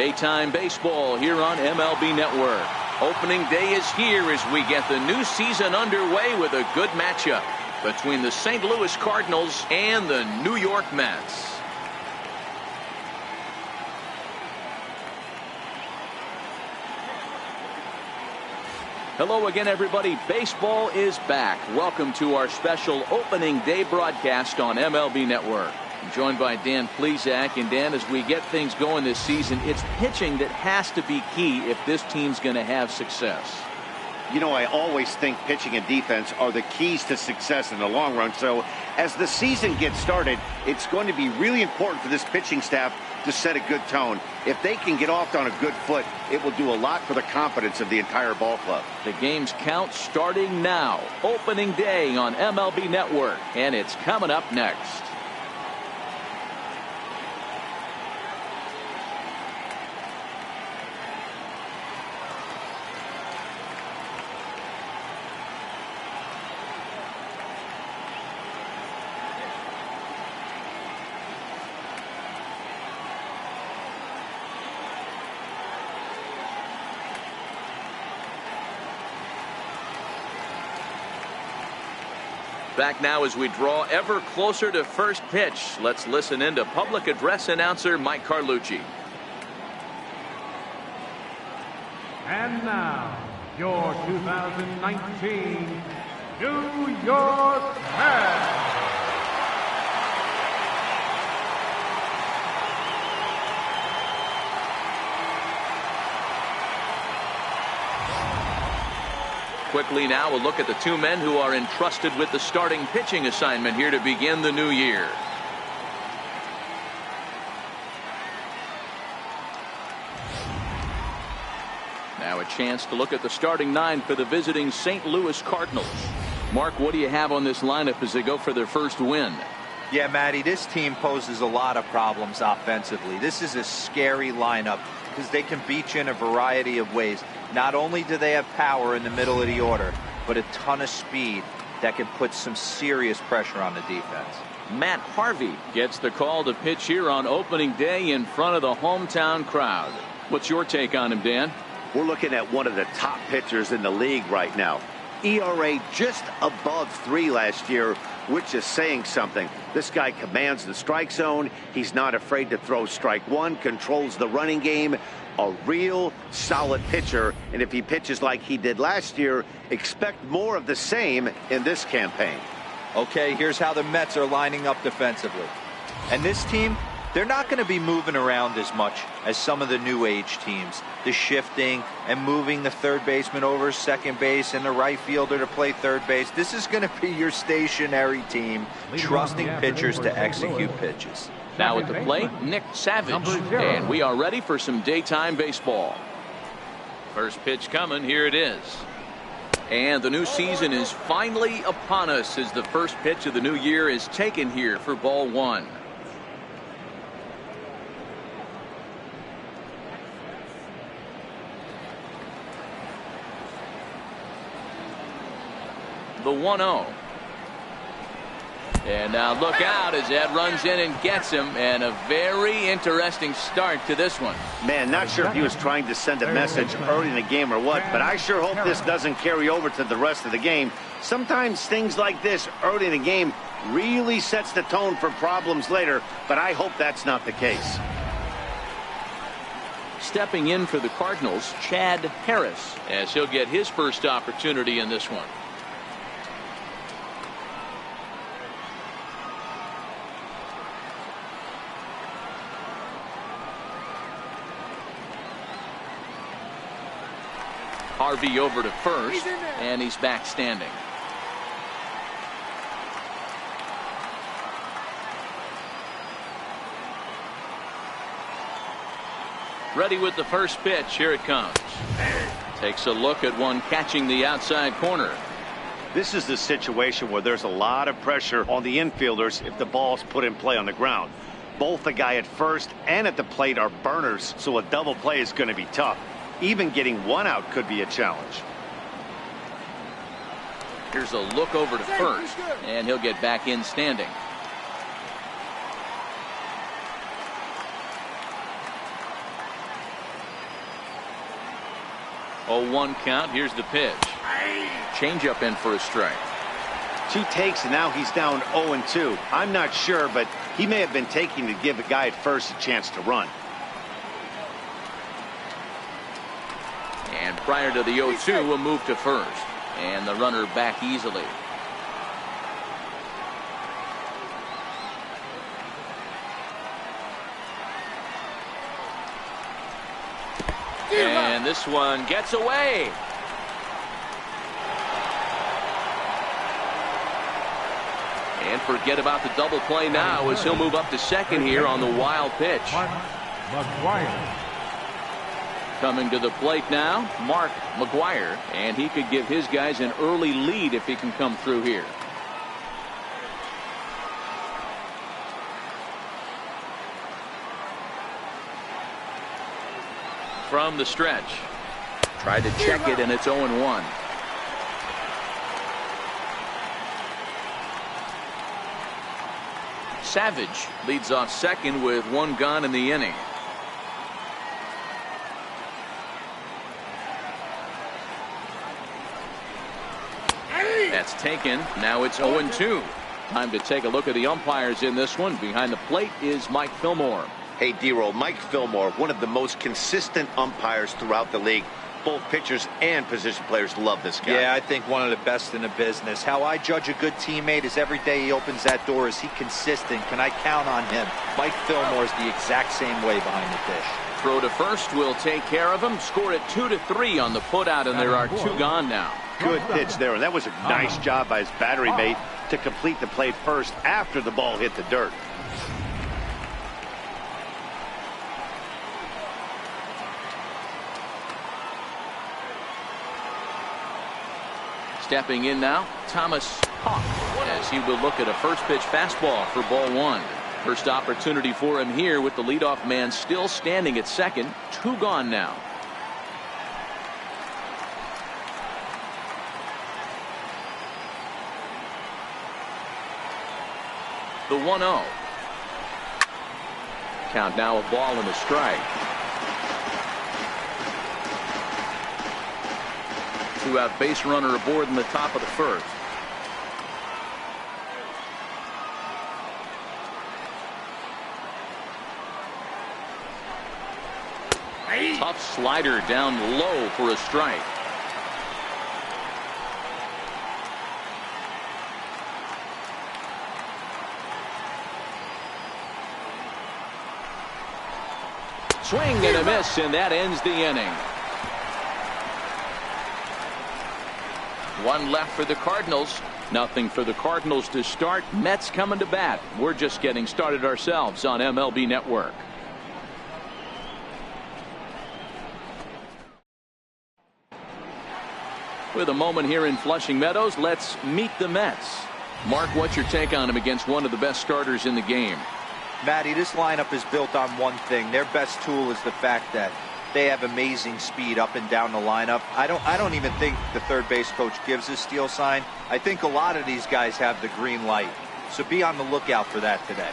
Daytime baseball here on MLB Network. Opening day is here as we get the new season underway with a good matchup between the St. Louis Cardinals and the New York Mets. Hello again, everybody. Baseball is back. Welcome to our special opening day broadcast on MLB Network. I'm joined by Dan Plesac. And Dan, as we get things going this season, it's pitching that has to be key if this team's going to have success. You know, I always think pitching and defense are the keys to success in the long run. So as the season gets started, it's going to be really important for this pitching staff to set a good tone. If they can get off on a good foot, it will do a lot for the confidence of the entire ball club. The game's count starting now. Opening day on MLB Network, and it's coming up next. Back now as we draw ever closer to first pitch. Let's listen in to public address announcer Mike Carlucci. And now, your 2019 New York Mets. Quickly now, a look at the two men who are entrusted with the starting pitching assignment here to begin the new year. Now a chance to look at the starting nine for the visiting St. Louis Cardinals. Mark, what do you have on this lineup as they go for their first win? Yeah, Matty, this team poses a lot of problems offensively. This is a scary lineup because they can beat you in a variety of ways. Not only do they have power in the middle of the order, but a ton of speed that can put some serious pressure on the defense. Matt Harvey gets the call to pitch here on opening day in front of the hometown crowd. What's your take on him, Dan? We're looking at one of the top pitchers in the league right now. ERA just above 3 last year, which is saying something. This guy commands the strike zone. He's not afraid to throw strike one, controls the running game. A real solid pitcher, and if he pitches like he did last year, expect more of the same in this campaign. Okay, here's how the Mets are lining up defensively. And this team, they're not going to be moving around as much as some of the new age teams. The shifting and moving the third baseman over second base and the right fielder to play third base. This is going to be your stationary team, trusting pitchers to execute pitches. Now at the plate, Nick Savage, and we are ready for some daytime baseball. First pitch coming, here it is. And the new season is finally upon us as the first pitch of the new year is taken here for ball one. The 1-0. And now look out as that runs in and gets him, and a very interesting start to this one. Man, not sure if he was trying to send a message early in the game or what, but I sure hope this doesn't carry over to the rest of the game. Sometimes things like this early in the game really sets the tone for problems later, but I hope that's not the case. Stepping in for the Cardinals, Chad Harris, as he'll get his first opportunity in this one. Harvey over to first, and he's back standing. Ready with the first pitch. Here it comes. Takes a look at one catching the outside corner. This is the situation where there's a lot of pressure on the infielders if the ball's put in play on the ground. Both the guy at first and at the plate are burners, so a double play is going to be tough. Even getting one out could be a challenge. Here's a look over to first, and he'll get back in standing. 0-1 count. Here's the pitch. Changeup in for a strike. 2 takes, and now he's down 0-2. I'm not sure, but he may have been taking to give a guy at first a chance to run. And prior to the 0-2, we'll move to first. And the runner back easily. And this one gets away. And forget about the double play now as he'll move up to second here on the wild pitch. McGuire. Coming to the plate now, Mark McGuire, and he could give his guys an early lead if he can come through here. From the stretch. Tried to check it, and it's 0-1. Savage leads off second with 1 gone in the inning. That's taken. Now it's 0-2. Time to take a look at the umpires in this one. Behind the plate is Mike Fillmore. Hey, D-Roll, Mike Fillmore, one of the most consistent umpires throughout the league. Both pitchers and position players love this guy. Yeah, I think one of the best in the business. How I judge a good teammate is every day he opens that door. Is he consistent? Can I count on him? Mike Fillmore is the exact same way behind the dish. Throw to first will take care of him. Score it 2-3 on the putout, and there are 2 gone now. Good pitch there, and that was a nice job by his battery mate to complete the play first after the ball hit the dirt. Stepping in now, Thomas Hawk, as he will look at a first pitch fastball for ball 1. First opportunity for him here with the leadoff man still standing at second. 2 gone now. The 1-0. Count now a ball and a strike. 2-out base runner aboard in the top of the first. Tough slider down low for a strike. Swing and a miss, and that ends the inning. 1 left for the Cardinals. Nothing for the Cardinals to start. Mets coming to bat. We're just getting started ourselves on MLB Network. With a moment here in Flushing Meadows, let's meet the Mets. Mark, what's your take on them against one of the best starters in the game? Matty, this lineup is built on one thing. Their best tool is the fact that they have amazing speed up and down the lineup. I don't even think the third base coach gives a steal sign. I think a lot of these guys have the green light. So be on the lookout for that today.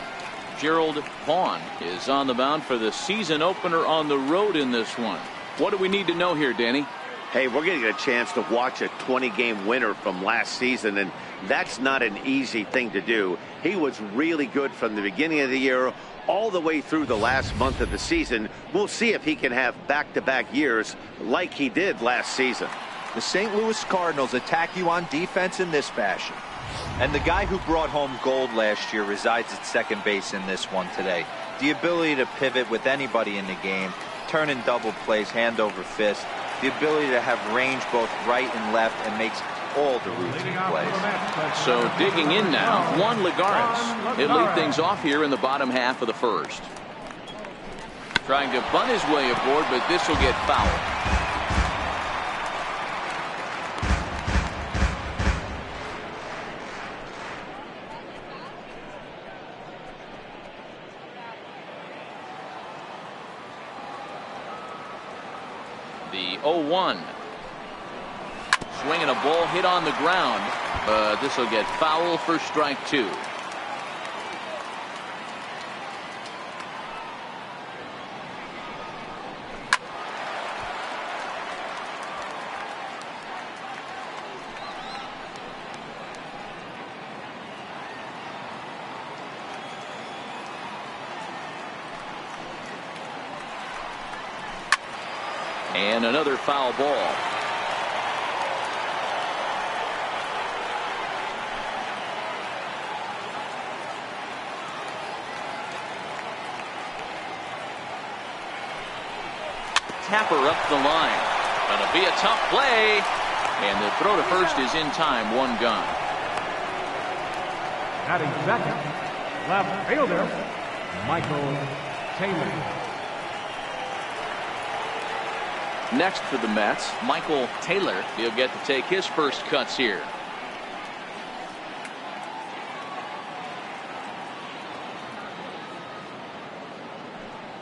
Gerald Vaughn is on the mound for the season opener on the road in this one. What do we need to know here, Danny? Hey, we're getting a chance to watch a 20-game winner from last season, and that's not an easy thing to do. He was really good from the beginning of the year all the way through the last month of the season. We'll see if he can have back-to-back years like he did last season. The St. Louis Cardinals attack you on defense in this fashion. And the guy who brought home gold last year resides at second base in this one today. The ability to pivot with anybody in the game, turn in double plays hand over fist, the ability to have range both right and left, and makes all the routine plays. So digging in now, Juan Lagares. He'll lead things off here in the bottom half of the first. Trying to bunt his way aboard, but this will get fouled. The 0-1. Swinging a ball hit on the ground, but this will get foul for strike 2. And another foul ball. Tapper up the line. Gonna be a tough play. And the throw to first is in time. One gone. Batting second, left fielder, Michael Taylor. Next for the Mets, Michael Taylor. He'll get to take his first cuts here.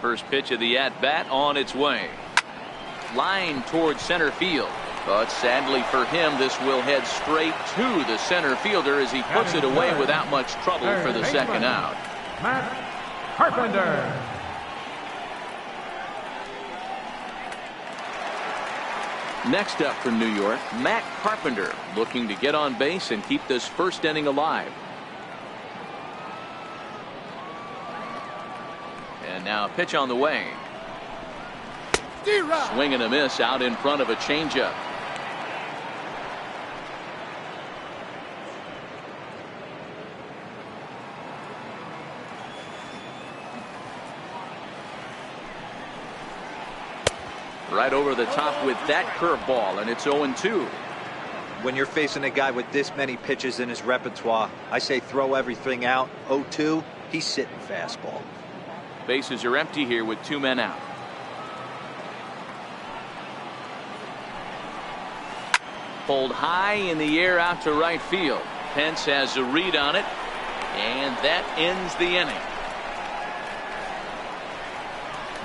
First pitch of the at-bat on its way. Line towards center field. But sadly for him, this will head straight to the center fielder as he puts it away without much trouble for the second out. Matt Carpenter. Next up for New York, Matt Carpenter looking to get on base and keep this first inning alive. And now a pitch on the way. Swing and a miss out in front of a changeup. Right over the top with that curveball, and it's 0-2. When you're facing a guy with this many pitches in his repertoire, I say throw everything out. 0-2, he's sitting fastball. Bases are empty here with 2 men out. Pulled high in the air out to right field. Pence has a read on it, and that ends the inning.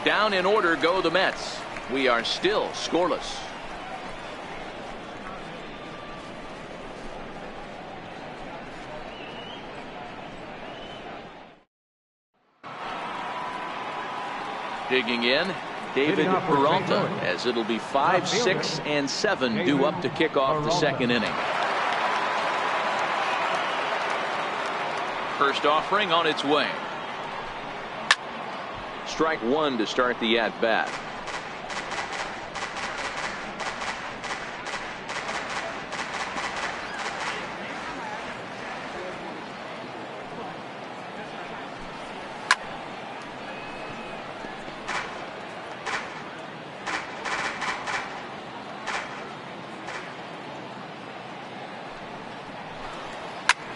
Down in order go the Mets. We are still scoreless. Digging in, David Peralta, as it'll be 5, 6, and 7 due up to kick off the second inning. First offering on its way. Strike one to start the at-bat.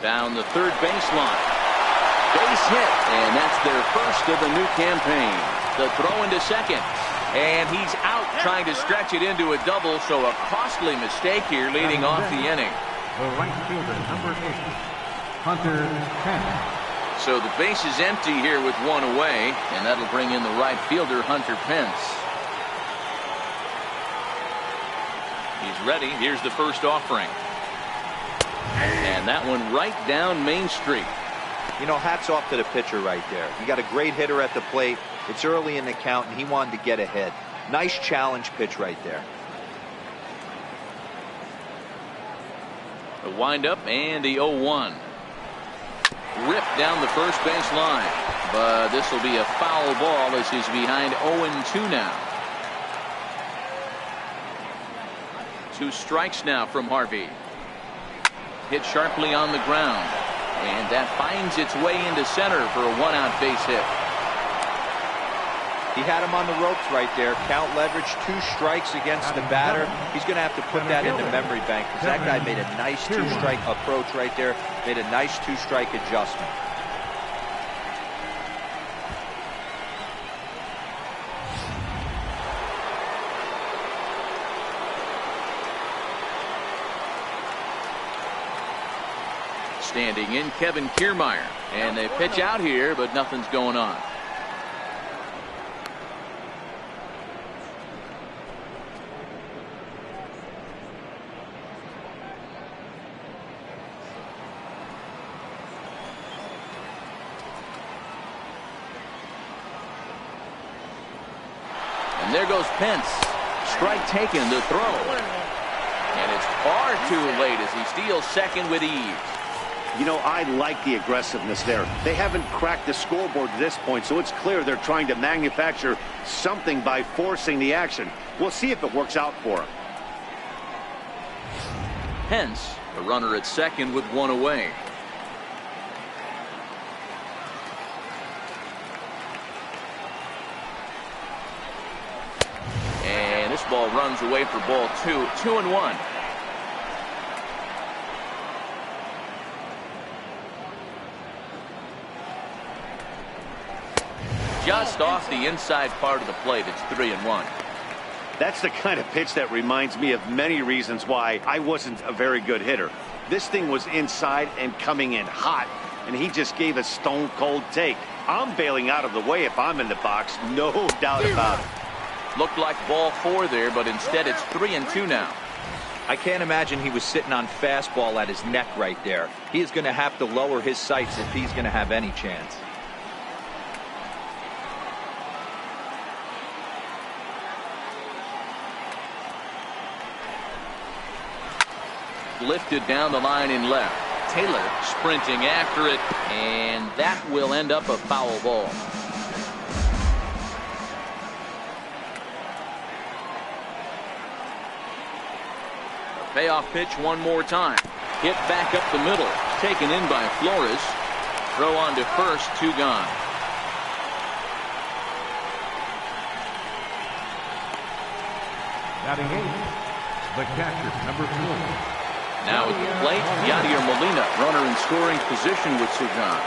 Down the third baseline. Base hit, and that's their first of the new campaign. The throw into second, and he's out trying to stretch it into a double, so a costly mistake here leading off the inning. The right fielder, number 8, Hunter Pence. So the base is empty here with one away, and that'll bring in the right fielder, Hunter Pence. He's ready. Here's the first offering. And that one right down Main Street. You know, hats off to the pitcher right there. You got a great hitter at the plate. It's early in the count, and he wanted to get ahead. Nice challenge pitch right there. The windup and the 0-1. Ripped down the first base line. But this will be a foul ball as he's behind 0-2 now. 2 strikes now from Harvey. Hit sharply on the ground, and that finds its way into center for a 1-out base hit. He had him on the ropes right there. Count leverage, 2 strikes against the batter. He's going to have to put that into memory bank because that guy made a nice 2-strike approach right there. Made a nice 2-strike adjustment. Standing in, Kevin Kiermaier, and they pitch out here, but nothing's going on. And there goes Pence. Strike taken, the throw. And it's far too late as he steals second with ease. You know, I like the aggressiveness there. They haven't cracked the scoreboard to this point, so it's clear they're trying to manufacture something by forcing the action. We'll see if it works out for them. Hence, the runner at second with one away. And this ball runs away for ball 2, 2-1. Just off the inside part of the plate. It's 3-1. That's the kind of pitch that reminds me of many reasons why I wasn't a very good hitter. This thing was inside and coming in hot, and he just gave a stone-cold take. I'm bailing out of the way if I'm in the box, no doubt about it. Looked like ball 4 there, but instead it's 3-2 now. I can't imagine he was sitting on fastball at his neck right there. He is going to have to lower his sights if he's going to have any chance. Lifted down the line in left. Taylor sprinting after it, and that will end up a foul ball. A payoff pitch one more time. Hit back up the middle. Taken in by Flores. Throw on to first, 2 gone. Batting 8, the catcher, number 4. Now at the plate, Yadier Molina, runner in scoring position with 2 gone.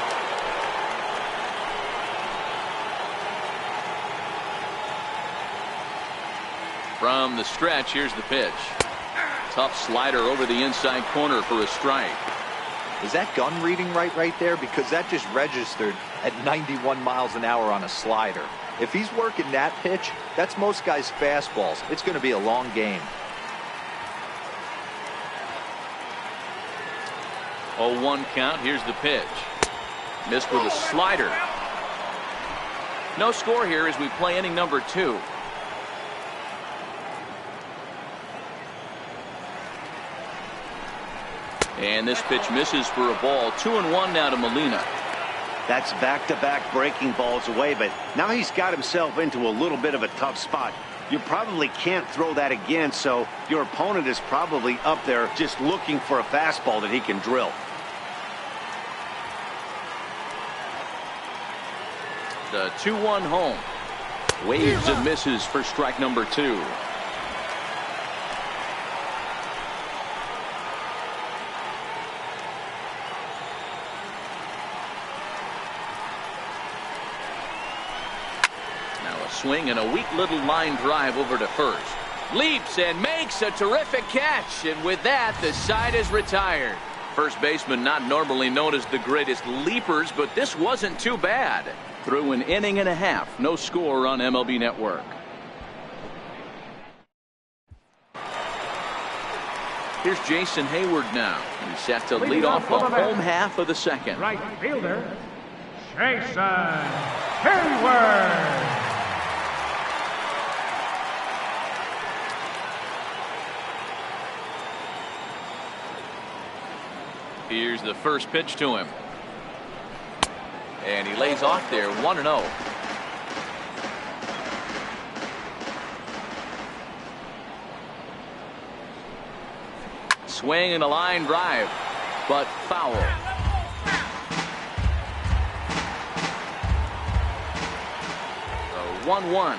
From the stretch, here's the pitch. Tough slider over the inside corner for a strike. Is that gun reading right there? Because that just registered at 91 miles an hour on a slider. If he's working that pitch, that's most guys' fastballs. It's going to be a long game. 0-1 count. Here's the pitch. Missed with a slider. No score here as we play inning number 2. And this pitch misses for a ball. 2-1 now to Molina. That's back-to-back breaking balls away, but now he's got himself into a little bit of a tough spot. You probably can't throw that again, so your opponent is probably up there just looking for a fastball that he can drill. The 2-1 home. Waves and misses for strike number 2. Swing and a weak little line drive over to first. Leaps and makes a terrific catch, and with that the side is retired. First baseman not normally known as the greatest leapers, but this wasn't too bad. Through an inning and a half, no score on MLB Network. Here's Jason Hayward now. He's set to lead off the home half of the second. Right fielder, Jason Hayward. Here's the first pitch to him. And he lays off there, 1-0. Swing and a line drive, but foul. So 1-1.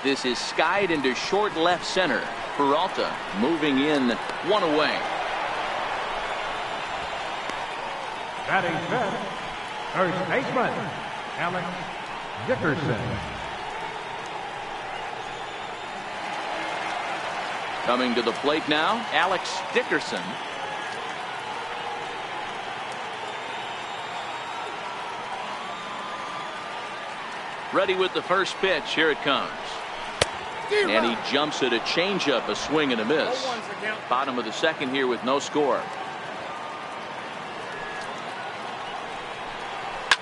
This is skied into short left center. Peralta moving in, 1 away. Batting fifth, first baseman, Alex Dickerson. Coming to the plate now, Alex Dickerson. Ready with the first pitch. Here it comes. And he jumps at a changeup, a swing and a miss. Bottom of the second here with no score.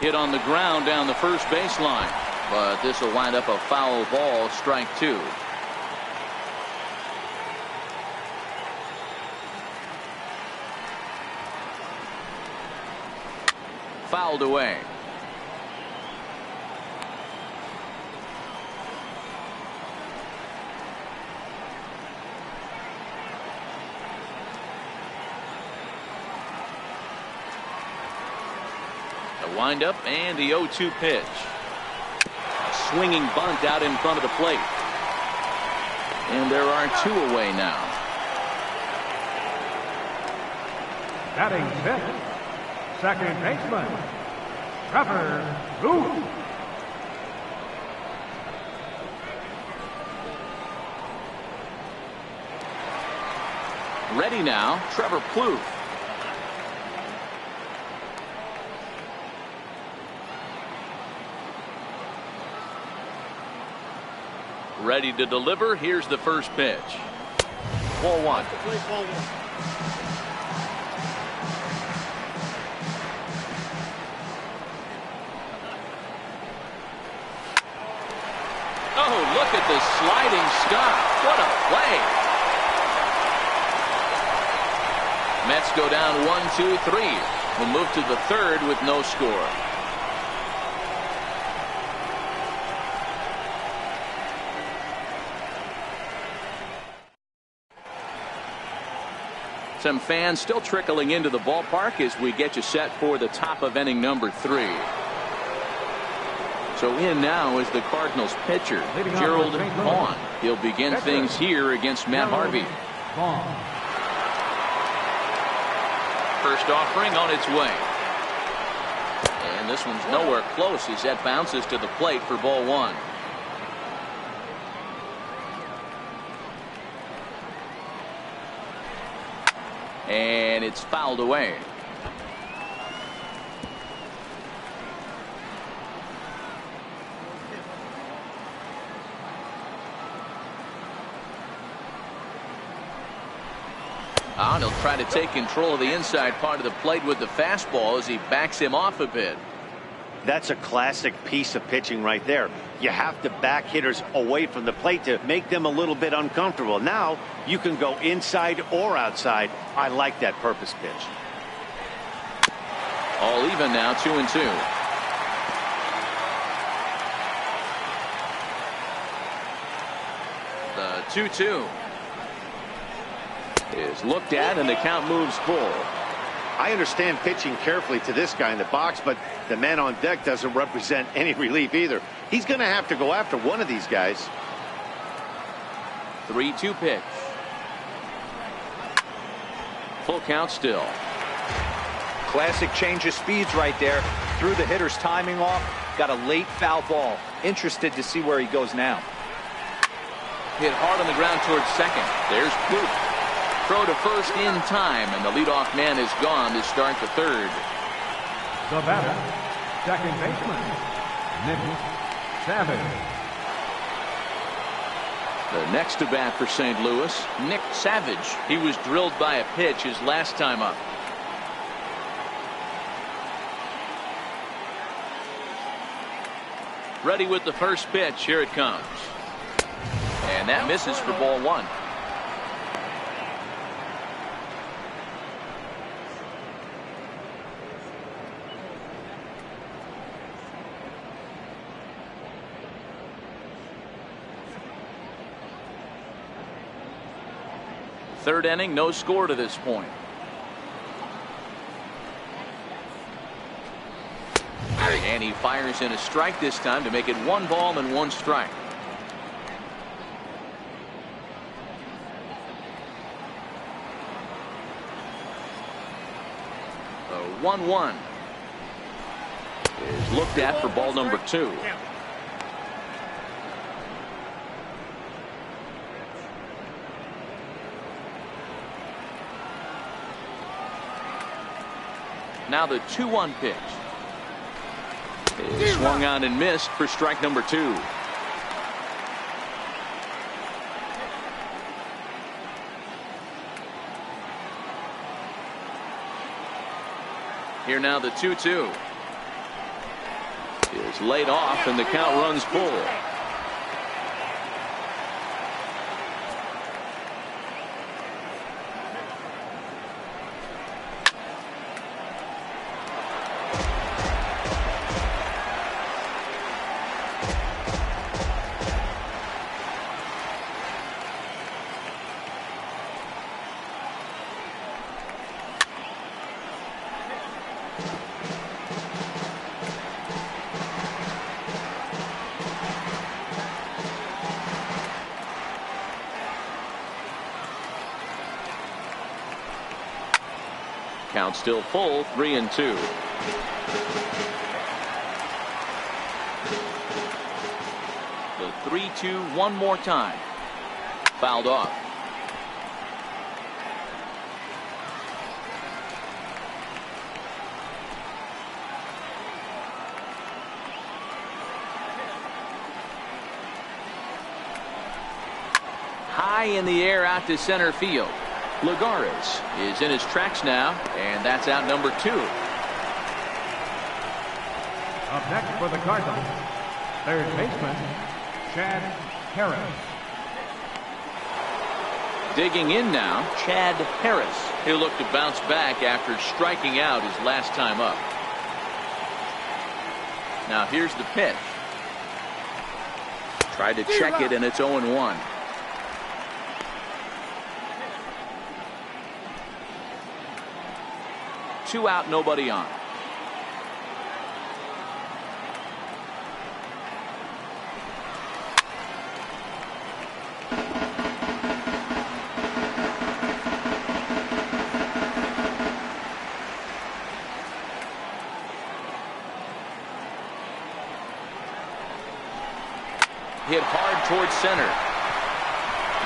Hit on the ground down the first baseline, but this will wind up a foul ball, strike 2. fouled away. The windup and the 0-2 pitch. Swinging bunt out in front of the plate. And there are 2 away now. Batting fifth, second baseman, Trevor Booth. Ready now, Trevor Plouffe. Ready to deliver. Here's the first pitch. Ball 1. Oh, look at this sliding stop. What a play. Mets go down 1-2-3. We'll move to the third with no score. Some fans still trickling into the ballpark as we get you set for the top of inning number 3. So in now is the Cardinals pitcher, Gerald Vaughn. He'll begin things here against Matt Harvey. First offering on its way. And this one's nowhere close as that bounces to the plate for ball 1. And it's fouled away. And he'll try to take control of the inside part of the plate with the fastball as he backs him off a bit. That's a classic piece of pitching right there. You have to back hitters away from the plate to make them a little bit uncomfortable. Now you can go inside or outside. I like that purpose pitch. All even now, 2-2. The 2-2 is looked at and the count moves full. I understand pitching carefully to this guy in the box, but the man on deck doesn't represent any relief either. He's going to have to go after one of these guys. 3-2 pitch. Full count still. Classic change of speeds right there. Threw the hitter's timing off. Got a late foul ball. Interested to see where he goes now. Hit hard on the ground towards second. There's Plouffe. Throw to first in time, and the leadoff man is gone to start the third. The batter, second baseman, Nick Savage. The next to bat for St. Louis, Nick Savage. He was drilled by a pitch his last time up. Ready with the first pitch. Here it comes. And that misses for ball 1. Third inning, no score to this point. And he fires in a strike this time to make it 1 ball and 1 strike. The 1-1 is looked at for ball number 2. Now the 2-1 pitch. It swung on and missed for strike number 2. Here now the 2-2 is laid off and the count runs full. Count still full, 3-2. The 3-2 one more time. Fouled off. High in the air out to center field. Lagares is in his tracks now, and that's out number 2. Up next for the Cardinals, third baseman, Chad Harris. Digging in now, Chad Harris. He'll look to bounce back after striking out his last time up. Now here's the pitch. Tried to check it, and it's 0-1. Two out, nobody on. Hit hard towards center.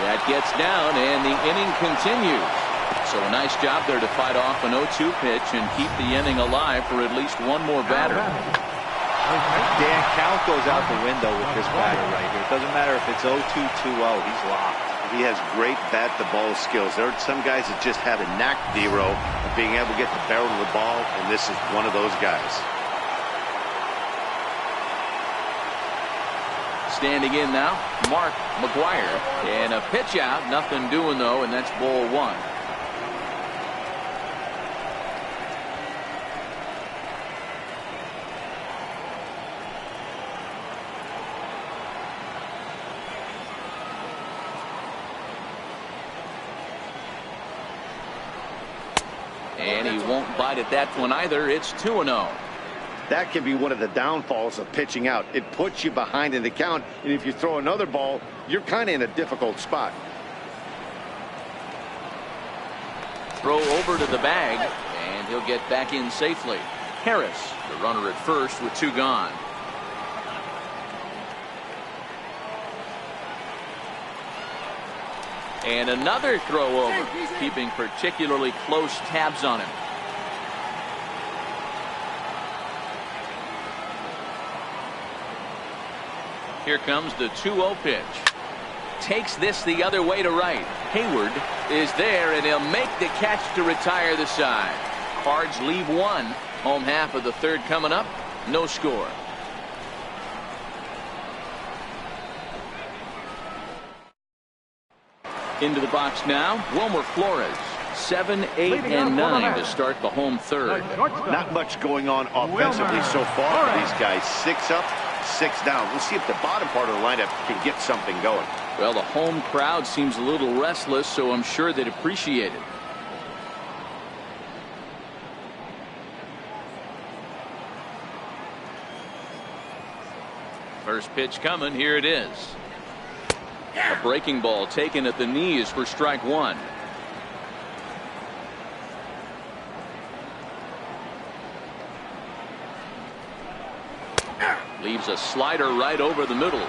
That gets down, and the inning continues. So a nice job there to fight off an 0-2 pitch and keep the inning alive for at least one more batter. Dan, count goes out the window with this batter right here. It doesn't matter if it's 0-2, 2-0. He's locked. He has great bat-to-ball skills. There are some guys that just have a knack, D-Row, of being able to get the barrel of the ball, and this is one of those guys. Standing in now, Mark McGuire. And a pitch out. Nothing doing, though, and that's ball 1. And he won't bite at that one either. It's 2-0. That can be one of the downfalls of pitching out. It puts you behind in the count, and if you throw another ball, you're kind of in a difficult spot. Throw over to the bag, and he'll get back in safely. Harris, the runner at first with 2 gone. And another throw over, keeping particularly close tabs on him. Here comes the 2-0 pitch. Takes this the other way to right. Hayward is there, and he'll make the catch to retire the side. Cards leave 1. Home half of the third coming up. No score. Into the box now, Wilmer Flores. 7, 8, and 9 to start the home third. Not much going on offensively so far for these guys. 6 up, 6 down. We'll see if the bottom part of the lineup can get something going. Well, the home crowd seems a little restless, so I'm sure they'd appreciate it. First pitch coming. Here it is. A breaking ball taken at the knees for strike 1. Leaves a slider right over the middle.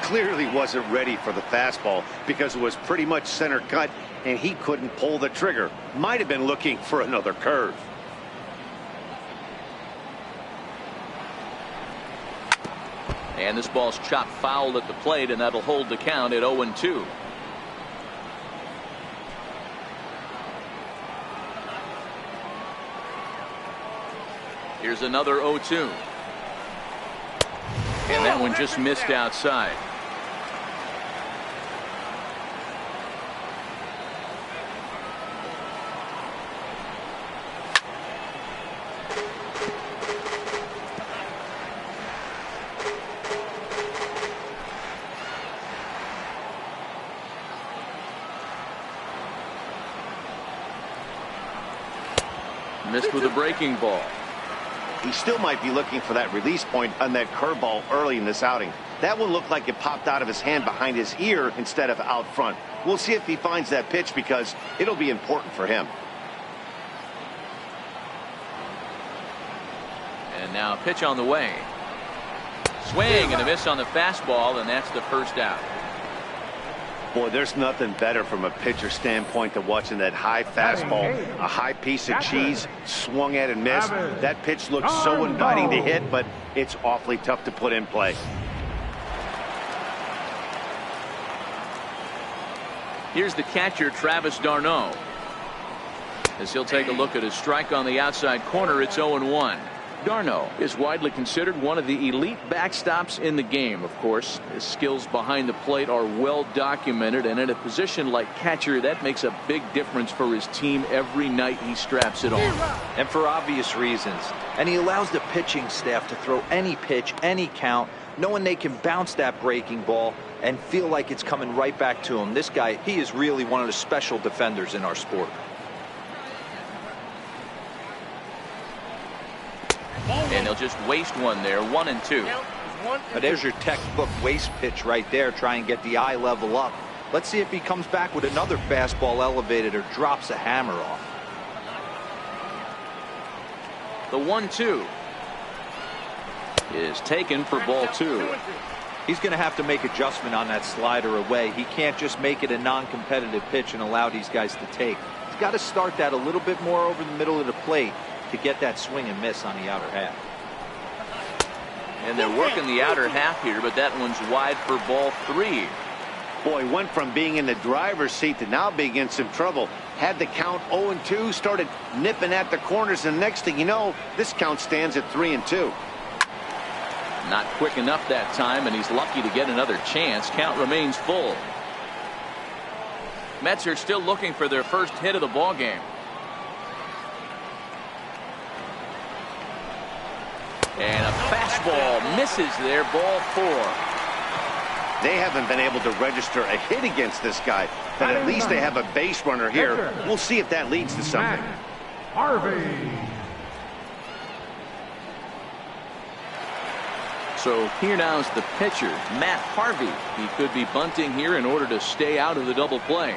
Clearly wasn't ready for the fastball because it was pretty much center cut, and he couldn't pull the trigger. Might have been looking for another curve. And this ball's chopped foul at the plate, and that'll hold the count at 0-2. Here's another 0-2. And that one just missed outside. Missed with a breaking ball. He still might be looking for that release point on that curveball early in this outing. That one looked like it popped out of his hand behind his ear instead of out front. We'll see if he finds that pitch because it'll be important for him. And now pitch on the way. Swing and a miss on the fastball, and that's the first out. Boy, there's nothing better from a pitcher standpoint than watching that high fastball, a high piece of cheese, swung at and missed. That pitch looks so inviting to hit, but it's awfully tough to put in play. Here's the catcher, Travis d'Arnaud. As he'll take a look at his strike on the outside corner, it's 0-1. d'Arnaud is widely considered one of the elite backstops in the game. Of course, his skills behind the plate are well documented, and in a position like catcher, that makes a big difference for his team every night he straps it on. And for obvious reasons. And he allows the pitching staff to throw any pitch, any count, knowing they can bounce that breaking ball and feel like it's coming right back to him. This guy, he is really one of the special defenders in our sport. And they'll just waste one there, 1-2. But there's your textbook waste pitch right there. Try and get the eye level up. Let's see if he comes back with another fastball elevated or drops a hammer off. The 1-2 is taken for ball 2. He's going to have to make adjustment on that slider away. He can't just make it a non-competitive pitch and allow these guys to take. He's got to start that a little bit more over the middle of the plate to get that swing and miss on the outer half. And they're working the outer half here, but that one's wide for ball 3. Boy, went from being in the driver's seat to now being in some trouble. Had the count 0-2, started nipping at the corners, and next thing you know, this count stands at 3-2. Not quick enough that time, and he's lucky to get another chance. Count remains full. Mets are still looking for their first hit of the ball game. And a fastball misses there, ball 4. They haven't been able to register a hit against this guy, but at least they have a base runner here. We'll see if that leads to something. Harvey. So here now is the pitcher, Matt Harvey. He could be bunting here in order to stay out of the double play.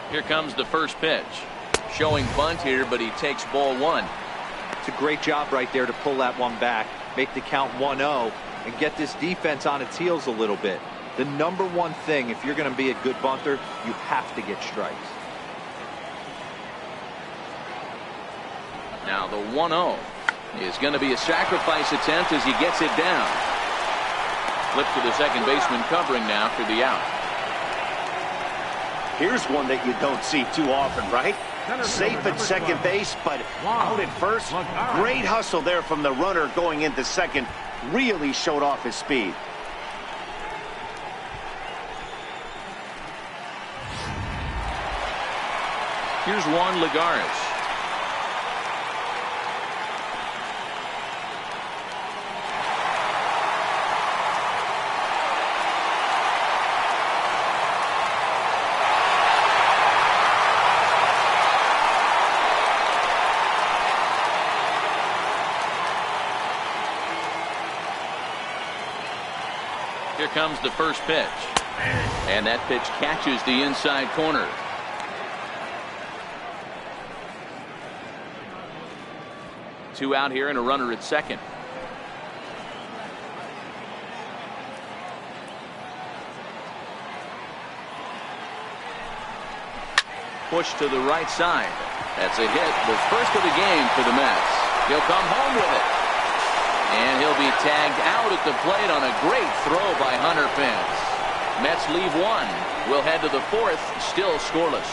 Here comes the first pitch. Showing bunt here, but he takes ball 1. It's a great job right there to pull that one back, make the count 1-0, and get this defense on its heels a little bit. The number one thing, if you're going to be a good bunter, you have to get strikes. Now the 1-0 is going to be a sacrifice attempt as he gets it down. Flip to the second baseman covering now for the out. Here's one that you don't see too often, right? Safe at second base, but out at first. Great hustle there from the runner going into second. Really showed off his speed. Here's Juan Lagares. Here comes the first pitch. And that pitch catches the inside corner. Two out here and a runner at second. Push to the right side. That's a hit, the first of the game for the Mets. He'll come home with it. And he'll be tagged out at the plate on a great throw by Hunter Pence. Mets leave one. We'll head to the fourth, still scoreless.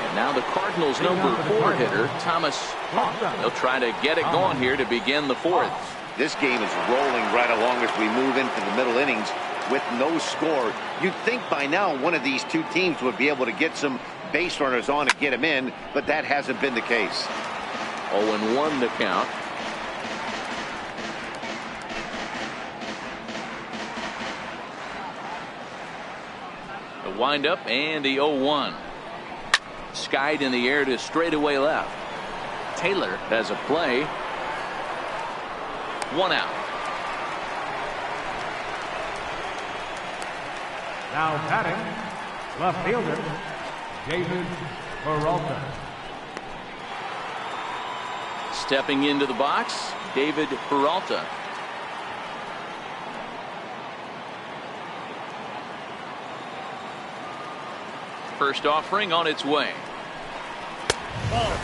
And now the Cardinals' number 4 hitter, Thomas Hawk. They'll try to get it going here to begin the fourth. This game is rolling right along as we move into the middle innings with no score. You'd think by now one of these two teams would be able to get some base runners on to get him in, but that hasn't been the case. 0-1 the count. The windup and the 0-1. Skied in the air to straightaway left. Taylor has a play. 1 out. Now batting, left fielder, David Peralta. Stepping into the box, David Peralta. First offering on its way.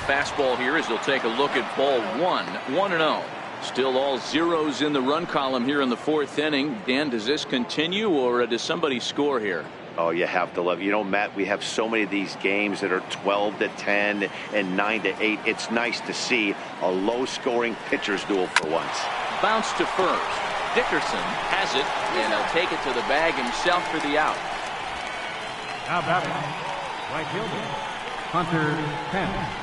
Fastball here as they'll take a look at ball one. 1-0. Still all zeros in the run column here in the fourth inning. Dan, does this continue or does somebody score here? Oh, you have to love. You know, Matt, we have so many of these games that are 12-10 and 9-8. It's nice to see a low-scoring pitcher's duel for once. Bounce to first. Dickerson has it, and he'll take it to the bag himself for the out. Now batting, right fielder, Hunter Pence.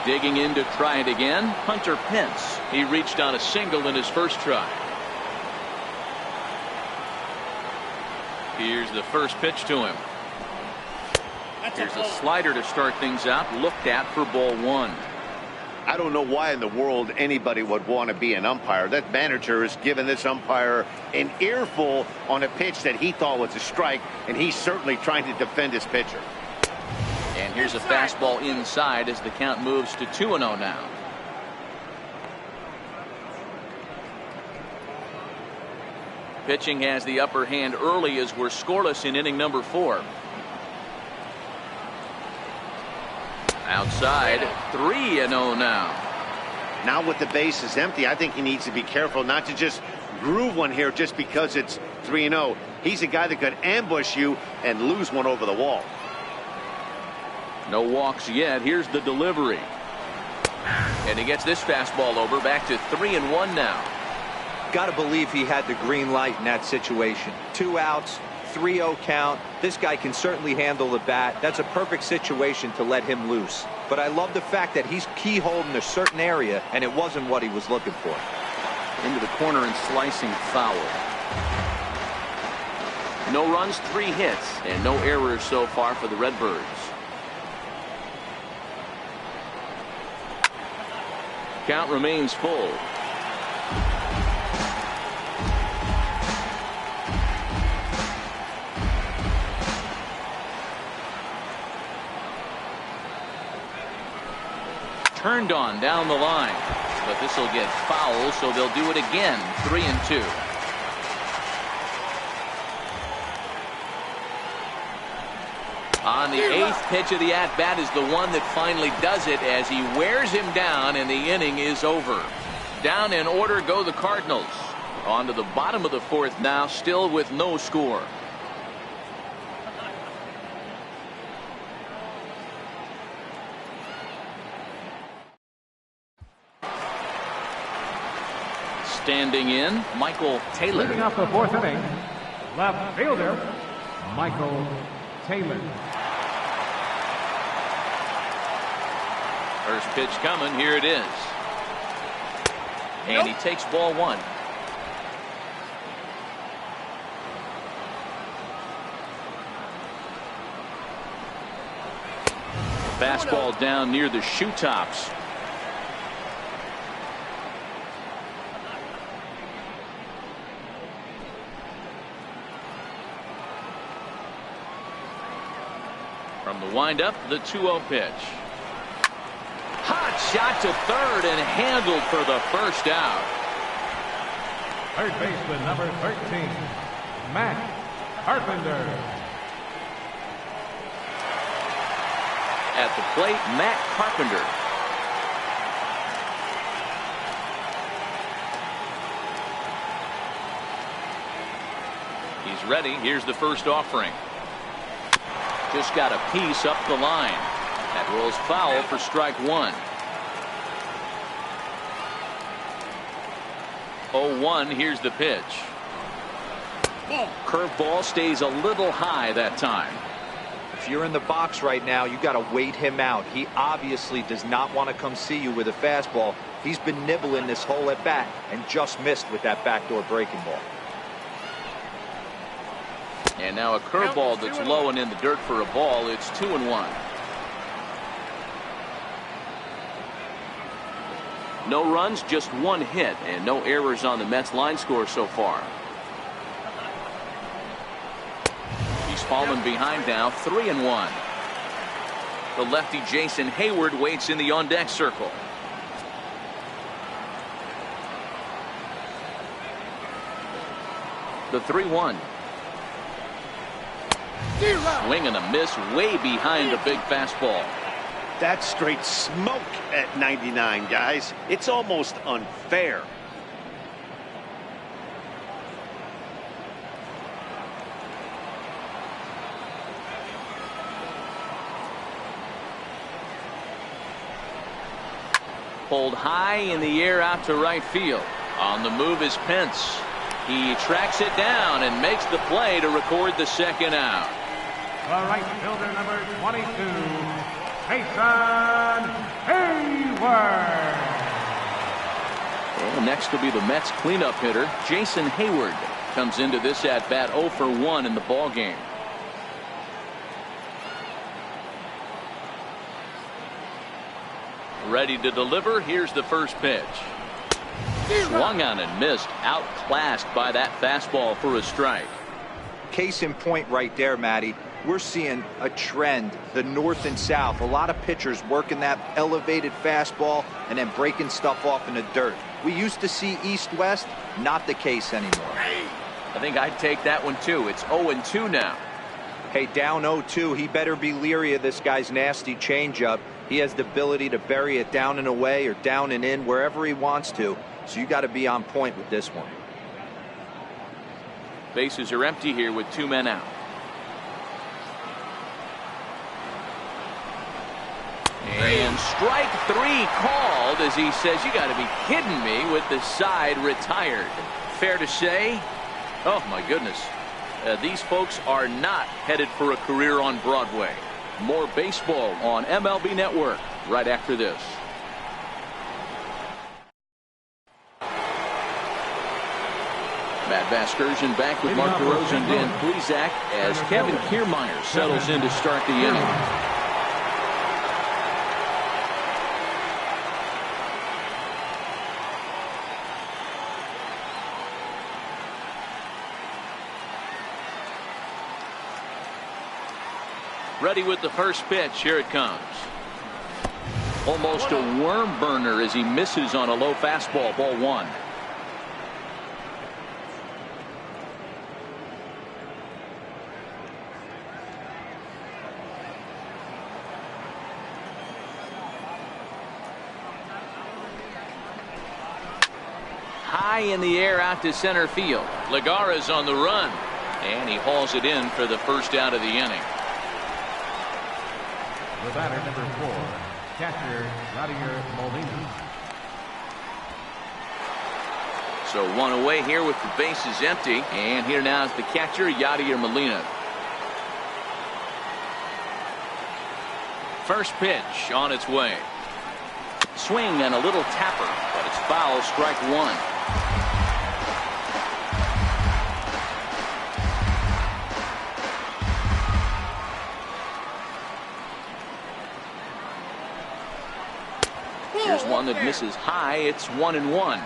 Digging in to try it again, Hunter Pence. He reached on a single in his first try. Here's the first pitch to him. Here's a slider to start things out, looked at for ball one. I don't know why in the world anybody would want to be an umpire. That manager has given this umpire an earful on a pitch that he thought was a strike, and he's certainly trying to defend his pitcher. And here's a fastball inside as the count moves to 2-0 now. Pitching has the upper hand early as we're scoreless in inning number 4. Outside, 3-0 now. Now with the bases empty, I think he needs to be careful not to just groove one here just because it's 3-0. He's a guy that could ambush you and lose one over the wall. No walks yet. Here's the delivery. And he gets this fastball over, back to 3-1 now. Got to believe he had the green light in that situation. 2 outs, 3-0 count. This guy can certainly handle the bat. That's a perfect situation to let him loose. But I love the fact that he's keyholed in a certain area, and it wasn't what he was looking for. Into the corner and slicing foul. No runs, 3 hits, and no errors so far for the Redbirds. Count remains full. Turned on down the line, but this will get foul, so they'll do it again. 3-2. On the 8th pitch of the at-bat is the one that finally does it as he wears him down, and the inning is over. Down in order go the Cardinals. On to the bottom of the 4th now, still with no score. Standing in, Michael Taylor. Leading off the 4th inning, left fielder, Michael Taylor. First pitch coming, here it is. And he takes ball 1. Fastball down near the shoe tops. From the windup, the 2-0 pitch. Hot shot to third and handled for the first out. Third baseman number 13, Matt Carpenter. At the plate, Matt Carpenter. He's ready. Here's the first offering. Just got a piece up the line. That rolls foul for strike 1. 0-1. Here's the pitch. Curveball stays a little high that time. If you're in the box right now, you got to wait him out. He obviously does not want to come see you with a fastball. He's been nibbling this whole at bat and just missed with that backdoor breaking ball. And now a curveball that's low and in the dirt for a ball. It's 2-1. No runs, just 1 hit, and no errors on the Mets line score so far. fallen behind now, 3-1. The lefty Jason Hayward waits in the on-deck circle. The 3-1. Swing and a miss way behind the big fastball. That's straight smoke at 99, guys. It's almost unfair. Pulled high in the air out to right field. On the move is Pence. He tracks it down and makes the play to record the second out. The right fielder, number 22, Jason Hayward. Well, next will be the Mets cleanup hitter, Jason Hayward. Comes into this at bat 0 for 1 in the ball game. Ready to deliver. Here's the first pitch. Swung on and missed. Outclassed by that fastball for a strike. Case in point right there, Matty. We're seeing a trend, the north and south. A lot of pitchers working that elevated fastball and then breaking stuff off in the dirt. We used to see east-west, not the case anymore. I think I'd take that one too. It's 0-2 now. Hey, down 0-2, he better be leery of this guy's nasty changeup. He has the ability to bury it down and away or down and in wherever he wants to. So you got to be on point with this one. Bases are empty here with 2 men out. And strike 3 called as he says, you got to be kidding me, with the side retired. Fair to say? Oh my goodness. These folks are not headed for a career on Broadway. More baseball on MLB Network right after this. Matt Vasgersian back with Mark DeRosa and Dan Plesac as Kevin Kiermaier settles in to start the inning. Ready with the first pitch. Here it comes. Almost a worm burner as he misses on a low fastball. Ball 1. High in the air out to center field. Legara's on the run, and he hauls it in for the first out of the inning. The batter, number 4, catcher Yadier Molina. So 1 away here with the bases empty, and here now is the catcher Yadier Molina. First pitch on its way. Swing and a little tapper, but it's foul. Strike 1. Here's one that misses high. It's 1-1.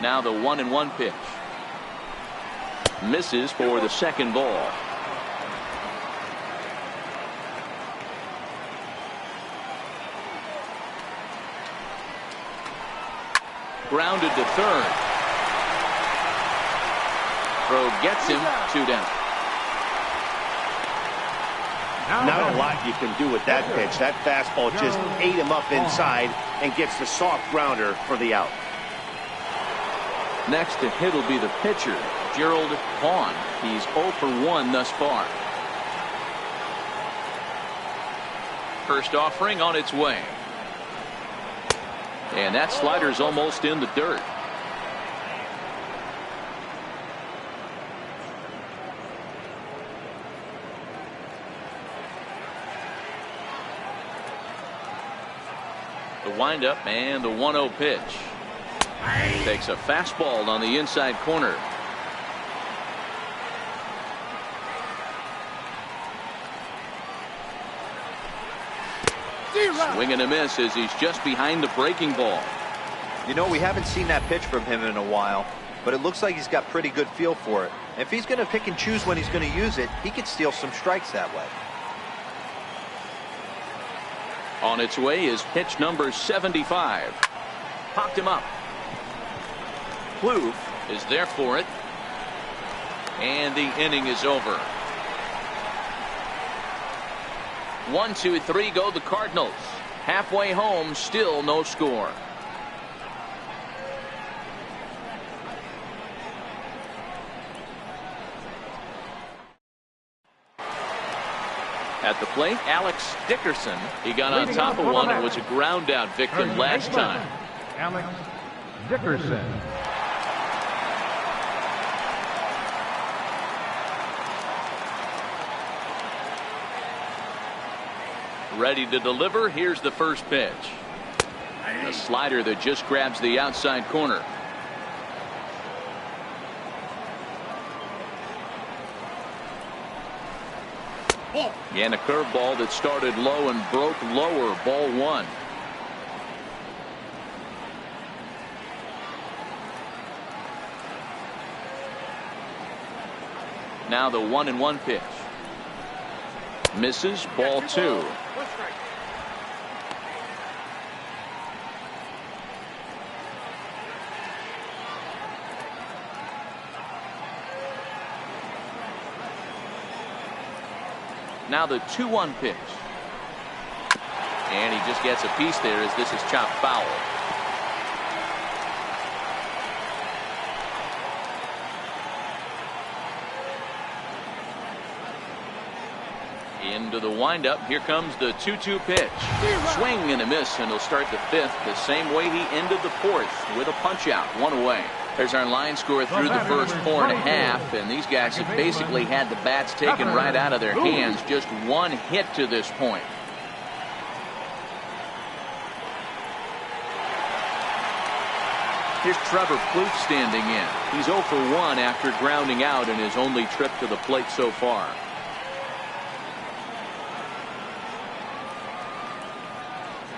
Now the 1-1 pitch. Misses for the second ball. Grounded to third. Throw gets him. 2 down. Not a lot you can do with that pitch. That fastball just ate him up inside and gets the soft grounder for the out. Next to hit will be the pitcher, Gerald Vaughn. He's 0 for 1 thus far. First offering on its way. And that slider's almost in the dirt. The windup and the 1-0 pitch. Takes a fastball on the inside corner. Swing and a miss as he's just behind the breaking ball. You know, we haven't seen that pitch from him in a while, but it looks like he's got pretty good feel for it. If he's going to pick and choose when he's going to use it, he could steal some strikes that way. On its way is pitch number 75. Popped him up. Plouffe is there for it. And the inning is over. 1, 2, 3 go the Cardinals. Halfway home, still no score. At the plate, Alex Dickerson. He got on top of one and was a ground out victim last time. Alex Dickerson. Ready to deliver. Here's the first pitch. A slider that just grabs the outside corner. And a curveball that started low and broke lower. Ball 1. Now the 1-1 pitch. Misses. Ball 2. Now the 2-1 pitch. And he just gets a piece there as this is chopped foul. Into the windup. Here comes the 2-2 pitch. Swing and a miss, and he'll start the 5th the same way he ended the 4th with a punch out. 1 away. There's our line score through the first 4.5, and these guys have basically had the bats taken right out of their hands. Just 1 hit to this point. Here's Trevor Plouffe standing in. He's 0 for 1 after grounding out in his only trip to the plate so far.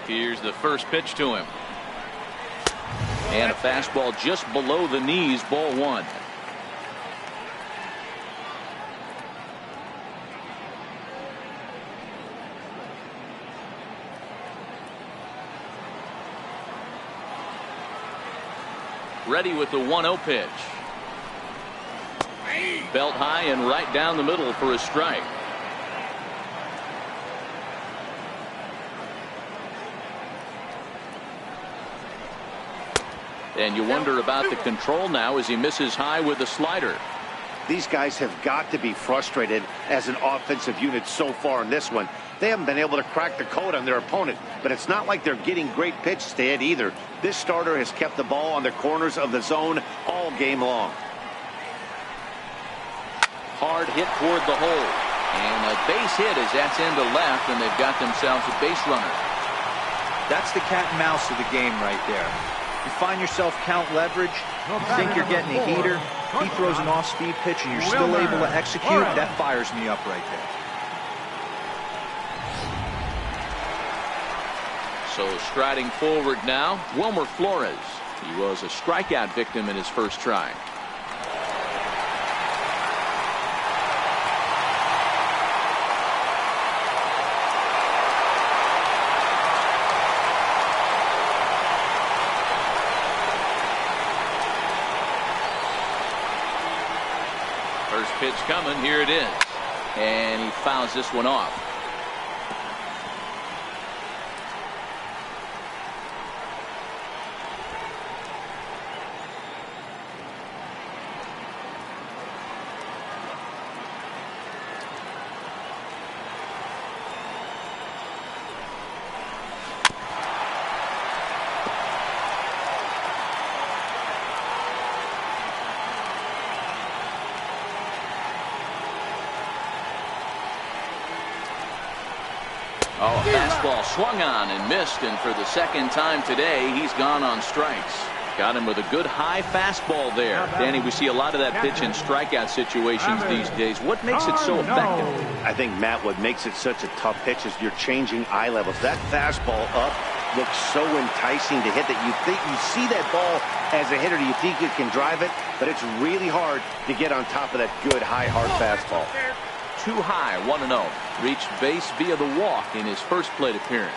Here's the first pitch to him. And a fastball just below the knees. Ball 1. Ready with the 1-0 pitch. Belt high and right down the middle for a strike. And you wonder about the control now as he misses high with the slider. These guys have got to be frustrated as an offensive unit so far in this one. They haven't been able to crack the code on their opponent, but it's not like they're getting great pitches to hit either. This starter has kept the ball on the corners of the zone all game long. Hard hit toward the hole. And a base hit as that's into left, and they've got themselves a base runner. That's the cat and mouse of the game right there. You find yourself count leverage, you think you're getting a heater, he throws an off-speed pitch and you're still able to execute. That fires me up right there. So striding forward now, Wilmer Flores. He was a strikeout victim in his first try. First pitch coming. Here it is. And he fouls this one off. Oh, a fastball swung on and missed, and for the second time today, he's gone on strikes. Got him with a good high fastball there. Danny, we see a lot of that pitch in strikeout situations these days. What makes it so effective? I think, Matt, what makes it such a tough pitch is you're changing eye levels. That fastball up looks so enticing to hit that you see that ball as a hitter, you think you can drive it, but it's really hard to get on top of that good high hard fastball. Too high, 1-0. Reached base via the walk in his first plate appearance.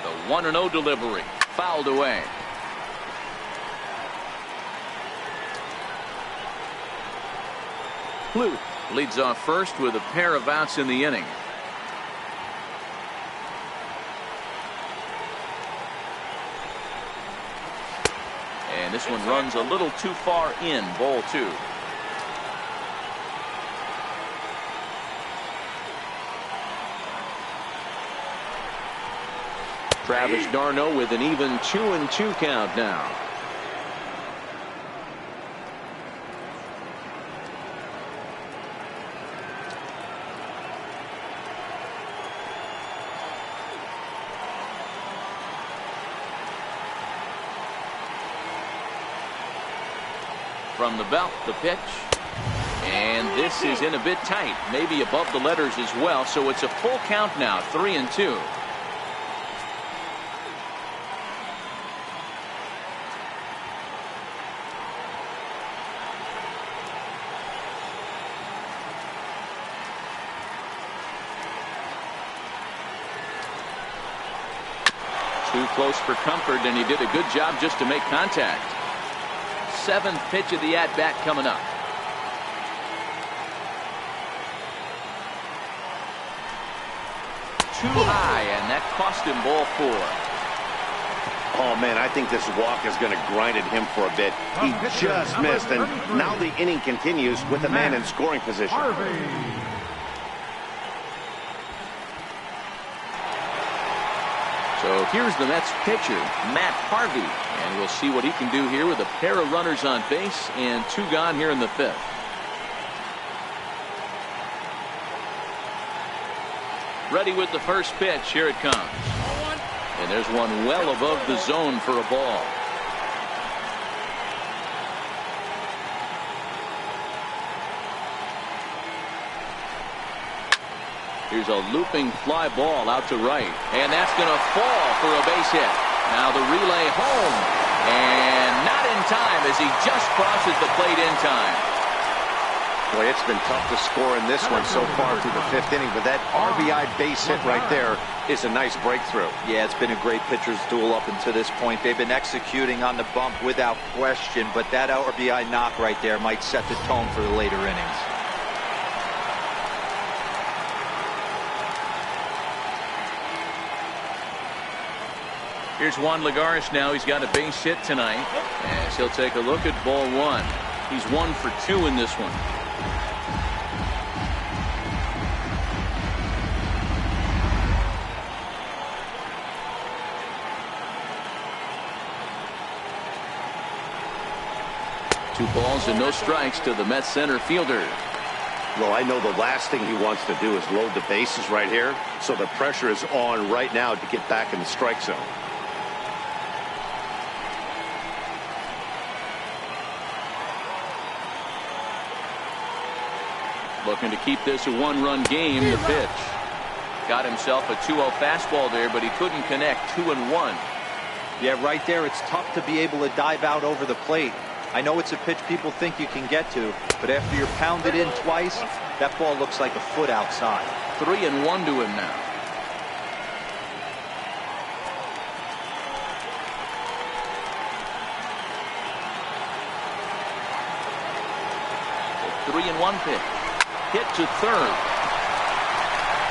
The 1-0 delivery fouled away. Flute leads off first with a pair of outs in the inning. And this one runs a little too far in. Ball 2. Travis d'Arnaud with an even 2-2 count now. From the belt, the pitch. And this is in a bit tight, maybe above the letters as well, so it's a full count now, 3-2. Too close for comfort, and he did a good job just to make contact. 7th pitch of the at-bat coming up. Too high, and that cost him ball 4. Oh, man, I think this walk is going to grind at him for a bit. He just missed, and now the inning continues with a man in scoring position. So here's the Mets pitcher, Matt Harvey, and we'll see what he can do here with a pair of runners on base and 2 gone here in the 5th. Ready with the first pitch. Here it comes. And there's one well above the zone for a ball. Here's a looping fly ball out to right, and that's going to fall for a base hit. Now the relay home, and not in time as he just crosses the plate in time. Boy, it's been tough to score in this one so far through the 5th inning, but that RBI base hit right there is a nice breakthrough. Yeah, it's been a great pitcher's duel up until this point. They've been executing on the bump without question, but that RBI knock right there might set the tone for the later innings. Here's Juan Lagares now. He's got a base hit tonight as he'll take a look at ball 1. He's 1 for 2 in this one. Two balls and no strikes to the Mets center fielder. Well, I know the last thing he wants to do is load the bases right here, so the pressure is on right now to get back in the strike zone. Looking to keep this a 1-run game. The pitch. Got himself a 2-0 fastball there, but he couldn't connect. 2-1. Yeah, right there, it's tough to be able to dive out over the plate. I know it's a pitch people think you can get to, but after you're pounded in twice, that ball looks like a foot outside. 3-1 to him now. The 3-1 pitch. Hit to third.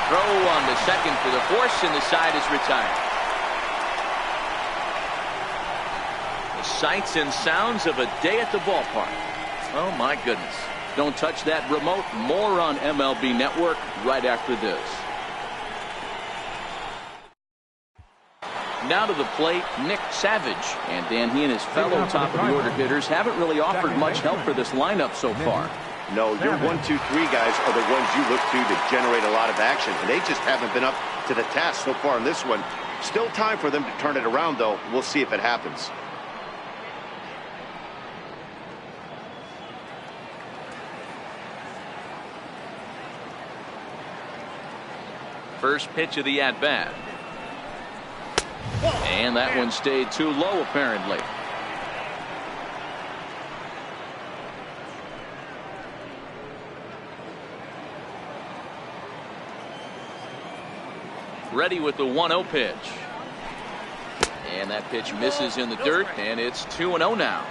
Throw on to second for the force, and the side is retired. The sights and sounds of a day at the ballpark. Oh my goodness. Don't touch that remote. More on MLB Network right after this. Now to the plate, Nick Savage. And Dan, he and his fellow top of the order hitters haven't really offered much help for this lineup so far. No, your 1, 2, 3 guys are the ones you look to generate a lot of action, and they just haven't been up to the task so far in this one. Still time for them to turn it around, though. We'll see if it happens. First pitch of the at-bat. And that one stayed too low, apparently. Ready with the 1-0 pitch. And that pitch misses in the dirt, and it's 2-0 now.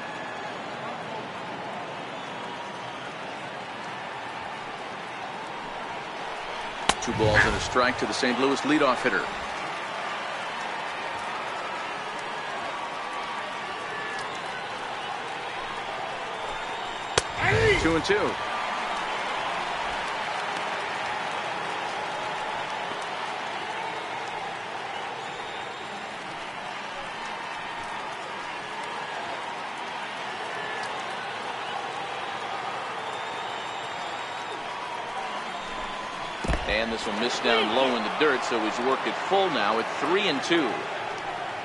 Two balls and a strike to the St. Louis leadoff hitter. Hey! 2-2. And this will miss down low in the dirt, so he's worked it full now at 3-2.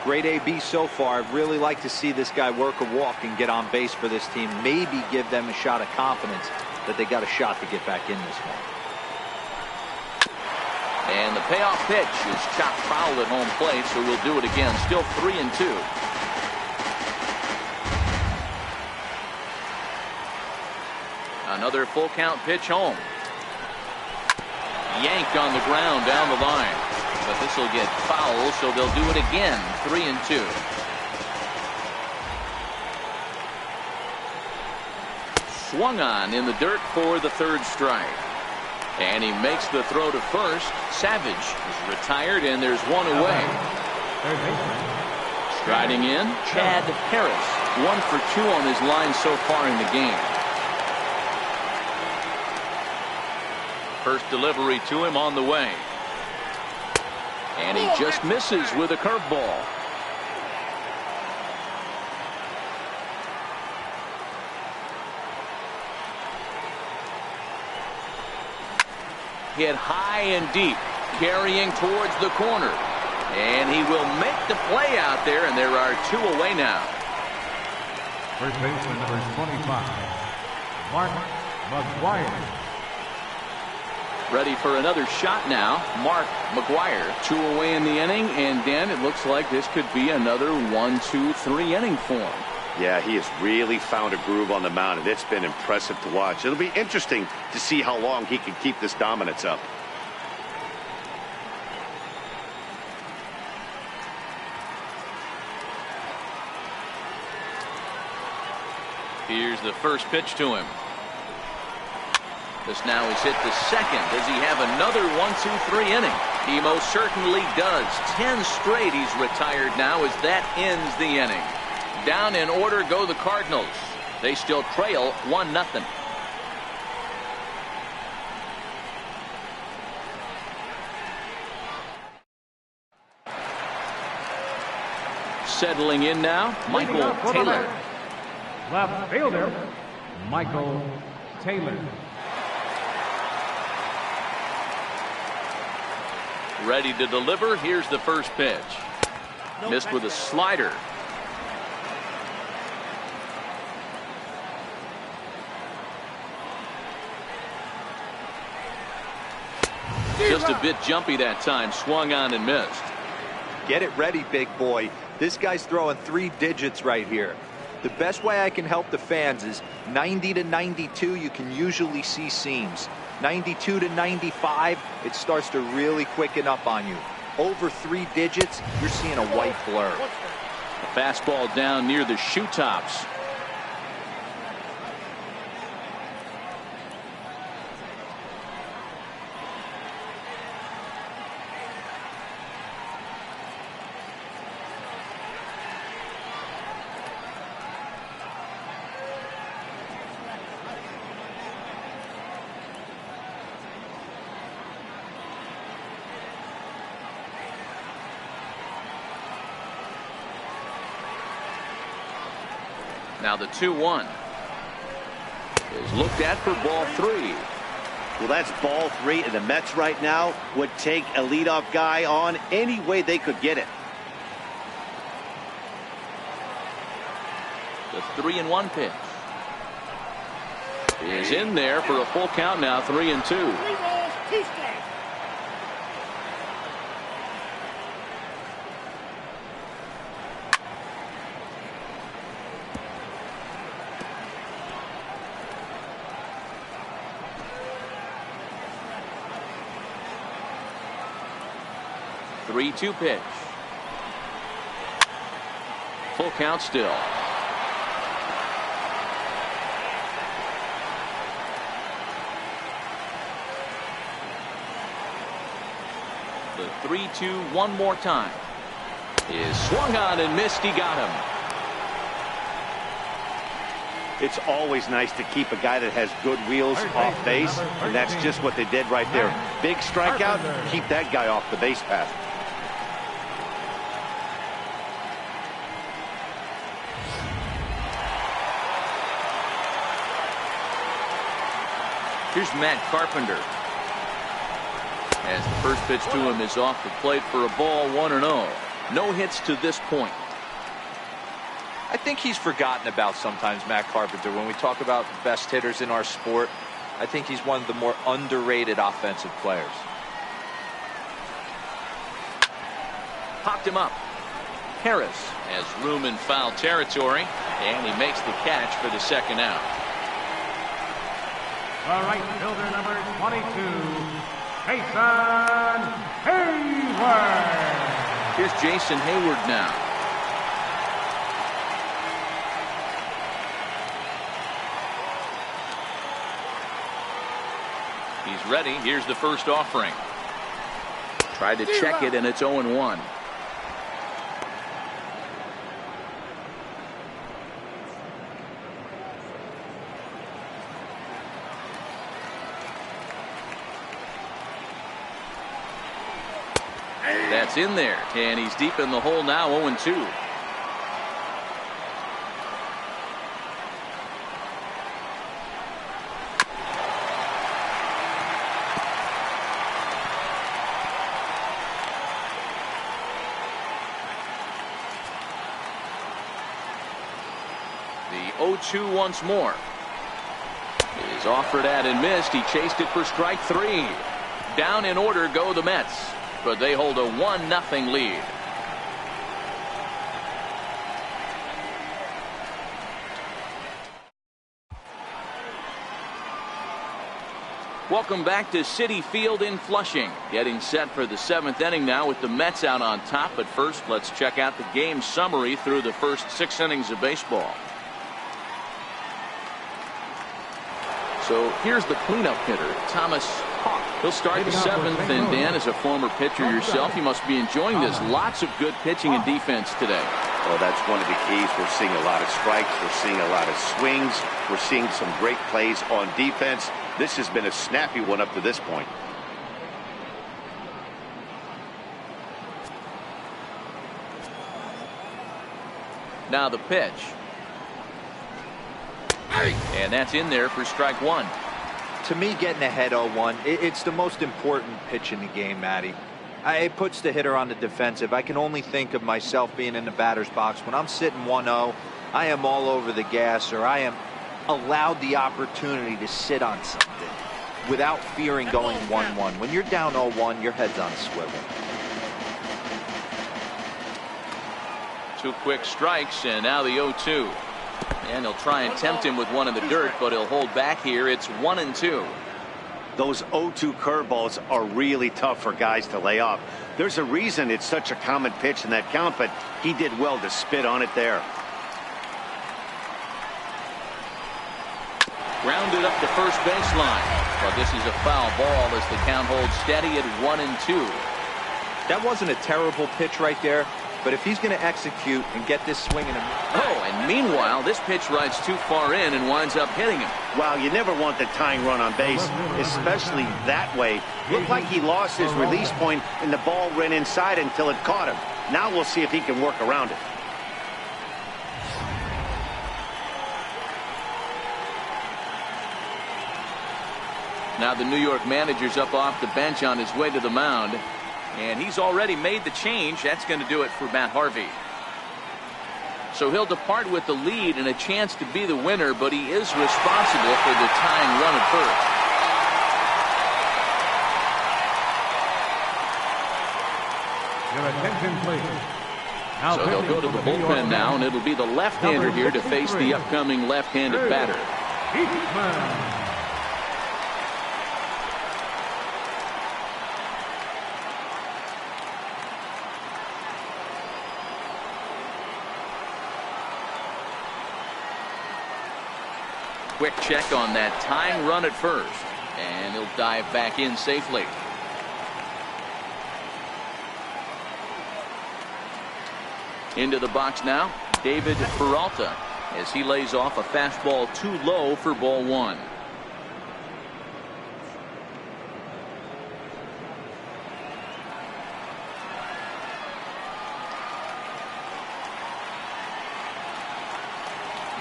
Great AB so far. I'd really like to see this guy work a walk and get on base for this team. Maybe give them a shot of confidence that they got a shot to get back in this one. And the payoff pitch is chopped foul at home plate, so we'll do it again. Still 3-2. Another full count pitch home. Yanked on the ground down the line, but this will get foul, so they'll do it again. 3-2. Swung on in the dirt for the third strike, and he makes the throw to first. Savage is retired, and there's one away. Striding in, Chad Harris. 1 for 2 on his line so far in the game. First delivery to him on the way. And he just misses with a curveball. Hit high and deep, carrying towards the corner. And he will make the play out there, and there are 2 away now. First baseman number 25, Mark McGuire. Ready for another shot now. Mark McGuire. 2 away in the inning, and Dan, it looks like this could be another 1, 2, 3 inning for him. Yeah, he has really found a groove on the mound, and it's been impressive to watch. It'll be interesting to see how long he can keep this dominance up. Here's the first pitch to him. This now is hit the second. Does he have another 1, 2, 3 inning? He most certainly does. 10 straight he's retired now as that ends the inning. Down in order go the Cardinals. They still trail 1-0. Settling in now, Michael Taylor. Left fielder, Michael Taylor. Ready to deliver. Here's the first pitch. Missed with a slider. Just a bit jumpy that time. Swung on and missed. Get it ready, big boy. This guy's throwing 3 digits right here. The best way I can help the fans is 90 to 92. You can usually see seams. 92 to 95, it starts to really quicken up on you. Over 3 digits, you're seeing a white blur. A fastball down near the shoe tops. Now the 2-1 is looked at for ball 3. Well, that's ball 3, and the Mets right now would take a leadoff guy on any way they could get it. The 3-1 pitch is in there for a full count now. 3-2. 3 balls, 2 strikes. The 3-2 pitch. Full count still. The 3-2 one more time is swung on and missed. He got him. It's always nice to keep a guy that has good wheels off base, and that's just what they did right there. Big strikeout, keep that guy off the base path. Here's Matt Carpenter. As the first pitch to him is off the plate for a ball. 1-0. No hits to this point. I think he's forgotten about sometimes, Matt Carpenter. When we talk about the best hitters in our sport, I think he's one of the more underrated offensive players. Popped him up. Harris has room in foul territory, and he makes the catch for the second out. The right fielder, number 22, Jason Hayward. Here's Jason Hayward now. He's ready. Here's the first offering. Tried to check it, and it's 0-1. That's in there, and he's deep in the hole now. 0-2. The 0-2 once more. Is offered at and missed. He chased it for strike 3. Down in order go the Mets, but they hold a 1-0 lead. Welcome back to Citi Field in Flushing. Getting set for the 7th inning now with the Mets out on top. But first, let's check out the game summary through the first 6 innings of baseball. So here's the cleanup hitter, Thomas Hawk. He'll start the 7th, and Dan, as a former pitcher yourself, you must be enjoying this. Lots of good pitching and defense today. Well, that's one of the keys. We're seeing a lot of strikes. We're seeing a lot of swings. We're seeing some great plays on defense. This has been a snappy one up to this point. Now the pitch. And that's in there for strike 1. To me, getting ahead 0-1, it's the most important pitch in the game, Matty. It puts the hitter on the defensive. I can only think of myself being in the batter's box. When I'm sitting 1-0, I am all over the gas, or I am allowed the opportunity to sit on something without fearing going 1-1. When you're down 0-1, your head's on a swivel. 2 quick strikes, and now the 0-2. And he'll try and tempt him with one in the dirt, but he'll hold back here. It's 1-2. Those 0-2 curveballs are really tough for guys to lay off. There's a reason it's such a common pitch in that count, but he did well to spit on it there. Grounded up the first baseline. But this is a foul ball as the count holds steady at 1-2. That wasn't a terrible pitch right there. But if he's going to execute and get this swing in and meanwhile, this pitch rides too far in and winds up hitting him. Wow, you never want the tying run on base, especially that way. Looked like he lost his release point, and the ball ran inside until it caught him. Now we'll see if he can work around it. Now the New York manager's up off the bench on his way to the mound, and he's already made the change. That's going to do it for Matt Harvey. So he'll depart with the lead and a chance to be the winner, but he is responsible for the tying run at first. Your attention, please. Now So they'll go to the bullpen now, and it'll be the left-hander here to face the upcoming left-handed batter. Eastman. Quick check on that tying run at first, and he'll dive back in safely. Into the box now, David Peralta, as he lays off a fastball too low for ball one.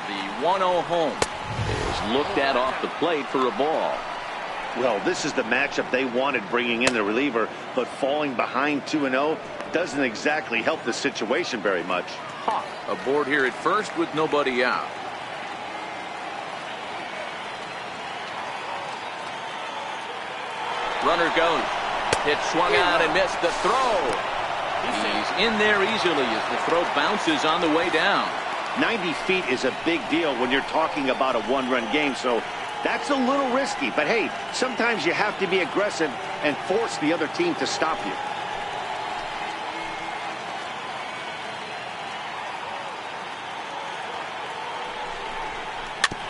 The 1-0 home is looked at off the plate for a ball. Well, this is the matchup they wanted, bringing in the reliever, but falling behind 2-0 doesn't exactly help the situation very much. Aboard here at first with nobody out. Runner goes. Hit swung out and missed the throw. He's in there easily as the throw bounces on the way down. 90 feet is a big deal when you're talking about a one-run game, so that's a little risky. But hey, sometimes you have to be aggressive and force the other team to stop you.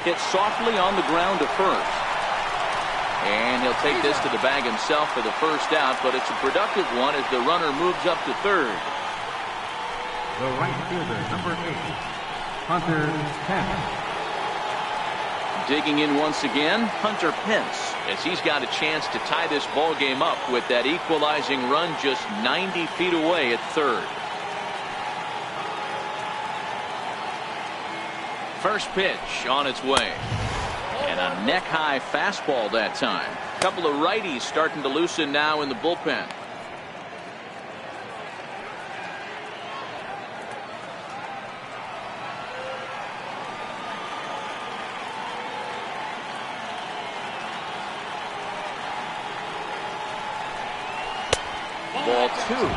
Hit softly on the ground to first. And he'll take this to the bag himself for the first out, but it's a productive one as the runner moves up to third. The right fielder, number 8, Hunter Pence. Digging in once again, Hunter Pence, as he's got a chance to tie this ball game up with that equalizing run just 90 feet away at third. First pitch on its way. And a neck-high fastball that time. A couple of righties starting to loosen now in the bullpen. Ball two.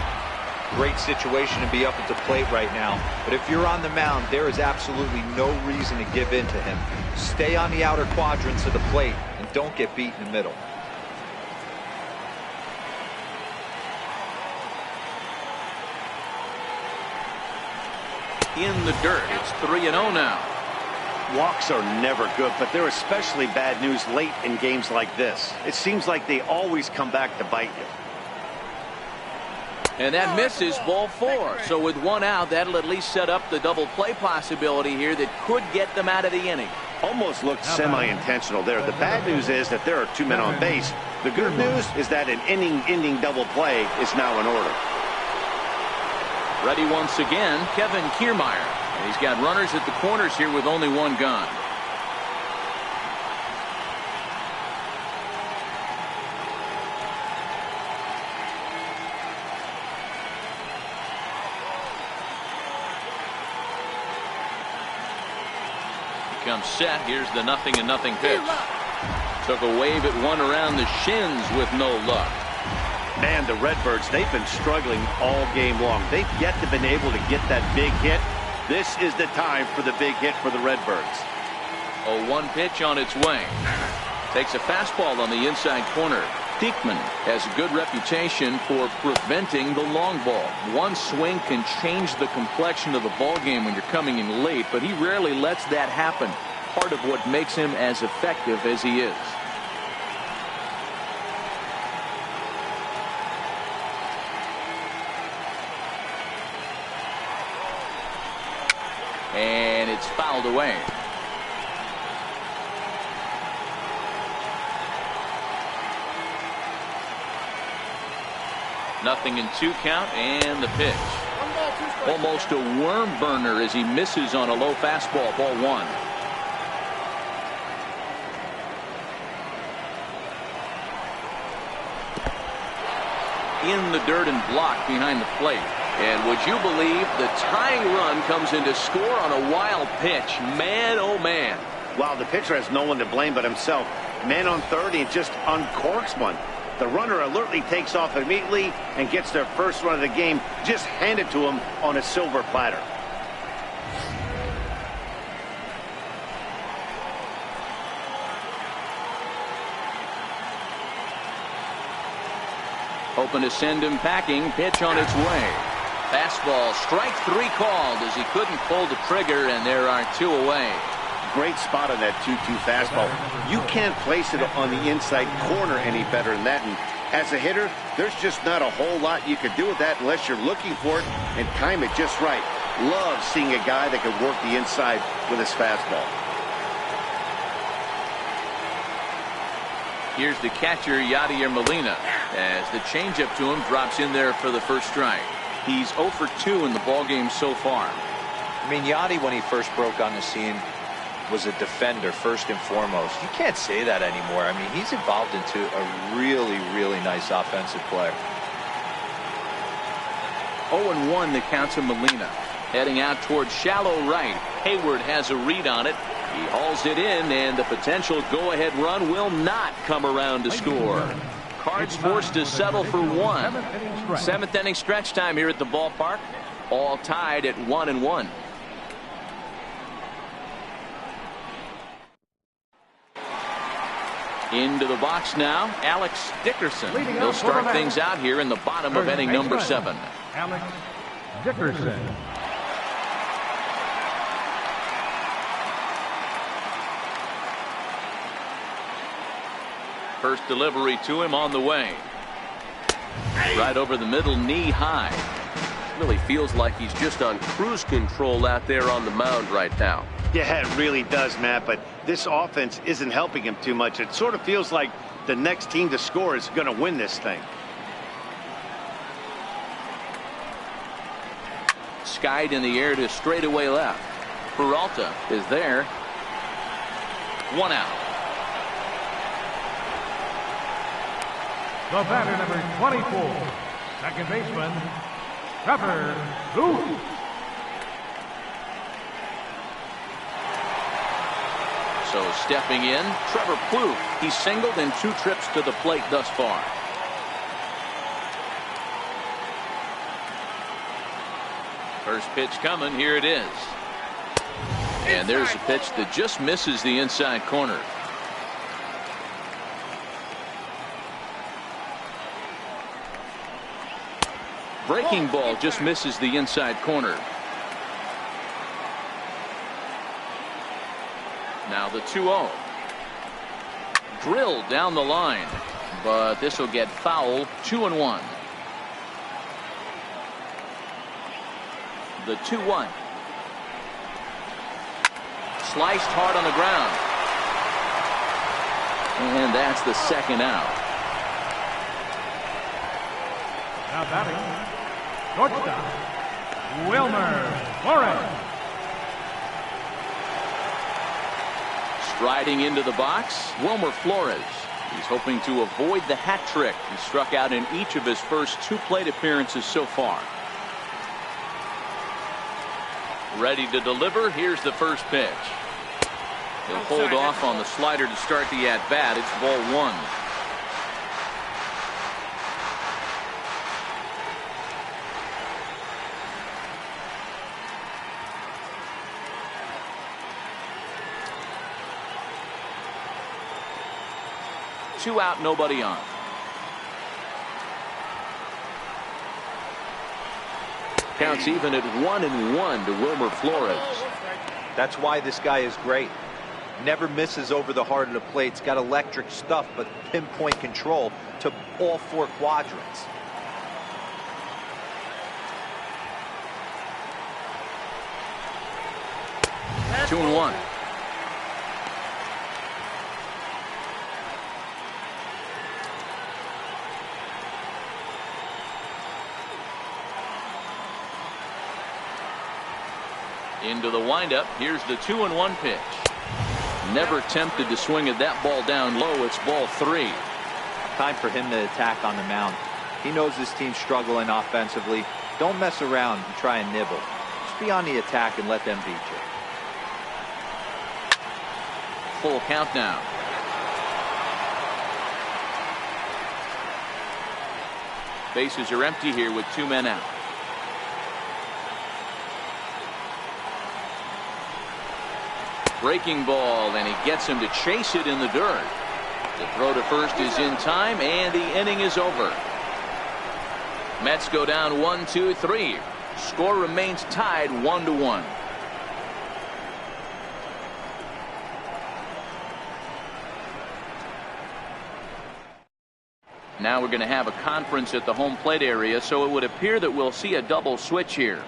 Great situation to be up at the plate right now, but if you're on the mound, there is absolutely no reason to give in to him. Stay on the outer quadrants of the plate and don't get beat in the middle. In the dirt, it's 3-0 now. Walks are never good, but they're especially bad news late in games like this. It seems like they always come back to bite you. And that misses, ball 4. So with one out, that'll at least set up the double play possibility here that could get them out of the inning. Almost looked semi-intentional there. The bad news is that there are 2 men on base. The good news is that an inning-ending double play is now in order. Ready once again, Kevin Kiermaier. And he's got runners at the corners here with only one gone. Comes set. Here's the 0-0 pitch. Took a wave at one around the shins with no luck. Man, the Redbirds, they've been struggling all game long. They've yet to been able to get that big hit. This is the time for the big hit for the Redbirds. 0-1 pitch on its way. Takes a fastball on the inside corner. Diekman has a good reputation for preventing the long ball. One swing can change the complexion of the ball game when you're coming in late, but he rarely lets that happen. Part of what makes him as effective as he is. And it's fouled away. Nothing in 2 count, and the pitch. Almost a worm burner as he misses on a low fastball, ball 1. in the dirt and blocked behind the plate. And would you believe the tying run comes in to score on a wild pitch? Man, oh man. Wow, the pitcher has no one to blame but himself. Man on third, and just uncorks one. The runner alertly takes off immediately and gets their first run of the game just handed to him on a silver platter. Hoping to send him packing. Pitch on its way. Fastball, strike three called as he couldn't pull the trigger, and there are two away. Great spot on that 2-2 fastball. You can't place it on the inside corner any better than that. And as a hitter, there's just not a whole lot you can do with that unless you're looking for it and time it just right. Love seeing a guy that can work the inside with his fastball. Here's the catcher, Yadier Molina, as the changeup to him drops in there for the first strike. He's 0 for 2 in the ballgame so far. I mean, Yadi, when he first broke on the scene, was a defender first and foremost. You can't say that anymore. I mean, he's evolved into a really, really nice offensive player. 0-1 the count to Molina. Heading out towards shallow right. Hayward has a read on it. He hauls it in, and the potential go-ahead run will not come around to score. Cards forced to settle for one. Seventh inning stretch time here at the ballpark. All tied at 1-1. Into the box now, Alex Dickerson. He'll start things out here in the bottom of inning number 7. Alex Dickerson. First delivery to him on the way. Right over the middle, knee high. Really feels like he's just on cruise control out there on the mound right now. Yeah, it really does, Matt, but this offense isn't helping him too much. It sort of feels like the next team to score is going to win this thing. Skied in the air to straightaway left. Peralta is there. One out. The batter, number 24, second baseman, Trevor Booth. So stepping in, Trevor Plouffe. He's singled in 2 trips to the plate thus far. First pitch coming. Here it is. And there's a pitch that just misses the inside corner. Breaking ball just misses the inside corner. Now the 2-0. Drilled down the line, but this will get foul. 2-1. The 2-1. Sliced hard on the ground. And that's the second out. Now batting, shortstop, Wilmer Flores. Striding into the box, Wilmer Flores. He's hoping to avoid the hat trick. He struck out in each of his first 2 plate appearances so far. Ready to deliver. Here's the first pitch. He'll hold off on the slider to start the at-bat. It's ball 1. Two out, nobody on. Counts even at 1-1 to Wilmer Flores. That's why this guy is great. Never misses over the heart of the plate. He's got electric stuff, but pinpoint control to all 4 quadrants. That's 2-1. Into the windup. Here's the 2-1 pitch. Never tempted to swing at that ball down low. It's ball 3. Time for him to attack on the mound. He knows his team's struggling offensively. Don't mess around and try and nibble. Just be on the attack and let them beat you. Full count now. Bases are empty here with 2 men out. Breaking ball, and he gets him to chase it in the dirt. The throw to first is in time, and the inning is over. Mets go down 1-2-3. Score remains tied 1-1. Now we're going to have a conference at the home plate area, so it would appear that we'll see a double switch here.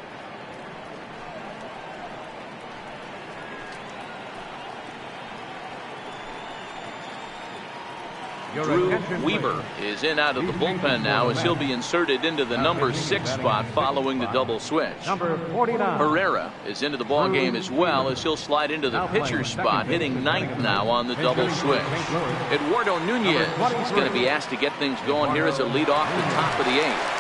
Drew Weaver is in out of the bullpen now as he'll be inserted into the number 6 spot following the double switch. Number 49. Herrera is into the ball game as well as he'll slide into the pitcher's spot, hitting 9th now on the double switch. Eduardo Nunez is going to be asked to get things going here as a lead off the top of the 8th.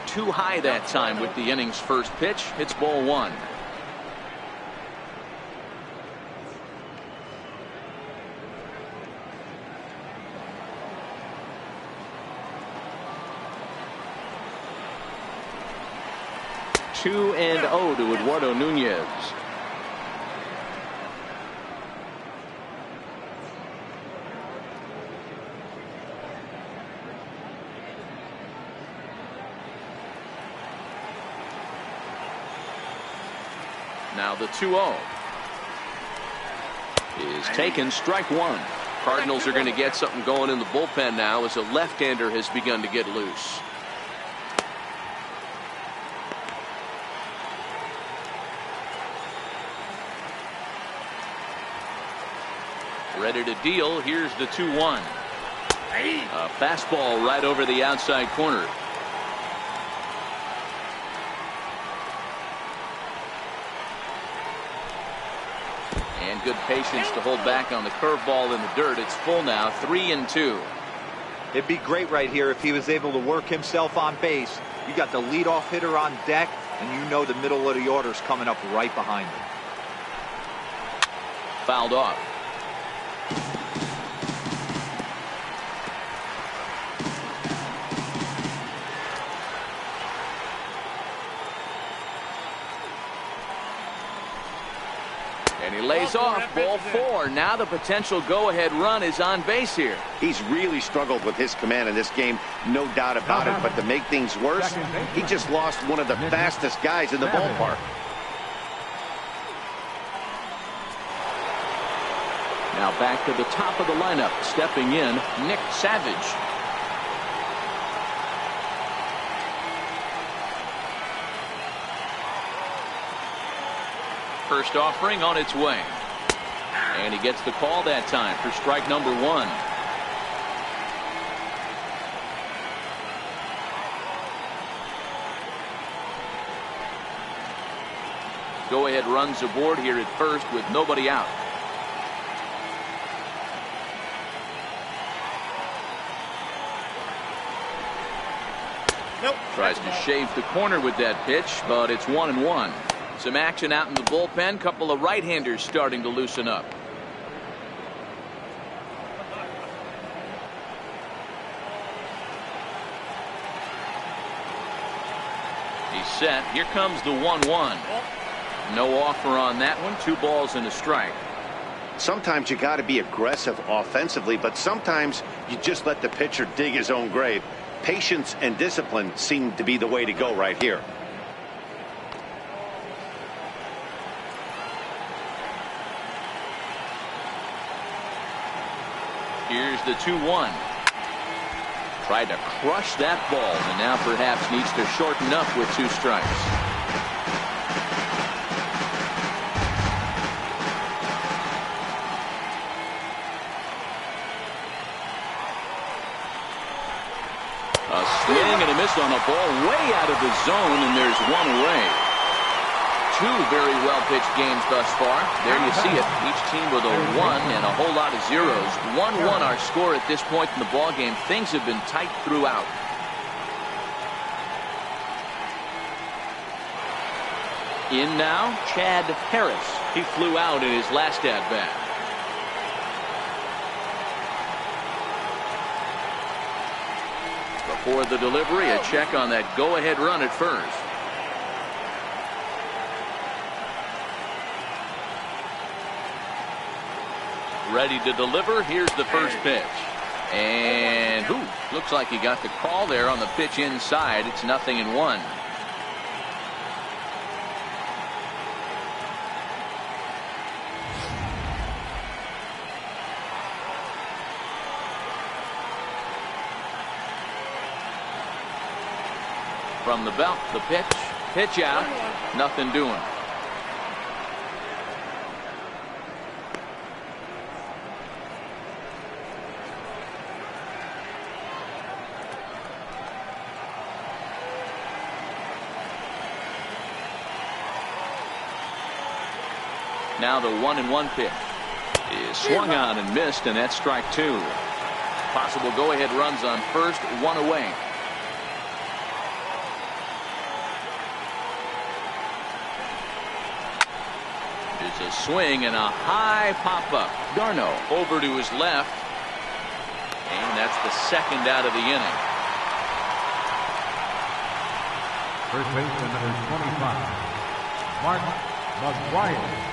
Too high that time with the inning's first pitch. It's ball 1. Two and 0 to Eduardo Nunez. Now the 2-0 is taken, strike 1. Cardinals are going to get something going in the bullpen now as a left-hander has begun to get loose. Ready to deal. Here's the 2-1. A fastball right over the outside corner. And good patience to hold back on the curveball in the dirt. It's full now, 3-2. It'd be great right here if he was able to work himself on base. You got the leadoff hitter on deck, and you know the middle of the order's coming up right behind him. Fouled off. And he lays off, ball 4. Now the potential go-ahead run is on base here. He's really struggled with his command in this game, no doubt about it. But to make things worse, he just lost one of the fastest guys in the ballpark. Now back to the top of the lineup, stepping in, Nick Savage. First offering on its way. And he gets the call that time for strike number 1. Go-ahead runs aboard here at first with nobody out. Tries to shave the corner with that pitch, but it's 1-1. Some action out in the bullpen. Couple of right-handers starting to loosen up. He's set. Here comes the 1-1. No offer on that one. 2 balls and a strike. Sometimes you got to be aggressive offensively, but sometimes you just let the pitcher dig his own grave. Patience and discipline seem to be the way to go right here. Here's the 2-1. Tried to crush that ball, and now perhaps needs to shorten up with 2 strikes. A swing and a miss on a ball way out of the zone, and there's 1 away. two very well-pitched games thus far. There you see it. Each team with a 1 and a whole lot of zeros. 1-1 our score at this point in the ball game. Things have been tight throughout. In now, Chad Harris. He flew out in his last at-bat. Before the delivery, a check on that go-ahead run at first. Ready to deliver. Here's the first pitch. And looks like he got the call there on the pitch inside. It's 0-1. From the belt, the pitch out, nothing doing. Now the 1-1 pitch is swung on and missed, and that's strike 2. Possible go-ahead runs on first, 1 away. It's a swing and a high pop-up. Darno over to his left. And that's the second out of the inning. First baseman number 25, Mark McGuire.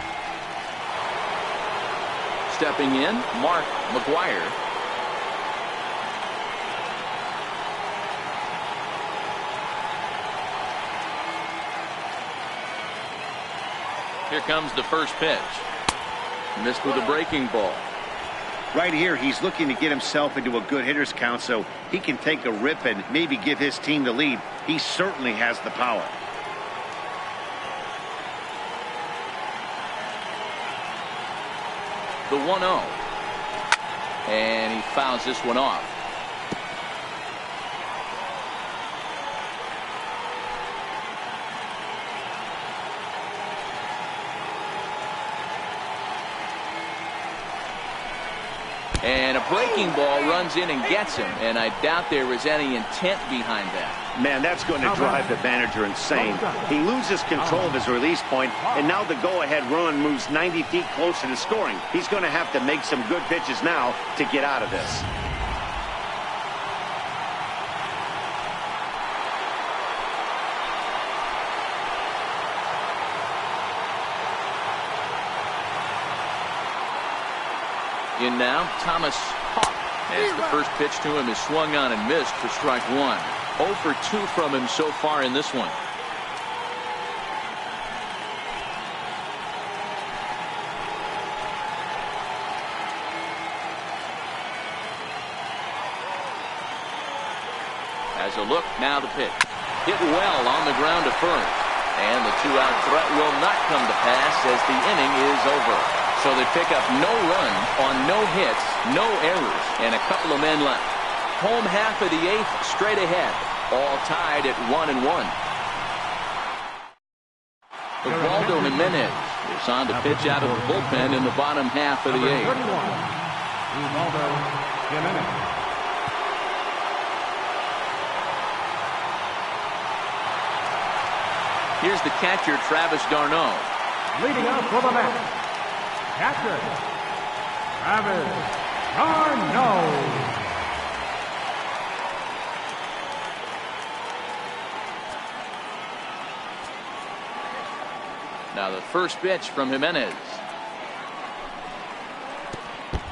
Stepping in, Mark McGuire. Here comes the first pitch. Missed with a breaking ball. Right here, he's looking to get himself into a good hitter's count so he can take a rip and maybe give his team the lead. He certainly has the power. The 1-0. And he fouls this one off. And a breaking ball runs in and gets him, and I doubt there was any intent behind that. Man, that's going to drive the manager insane. He loses control of his release point, and now the go-ahead run moves 90 feet closer to scoring. He's going to have to make some good pitches now to get out of this. In now, Thomas Hawk, as the first pitch to him is swung on and missed for strike 1. 0 for 2 from him so far in this one. As a look, now the pitch. Hit well on the ground to first. And the 2-out threat will not come to pass as the inning is over. So they pick up no run on no hits, no errors, and a couple of men left. Home half of the 8th straight ahead, all tied at 1-1. Ubaldo Jimenez is on to pitch out of the bullpen in the bottom half of the 8th. Ubaldo Jimenez. Here's the catcher, Travis d'Arnaud. Leading up for the match, catcher, Travis d'Arnaud. Now the first pitch from Jimenez.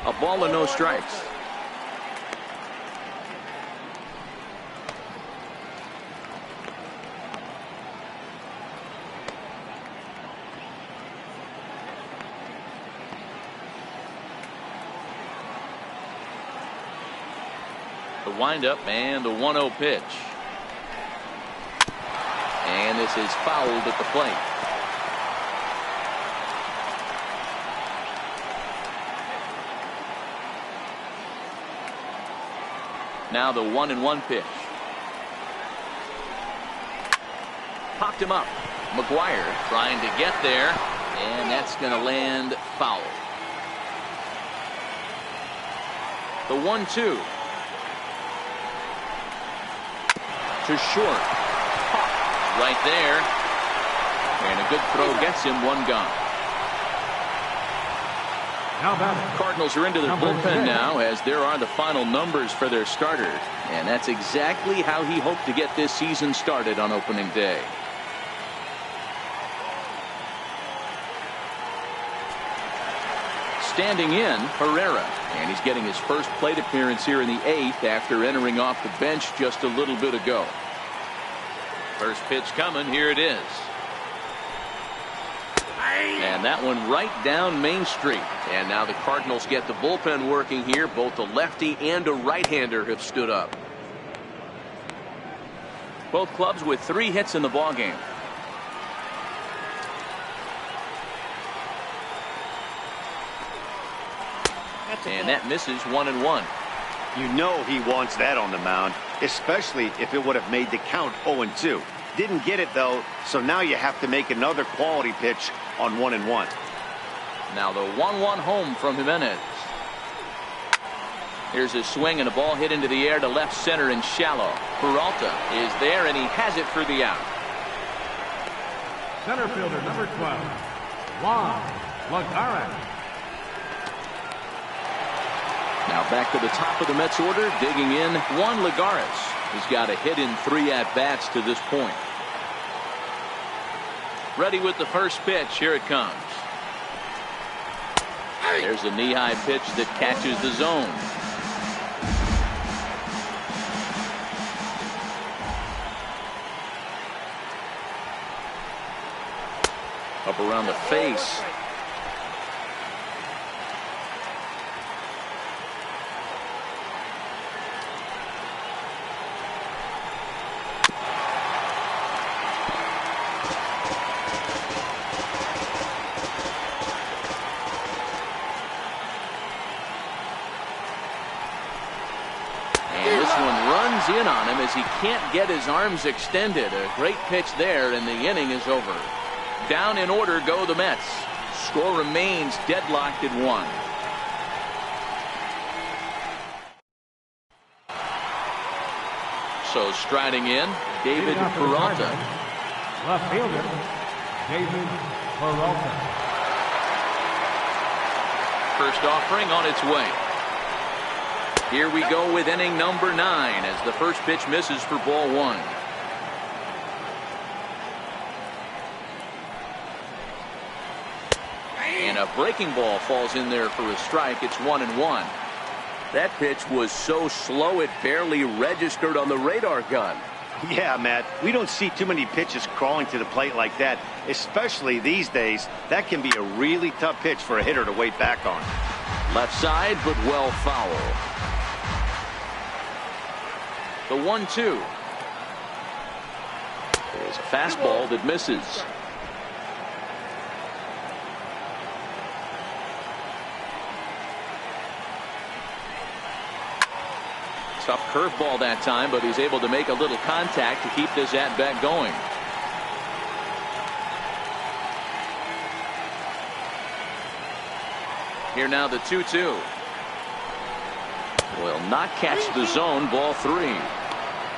A ball and no strikes. The windup and the 1-0 pitch. And this is fouled at the plate. Now the 1-1 pitch. Popped him up. McGuire trying to get there, and that's going to land foul. The 1-2 to short, right there, and a good throw gets him one gone. Cardinals are into their bullpen now, as there are the final numbers for their starter, and that's exactly how he hoped to get this season started on opening day. Standing in, Herrera, and he's getting his first plate appearance here in the 8th after entering off the bench just a little bit ago. First pitch coming, here it is. And that one right down Main Street. And now the Cardinals get the bullpen working here. Both a lefty and a right-hander have stood up. Both clubs with 3 hits in the ballgame. And that misses 1-1. You know he wants that on the mound, especially if it would have made the count 0-2. Didn't get it, though, so now you have to make another quality pitch on 1-1. Now the 1-1 home from Jimenez. Here's a swing and a ball hit into the air to left center and shallow. Peralta is there, and he has it for the out. Center fielder number 12, Juan Lagares. Now back to the top of the Mets order, digging in, Juan Lagares. He's got a hit in 3 at-bats to this point. Ready with the first pitch. Here it comes. There's a knee-high pitch that catches the zone. Up around the face. In on him as he can't get his arms extended. A great pitch there, and the inning is over. Down in order go the Mets. Score remains deadlocked at 1. So striding in, David Peralta. Left fielder, David Peralta. First offering on its way. Here we go with inning number 9 as the first pitch misses for ball 1. And a breaking ball falls in there for a strike. It's 1-1. That pitch was so slow it barely registered on the radar gun. Yeah, Matt, we don't see too many pitches crawling to the plate like that, especially these days. That can be a really tough pitch for a hitter to wait back on. Left side, but well foul. The 1-2 is a fastball that misses. Tough curveball that time, but he's able to make a little contact to keep this at-bat going. Here now the 2-2. Will not catch the zone. Ball 3.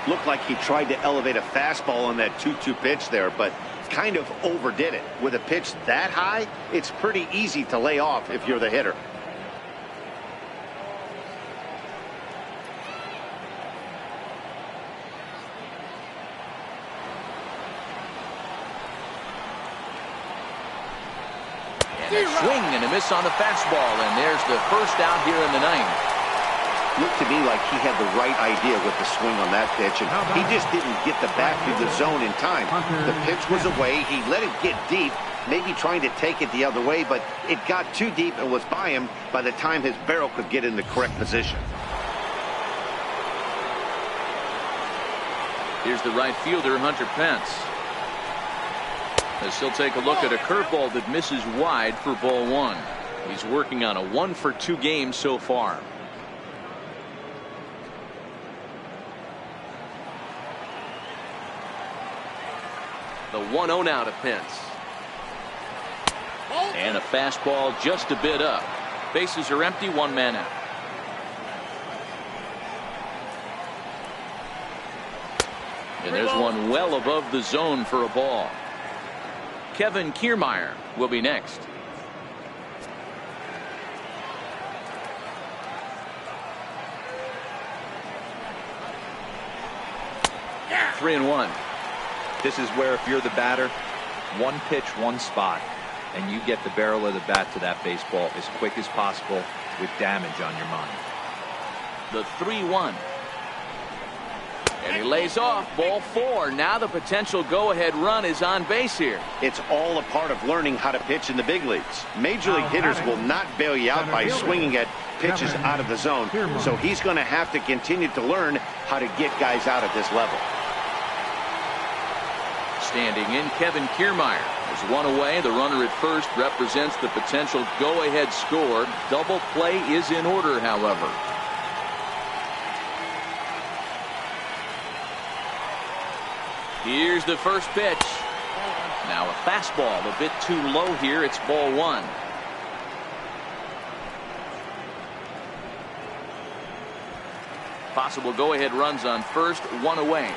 Looked like he tried to elevate a fastball on that 2-2 pitch there, but kind of overdid it. With a pitch that high, it's pretty easy to lay off if you're the hitter. And a swing and a miss on the fastball, and there's the first out here in the 9th. Looked to me like he had the right idea with the swing on that pitch, and he just didn't get the bat through the zone in time. The pitch was away. He let it get deep, maybe trying to take it the other way, but it got too deep and was by him by the time his barrel could get in the correct position. Here's the right fielder, Hunter Pence. As he'll take a look at a curveball that misses wide for ball 1. He's working on a 1-for-2 game so far. The 1-0 now to Pence. And a fastball just a bit up. Bases are empty, one man out. And there's one well above the zone for a ball. Kevin Kiermaier will be next. Yeah. 3-1. This is where if you're the batter, one pitch, one spot, and you get the barrel of the bat to that baseball as quick as possible with damage on your mind. The 3-1. And he lays off, ball 4. Now the potential go-ahead run is on base here. It's all a part of learning how to pitch in the big leagues. Major league hitters will not bail you out by swinging at pitches out of the zone, so he's going to have to continue to learn how to get guys out at this level. Standing in, Kevin Kiermaier. There's one away. The runner at first represents the potential go-ahead score. Double play is in order, however. Here's the first pitch. Now a fastball a bit too low here. It's ball 1. Possible go-ahead runs on first, one away.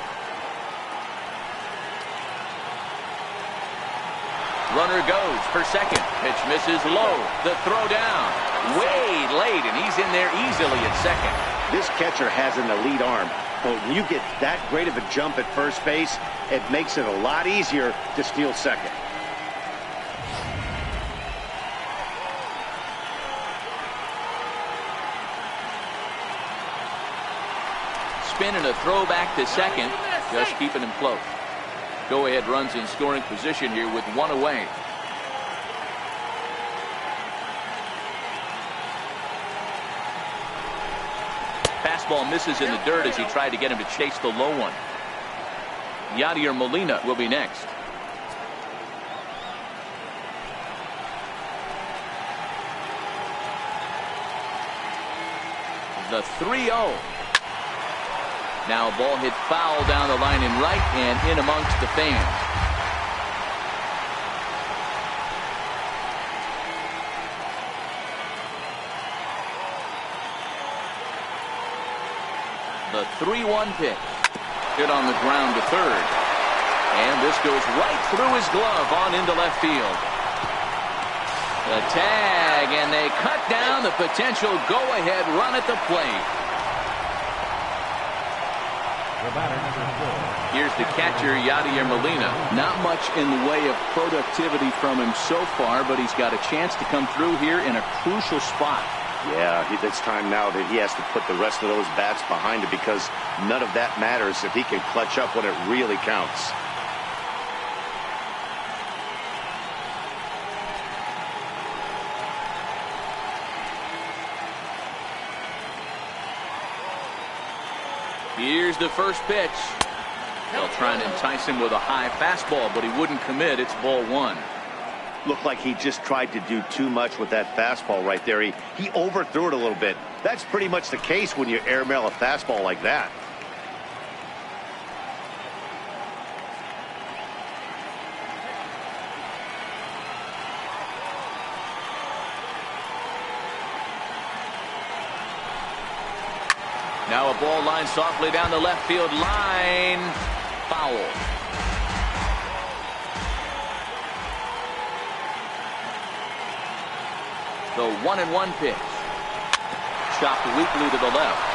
Runner goes for second. Pitch misses low. The throw down. Way late, and he's in there easily at second. This catcher has an elite arm, but when you get that great of a jump at first base, it makes it a lot easier to steal second. Spin and a throw back to second, just keeping him close. Go-ahead runs in scoring position here with one away. Fastball misses in the dirt as he tried to get him to chase the low one. Yadier Molina will be next. The 3-0. Now a ball hit foul down the line in right and in amongst the fans. The 3-1 pitch. Hit on the ground to third. And this goes right through his glove on into left field. The tag, and they cut down the potential go-ahead run at the plate. Here's the catcher, Yadier Molina. Not much in the way of productivity from him so far, but he's got a chance to come through here in a crucial spot. Yeah, it's time now that he has to put the rest of those bats behind it, because none of that matters if he can clutch up when it really counts. Here's the first pitch. They'll try and entice him with a high fastball, but he wouldn't commit. It's ball 1. Looked like he just tried to do too much with that fastball right there. He overthrew it a little bit. That's pretty much the case when you airmail a fastball like that. Now a ball line softly down the left field line. Foul. The 1-1 pitch. Chopped weakly to the left.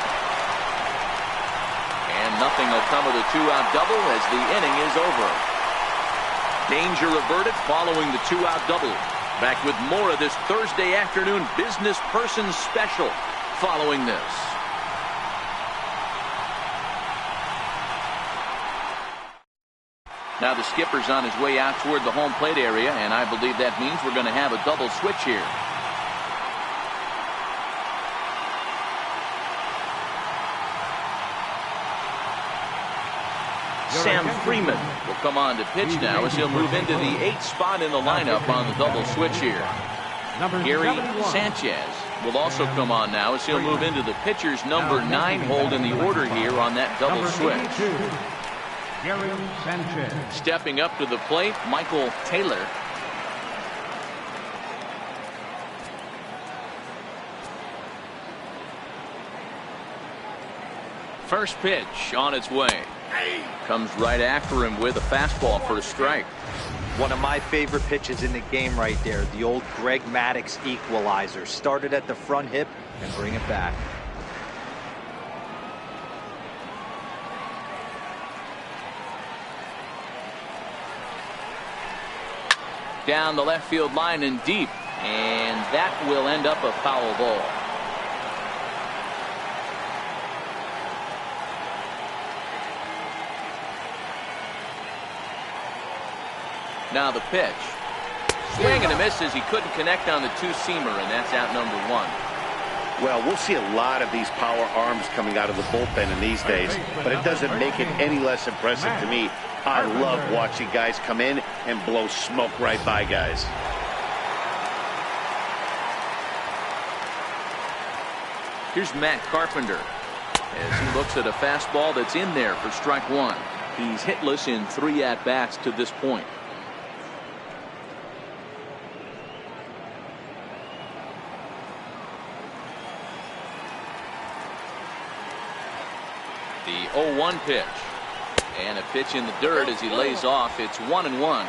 And nothing will come of the 2-out double as the inning is over. Danger averted following the 2-out double. Back with more of this Thursday afternoon business person special following this. Now the skipper's on his way out toward the home plate area, and I believe that means we're going to have a double switch here. Sam Freeman will come on to pitch now as he'll move into the 8th spot in the lineup on the double switch here. Gary Sanchez will also come on now as he'll move into the pitcher's number 9 hold in the order here on that double switch. Gary Sanchez. Stepping up to the plate, Michael Taylor. First pitch on its way. Comes right after him with a fastball for a strike. One of my favorite pitches in the game right there. The old Greg Maddux equalizer. Started at the front hip and bring it back. Down the left field line and deep. And that will end up a foul ball. Now the pitch. Swing and a miss as he couldn't connect on the two-seamer, and that's out number one. Well, we'll see a lot of these power arms coming out of the bullpen in these days, but it doesn't make it any less impressive to me. I love watching guys come in and blow smoke right by guys. Here's Matt Carpenter as he looks at a fastball that's in there for strike one. He's hitless in 3 at-bats to this point. The 0-1 pitch. And a pitch in the dirt as he lays off. It's 1-1.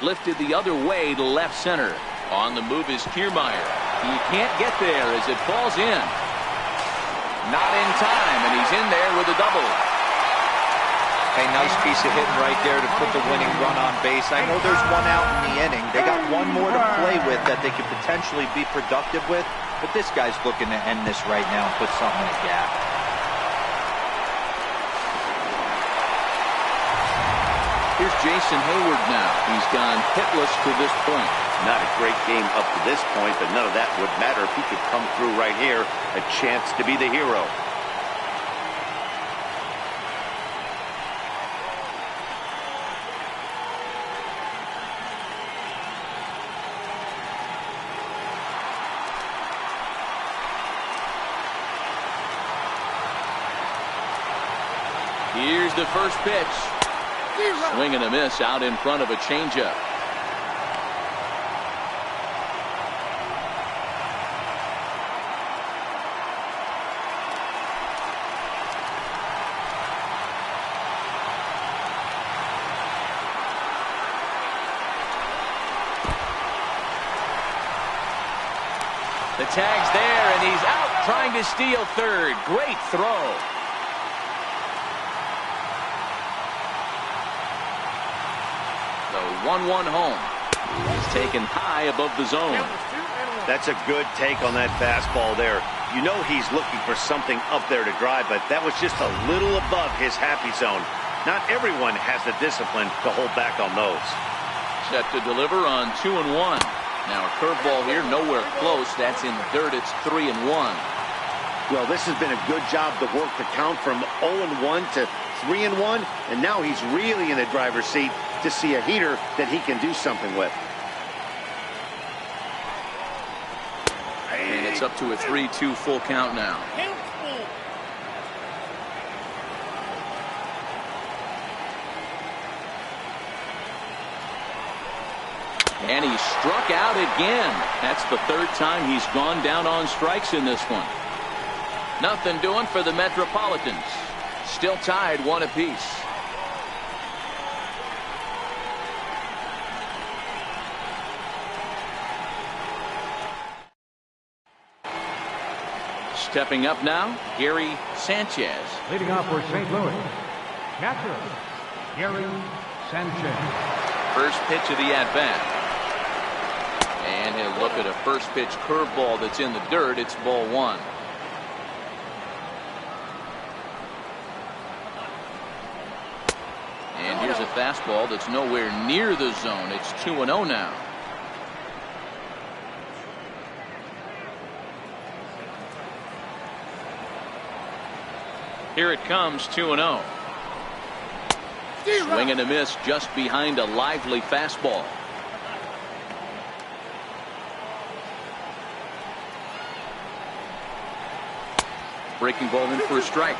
Lifted the other way to left center. On the move is Kiermaier. He can't get there as it falls in. Not in time, and he's in there with a double. A nice piece of hitting right there to put the winning run on base. I know there's one out in the inning. They got one more to play with that they could potentially be productive with, but this guy's looking to end this right now and put something in the gap. Here's Jason Hayward now. He's gone hitless to this point. Not a great game up to this point, but none of that would matter if he could come through right here. A chance to be the hero. Here's the first pitch. Swing and a miss out in front of a changeup. The tag's there, and he's out trying to steal third. Great throw. The 1-1 home is taken high above the zone. That's a good take on that fastball there. You know he's looking for something up there to drive, but that was just a little above his happy zone. Not everyone has the discipline to hold back on those. Set to deliver on 2-1. Now a curveball here, nowhere close. That's in the dirt. It's 3-1. Well, this has been a good job to work the count from 0-1 to 3-1, and now he's really in the driver's seat to see a heater that he can do something with. And it's up to a 3-2 full count now. And he struck out again. That's the third time he's gone down on strikes in this one. Nothing doing for the Metropolitans. Still tied 1 apiece. Stepping up now, Gary Sanchez. Leading off for St. Louis, catcher, Gary Sanchez. First pitch of the at-bat. And he'll look at a first pitch curveball that's in the dirt. It's ball 1. And here's a fastball that's nowhere near the zone. It's 2-0 now. Here it comes, 2-0. Swing and a miss just behind a lively fastball. Breaking ball in for a strike.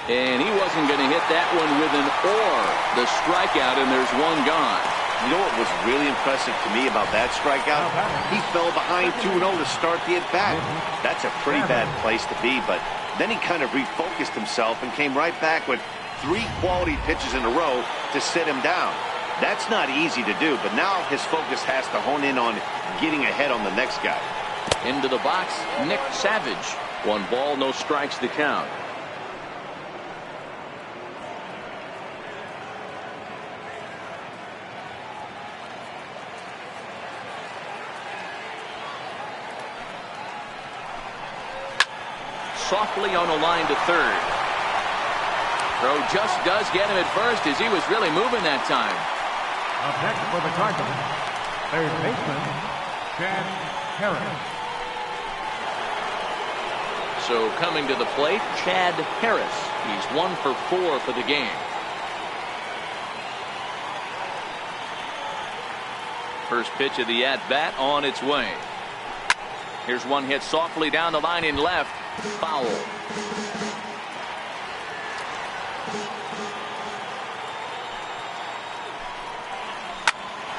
And he wasn't going to hit that one with an or. The strikeout, and there's one gone. You know what was really impressive to me about that strikeout? He fell behind 2-0 to start the at-bat. That's a pretty bad place to be, but then he kind of refocused himself and came right back with 3 quality pitches in a row to sit him down. That's not easy to do, but now his focus has to hone in on getting ahead on the next guy. Into the box, Nick Savage. 1 ball, no strikes to count. Softly on a line to third. Throw just does get him at first as he was really moving that time. Up next for the Cardinals, third baseman, Chad Harris. So coming to the plate, Chad Harris. He's 1 for 4 for the game. First pitch of the at-bat on its way. Here's one hit softly down the line in left. Foul.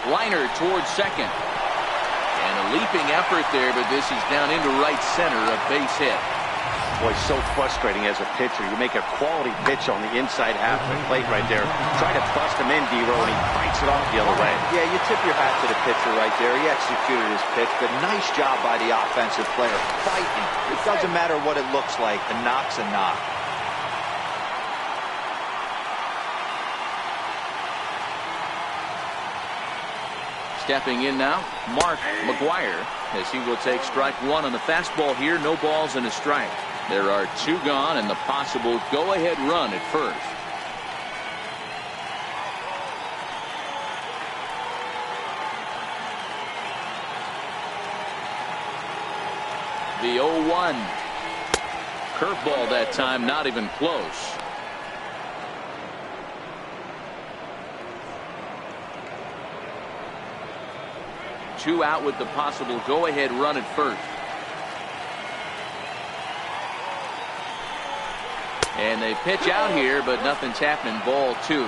Liner towards second. And a leaping effort there, but this is down into right center, a base hit. Boy, so frustrating as a pitcher. You make a quality pitch on the inside half of the plate right there. Try to bust him in, D-Row, and he fights it off the other way. Yeah, you tip your hat to the pitcher right there. He executed his pitch, but nice job by the offensive player. Fighting. It doesn't matter what it looks like. A knock's a knock. Stepping in now, Mark McGuire, as he will take strike 1 on the fastball here. No balls and a strike. There are 2 gone and the possible go-ahead run at first. The 0-1. Curveball that time, not even close. Two out with the possible go-ahead run at first. And they pitch out here, but nothing's happening. Ball 2.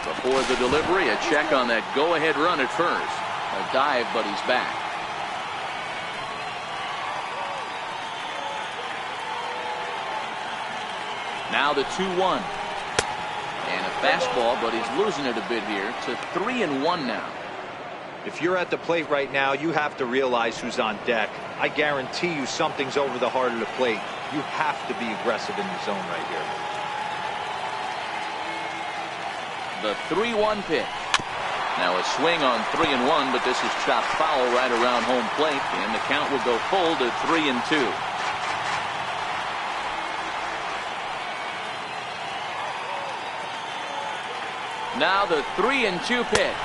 Before the delivery, a check on that go-ahead run at first. A dive, but he's back. Now the 2-1. And a fastball, but he's losing it a bit here to 3-1 now. If you're at the plate right now, you have to realize who's on deck. I guarantee you something's over the heart of the plate. You have to be aggressive in the zone right here. The 3-1 pitch. Now a swing on 3-1, but this is chopped foul right around home plate, and the count will go full to 3-2. Now the 3-2 pitch.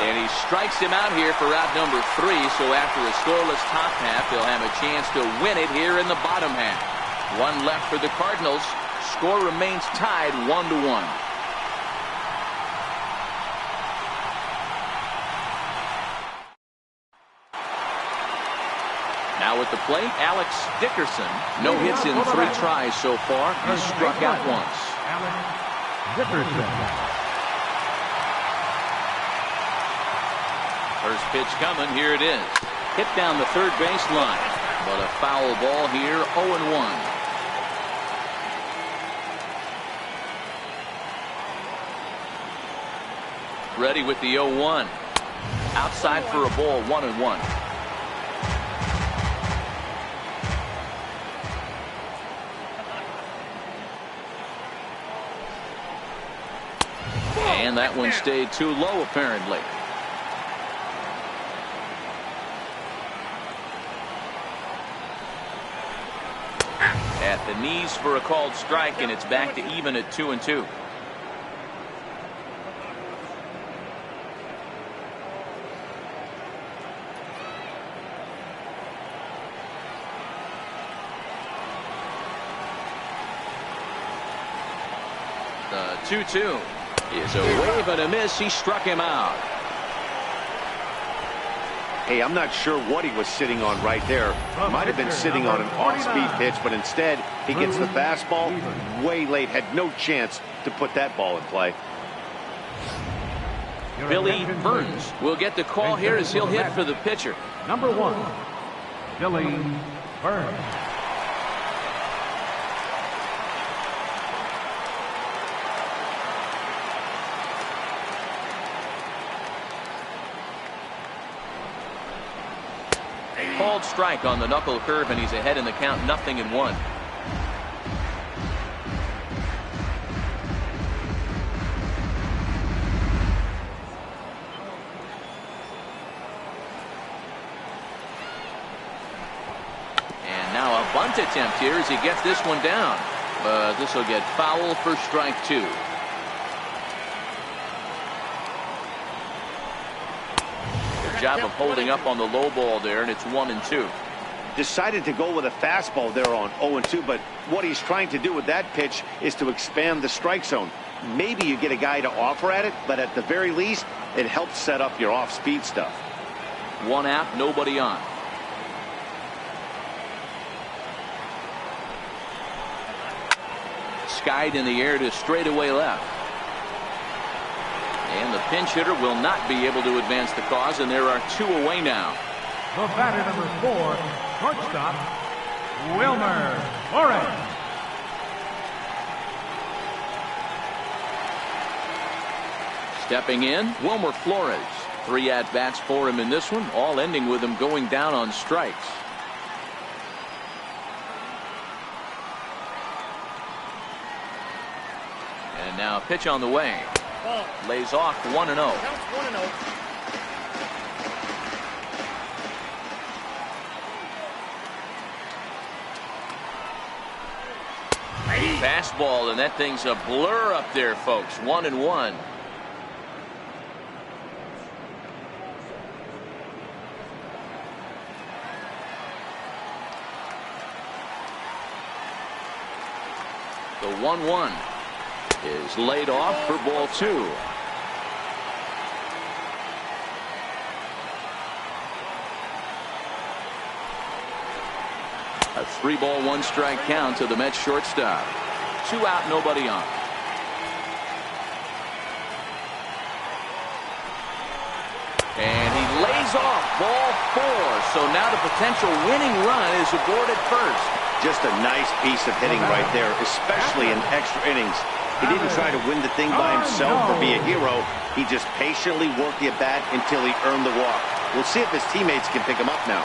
And he strikes him out here for out number 3. So after a scoreless top half, they'll have a chance to win it here in the bottom half. 1 left for the Cardinals. Score remains tied 1-1. Now at the plate, Alex Dickerson. No hits in 3 tries so far. He's struck out once. Alex Dickerson. First pitch coming. Here it is. Hit down the third base line. But a foul ball here. 0-1. Ready with the 0-1. Outside for a ball. 1-1. And that one stayed too low apparently. At the knees for a called strike, and it's back to even at 2-2. The 2-2 is a wave and a miss. He struck him out. Hey, I'm not sure what he was sitting on right there. Might have been sitting on an off-speed pitch, but instead he gets the fastball way late. Had no chance to put that ball in play. Billy Burns will get the call here as he'll hit for the pitcher. Number 1, Billy Burns. Called strike on the knuckle curve, and he's ahead in the count, 0-1. And now a bunt attempt here as he gets this one down. But this will get foul for strike 2. Job of holding up on the low ball there, and it's 1-2. Decided to go with a fastball there on 0-2, but what he's trying to do with that pitch is to expand the strike zone. Maybe you get a guy to offer at it, but at the very least, it helps set up your off-speed stuff. One out, nobody on. Skied in the air to straightaway left. And the pinch hitter will not be able to advance the cause, and there are 2 away now. The batter, number 4, shortstop, Wilmer Flores. Stepping in, Wilmer Flores. 3 at-bats for him in this one, all ending with him going down on strikes. And now a pitch on the way. Lays off 1-0. Fastball, and that thing's a blur up there, folks. 1-1. The 1-1 is laid off for ball 2. A 3-ball, 1-strike count to the Mets shortstop. 2 out, nobody on. And he lays off ball 4. So now the potential winning run is aboard at first. Just a nice piece of hitting right there, especially in extra innings. He didn't try to win the thing by himself or be a hero. He just patiently worked the at-bat until he earned the walk. We'll see if his teammates can pick him up now.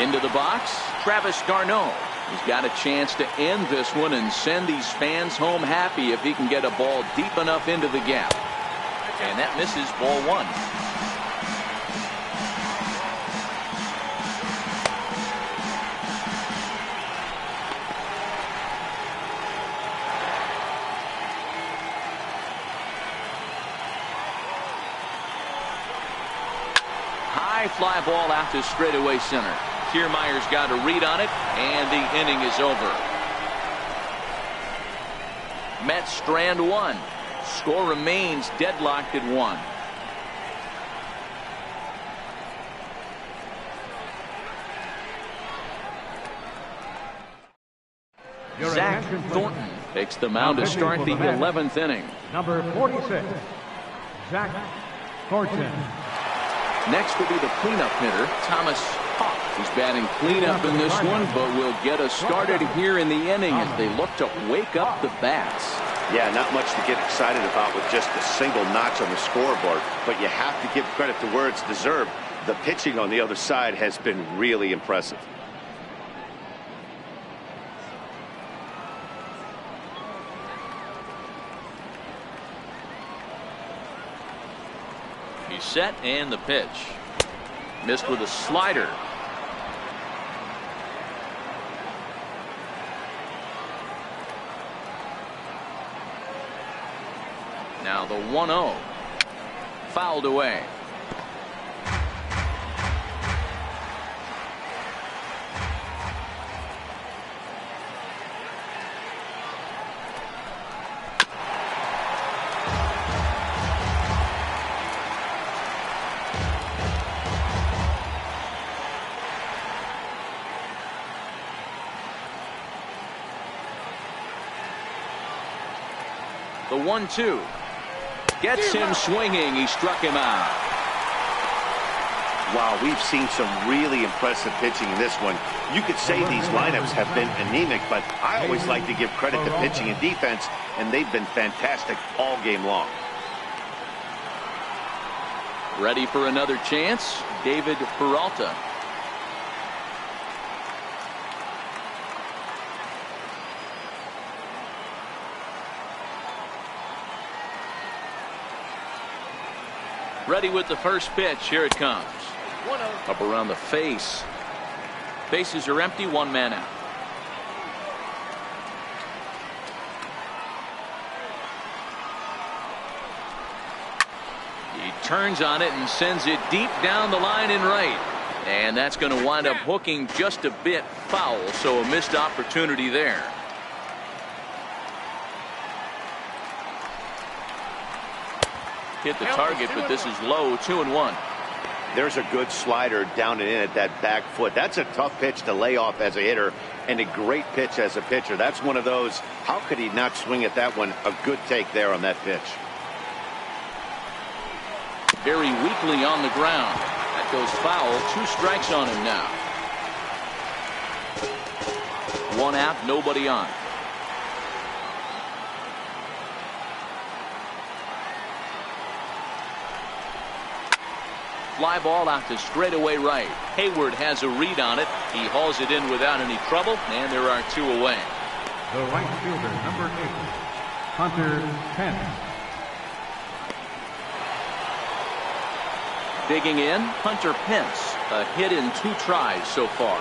Into the box, Travis d'Arnaud. He's got a chance to end this one and send these fans home happy if he can get a ball deep enough into the gap. And that misses ball 1. High fly ball out to straightaway center. Kiermaier's got a read on it, and the inning is over. Mets strand 1. Score remains deadlocked at 1. Zach Thornton takes the mound to start the 11th inning. Number 46, Zach Thornton. Next will be the cleanup hitter, Thomas Hawk. He's batting cleanup in this one, but will get us started here in the inning as they look to wake up the bats. Yeah, not much to get excited about with just a single notch on the scoreboard, but you have to give credit to where it's deserved. The pitching on the other side has been really impressive. He's set, and the pitch. Missed with a slider. Now the 1-0. Fouled away. The 1-2. Gets him swinging. He struck him out. Wow, we've seen some really impressive pitching in this one. You could say these lineups have been anemic, but I always like to give credit to pitching and defense, and they've been fantastic all game long. Ready for another chance, David Peralta. Ready with the first pitch. Here it comes. Up around the face. Bases are empty. One man out. He turns on it and sends it deep down the line in right. And that's going to wind up hooking just a bit foul. So a missed opportunity there. Hit the target, but this is low. 2-1. There's a good slider down and in at that back foot. That's a tough pitch to lay off as a hitter, and a great pitch as a pitcher. That's one of those, how could he not swing at that one? A good take there on that pitch. Very weakly on the ground. That goes foul. 2 strikes on him now. 1 out, nobody on. Fly ball out to straightaway right. Hayward has a read on it. He hauls it in without any trouble, and there are 2 away. The right fielder, number 8, Hunter Pence. Digging in, Hunter Pence. A hit in 2 tries so far.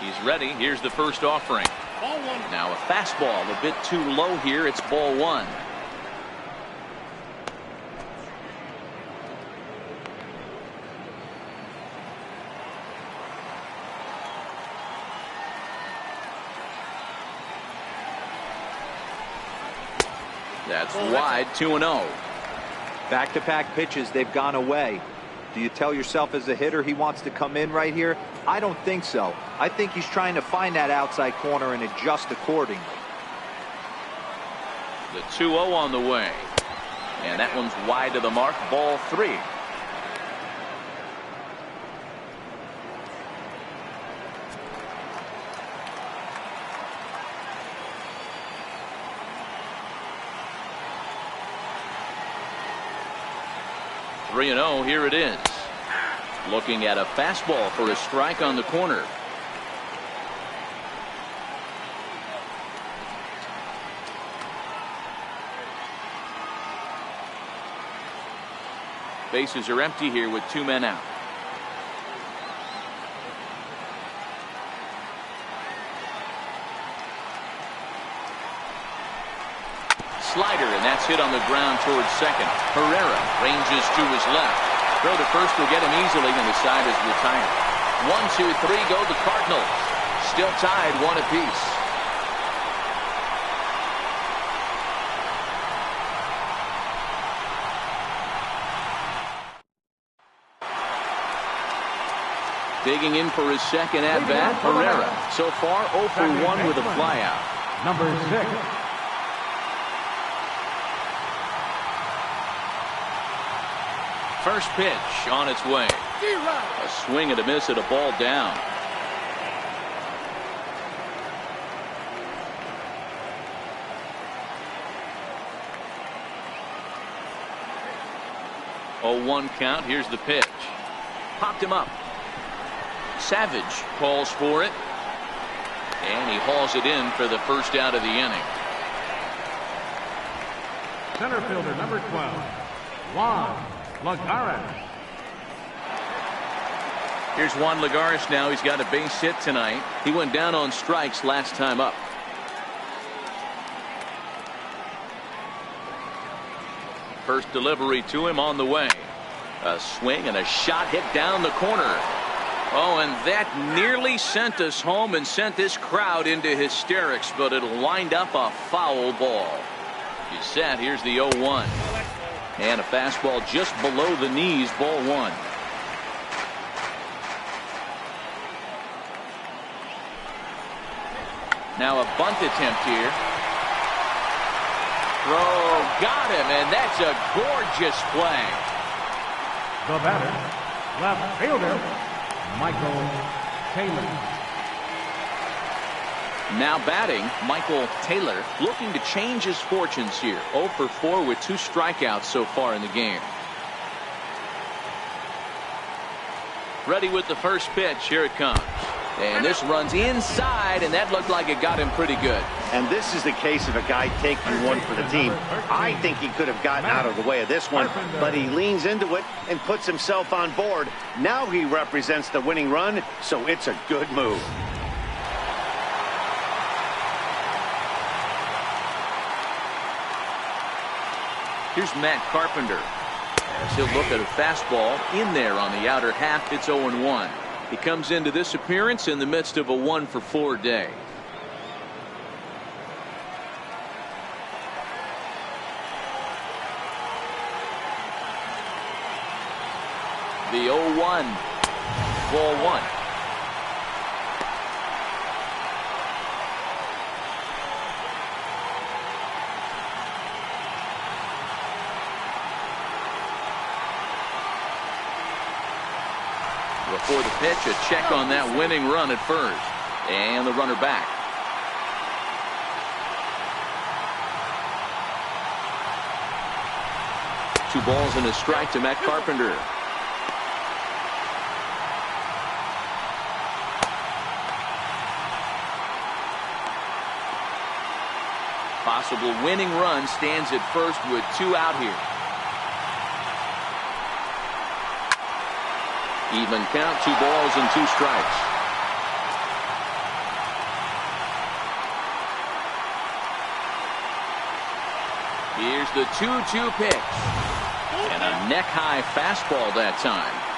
He's ready. Here's the first offering. Now a fastball a bit too low here. It's ball 1. That's wide. 2-0. Back-to-back pitches, they've gone away. Do you tell yourself as a hitter he wants to come in right here? I don't think so. I think he's trying to find that outside corner and adjust accordingly. The 2-0 on the way. And that one's wide to the mark. Ball 3. (3-0). Here it is. Looking at a fastball for a strike on the corner. Bases are empty here with 2 men out. Slider, and that's hit on the ground towards second. Herrera ranges to his left. Throw to first will get him easily, and the side is retired. 1, 2, 3 go the Cardinals. Still tied 1 apiece. Digging in for his second at bat, Herrera. So far 0 for 1 with a flyout. Number 6. First pitch on its way. A swing and a miss at a ball down. Oh, 1 count. Here's the pitch. Popped him up. Savage calls for it. And he hauls it in for the first out of the inning. Center fielder, number 12, Juan Lagares. Here's Juan Lagares now. He's got a base hit tonight. He went down on strikes last time up. First delivery to him on the way. A swing and a shot hit down the corner. Oh, and that nearly sent us home and sent this crowd into hysterics, but it'll wind up a foul ball. He's set. Here's the 0-1. And a fastball just below the knees, ball 1. Now a bunt attempt here. Throw, got him, and that's a gorgeous play. The batter, left fielder, Michael Taylor. Now batting, Michael Taylor, looking to change his fortunes here. 0 for 4 with 2 strikeouts so far in the game. Ready with the first pitch. Here it comes. And this runs inside, and that looked like it got him pretty good. And this is the case of a guy taking one for the team. I think he could have gotten out of the way of this one, but he leans into it and puts himself on board. Now he represents the winning run, so it's a good move. Here's Matt Carpenter. As he'll look at a fastball in there on the outer half. It's 0-1. He comes into this appearance in the midst of a 1 for 4 day. The 0-1. Ball 1. Before the pitch, a check on that winning run at first. And the runner back. Two balls and a strike to Matt Carpenter. Possible winning run stands at first with 2 out here. Even count, 2 balls and 2 strikes. Here's the 2-2 pitch. And a neck-high fastball that time.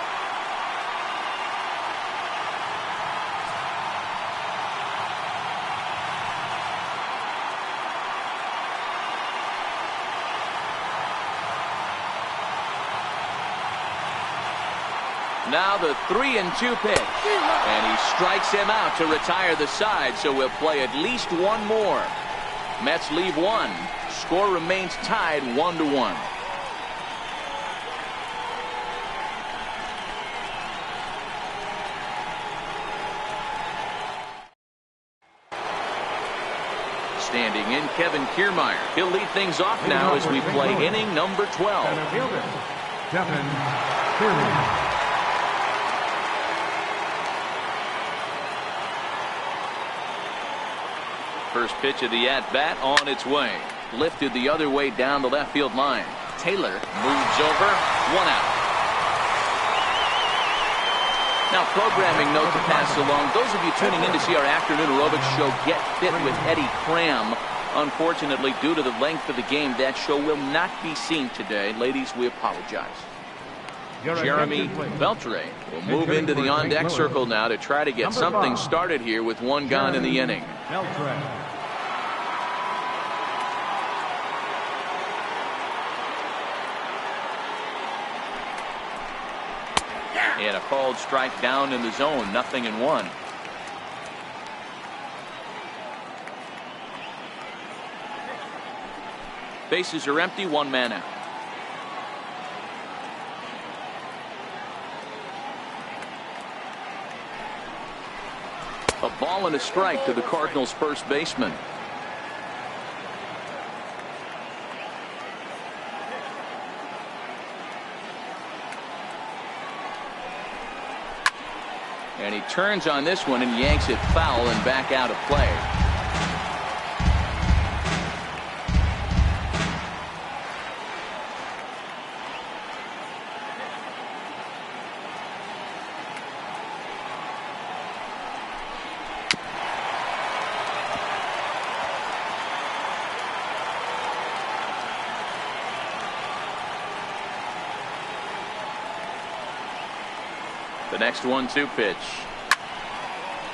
Now the 3-2 pitch. And he strikes him out to retire the side, so we'll play at least 1 more. Mets leave 1. Score remains tied 1-1. Standing in, Kevin Kiermaier. He'll lead things off now as we play inning number 12. Center fielder, Kevin Kiermaier. First pitch of the at-bat on its way. Lifted the other way down the left field line. Taylor moves over. 1 out. Now, programming note to pass along. Those of you tuning in to see our afternoon aerobics show Get Fit with Eddie Cram. Unfortunately, due to the length of the game, that show will not be seen today. Ladies, we apologize. Jeremy Beltre will move into the on-deck circle now to try to get something started here with 1 gone in the inning. And a called strike down in the zone. 0-1. Bases are empty. 1 man out. A ball and a strike to the Cardinals' first baseman. And he turns on this one and yanks it foul and back out of play. The next 1-2 pitch.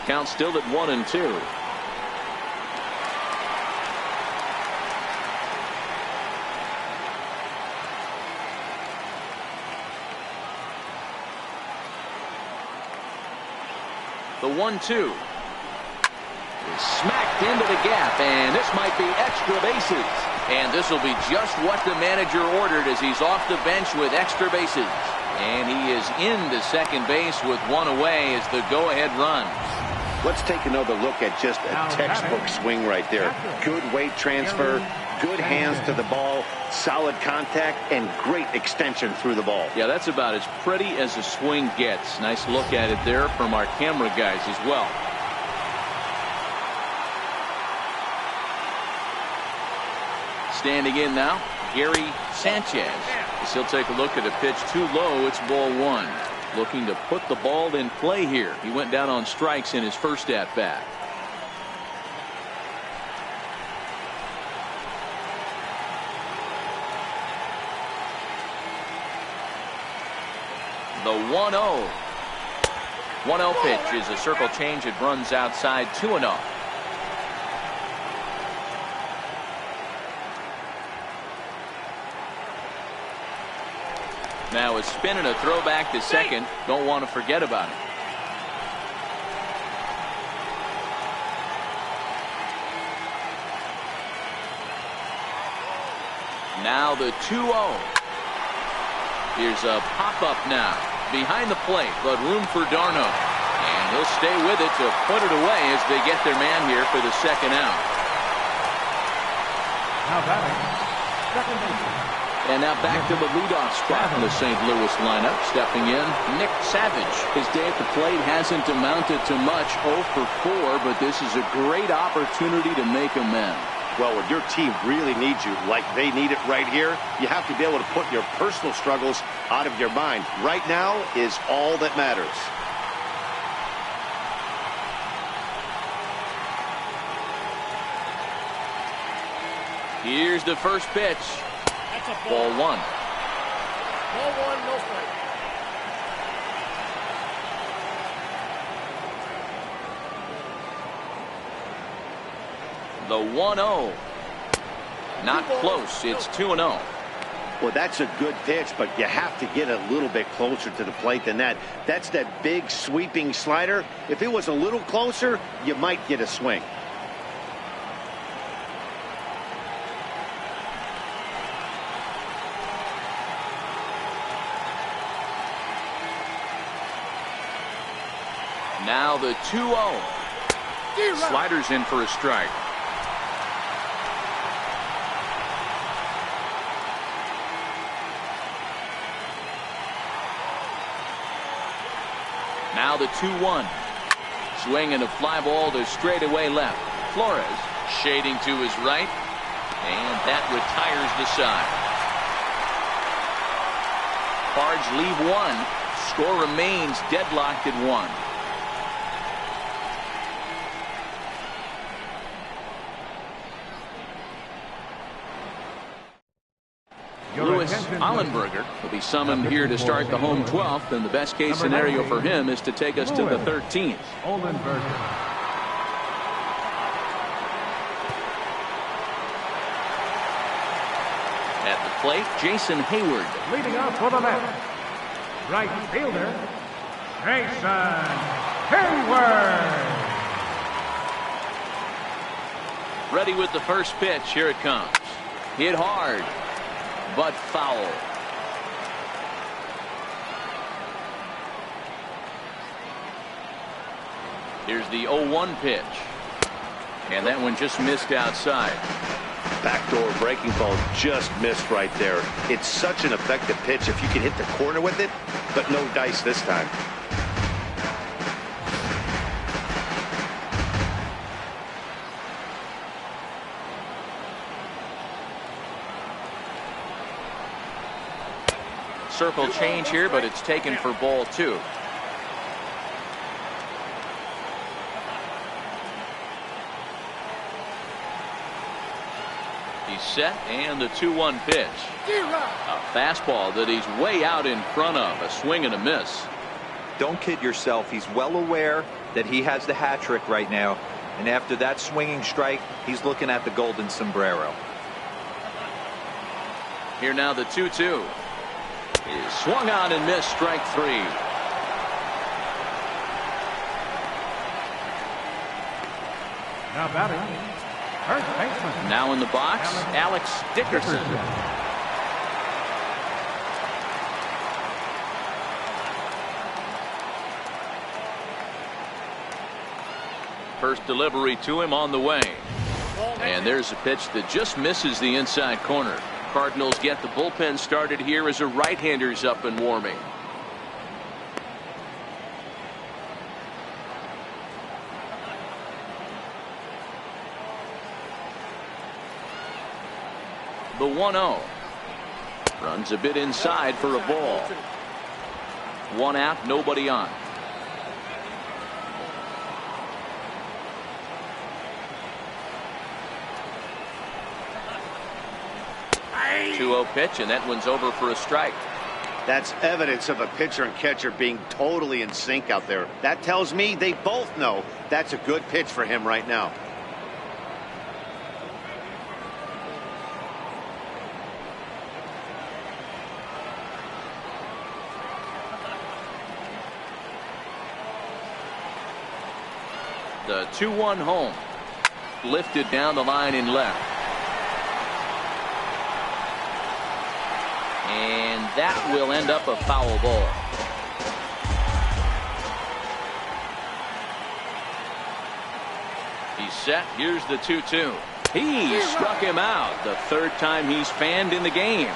Count still at 1-2. The 1-2. is smacked into the gap, and this might be extra bases. And this will be just what the manager ordered as he's off the bench with extra bases. And he is into second base with one away as the go-ahead run. Let's take another look at just a textbook swing right there. Good weight transfer, good hands to the ball, solid contact, and great extension through the ball. Yeah, that's about as pretty as a swing gets. Nice look at it there from our camera guys as well. Standing in now, Gary Sanchez. As he'll take a look at a pitch too low. It's ball one. Looking to put the ball in play here. He went down on strikes in his first at bat. The 1-0. 1-0 pitch is a circle change. It runs outside 2-0. Now a spin and a throwback to second. Don't want to forget about it. Now the 2-0. Here's a pop-up now. Behind the plate, but room for d'Arnaud. And he'll stay with it to put it away as they get their man here for the second out. Now batting, second baseman. And now back to the leadoff spot in the St. Louis lineup. Stepping in, Nick Savage. His day at the plate hasn't amounted to much, 0 for 4, but this is a great opportunity to make amends. Well, when your team really needs you, like they need it right here, you have to be able to put your personal struggles out of your mind. Right now is all that matters. Here's the first pitch. Ball one. Ball one, no strike. The 1-0. Not close. It's 2-0. Well, that's a good pitch, but you have to get a little bit closer to the plate than that. That's that big sweeping slider. If it was a little closer, you might get a swing. Now the 2-0. Sliders in for a strike. Now the 2-1. Swing and a fly ball to straightaway left. Flores shading to his right. And that retires the side. Cards leave one. Score remains deadlocked at 1. Louis Ollenberger will be summoned here to start the home 12th, and the best case scenario for him is to take us to the 13th. Ollenberger. At the plate, Jason Hayward. Leading off for the left. Right fielder, Jason Hayward. Ready with the first pitch. Here it comes. Hit hard, but foul. Here's the 0-1 pitch. And that one just missed outside. Backdoor breaking ball just missed right there. It's such an effective pitch if you can hit the corner with it, but no dice this time. Circle change here, but it's taken for ball 2. He's set, and the 2-1 pitch. A fastball that he's way out in front of. A swing and a miss. Don't kid yourself. He's well aware that he has the hat trick right now. And after that swinging strike, he's looking at the golden sombrero. Here now the 2-2. Is swung on and missed, strike 3. Now batting, first baseman. Now in the box, Alex Dickerson. First delivery to him on the way. And there's a pitch that just misses the inside corner. Cardinals get the bullpen started here as a right-hander's up and warming. The 1-0. Runs a bit inside for a ball. One out, nobody on. 2-0 pitch, and that one's over for a strike. That's evidence of a pitcher and catcher being totally in sync out there. That tells me they both know that's a good pitch for him right now. The 2-1 home. Lifted down the line in left. And that will end up a foul ball. He's set. Here's the 2-2. He struck him out. The third time he's fanned in the game.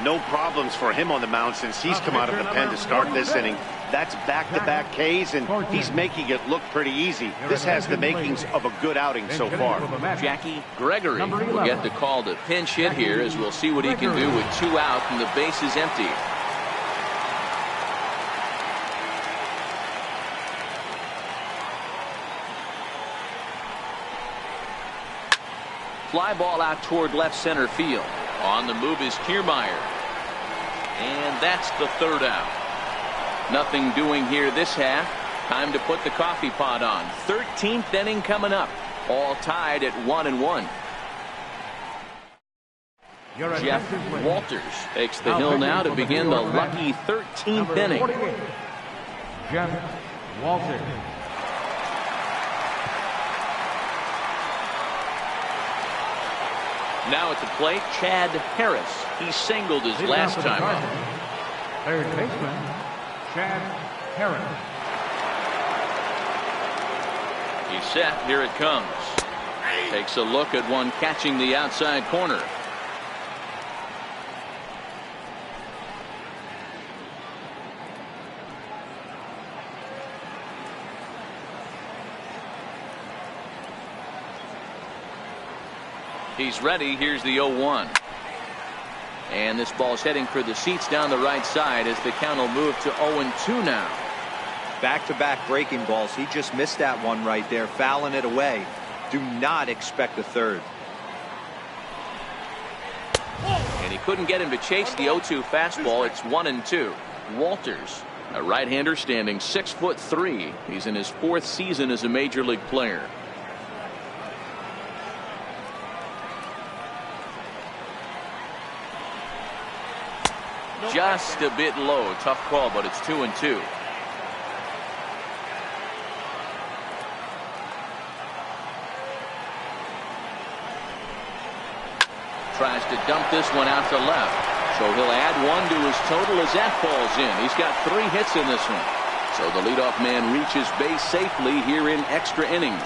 No problems for him on the mound since he's come out of the pen to start this inning. That's back-to-back Ks, and he's making it look pretty easy. This has the makings of a good outing so far. Jackie Gregory will get the call to pinch hit here, as we'll see what he can do with 2 out and the base is empty. Fly ball out toward left center field. On the move is Kiermaier. And that's the 3rd out. Nothing doing here this half. Time to put the coffee pot on. 13th inning coming up. All tied at 1-1. Jeff Walters takes the hill now to begin the lucky 13th inning. Jeff Walters. Now at the plate, Chad Harris. He singled his last time up. Third baseman, Chad Harris. He's set. Here it comes. Takes a look at one catching the outside corner. He's ready. Here's the 0-1. And this ball's heading for the seats down the right side as the count will move to 0-2 now. Back-to-back breaking balls. He just missed that one right there, fouling it away. Do not expect a third. And he couldn't get him to chase the 0-2 fastball. It's 1-2. Walters, a right-hander standing 6'3". He's in his 4th season as a major league player. Just a bit low. Tough call, but it's 2-2. Tries to dump this one out to left. So he'll add 1 to his total as that falls in. He's got 3 hits in this one. So the leadoff man reaches base safely here in extra innings.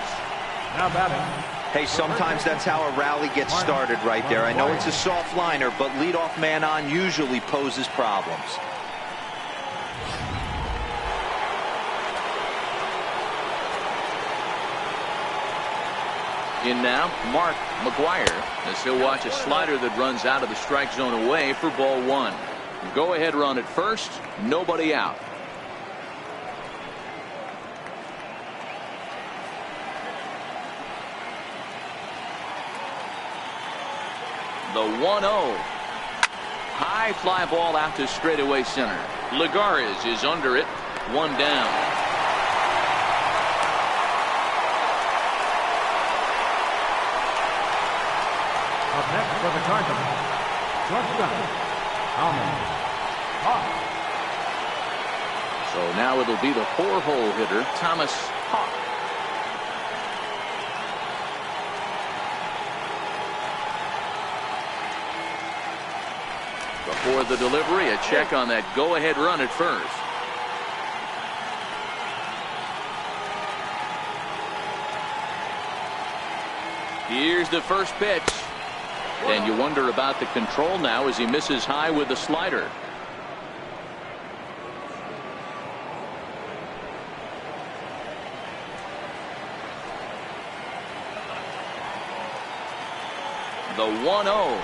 Now batting. Hey, sometimes that's how a rally gets started right there. I know it's a soft liner, but leadoff man on usually poses problems. In now, Mark McGuire, as he'll watch a slider that runs out of the strike zone away for ball 1. Go ahead run at first, nobody out. The 1-0. High fly ball out to straightaway center. Lagares is under it. 1 down. Up next for the Cardinals, shortstop, Hawk. So now it'll be the 4-hole hitter, Thomas Hawk. for the delivery. A check on that go-ahead run at first. Here's the first pitch. And you wonder about the control now as he misses high with the slider. The 1-0.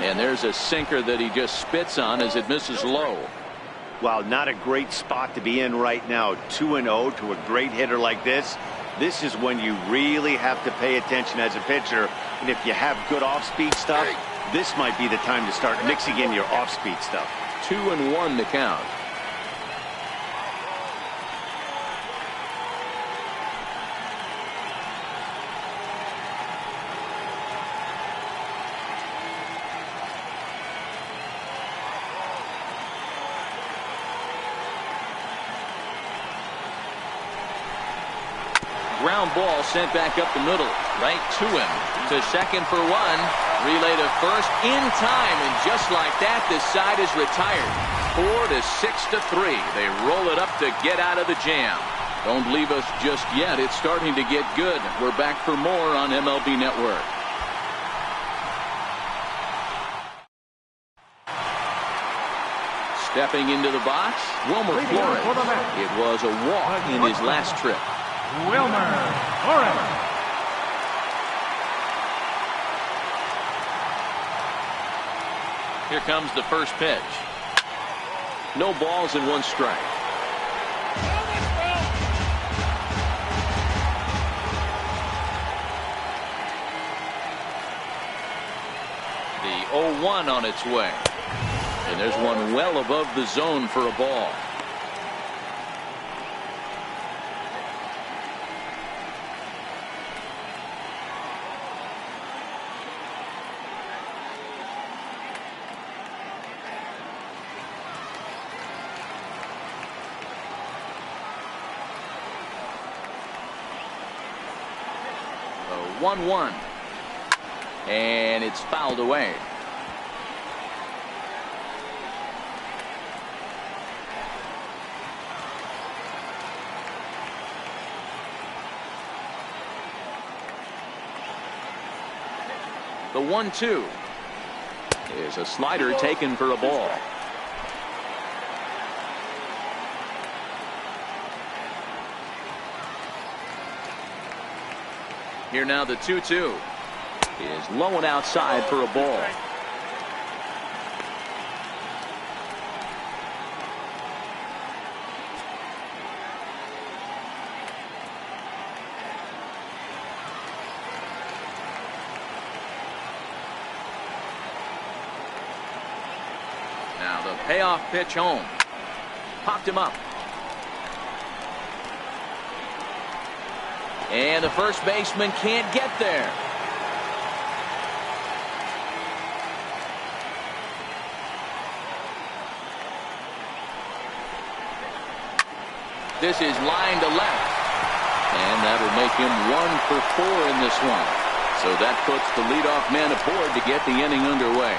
And there's a sinker that he just spits on as it misses low. Well, not a great spot to be in right now. 2-0 to a great hitter like this. This is when you really have to pay attention as a pitcher. And if you have good off-speed stuff, this might be the time to start mixing in your off-speed stuff. 2-1 the count. Ground ball sent back up the middle, right to him. To second for one. Relay to first in time, and just like that, this side is retired. 4-6-3. They roll it up to get out of the jam. Don't leave us just yet. It's starting to get good. We're back for more on MLB Network. Stepping into the box, Wilmer Flores. It was a walk in his last trip. Wilmer Flores. Here comes the first pitch. No balls and one strike. The 0-1 on its way. And there's one well above the zone for a ball. The 1-1. And it's fouled away. The 1-2 is a slider taken for a ball. Here now the 2-2 is low and outside for a ball. Now the payoff pitch home. Popped him up. And the first baseman can't get there. This is line to left. And that'll make him 1 for 4 in this one. So that puts the leadoff man aboard to get the inning underway.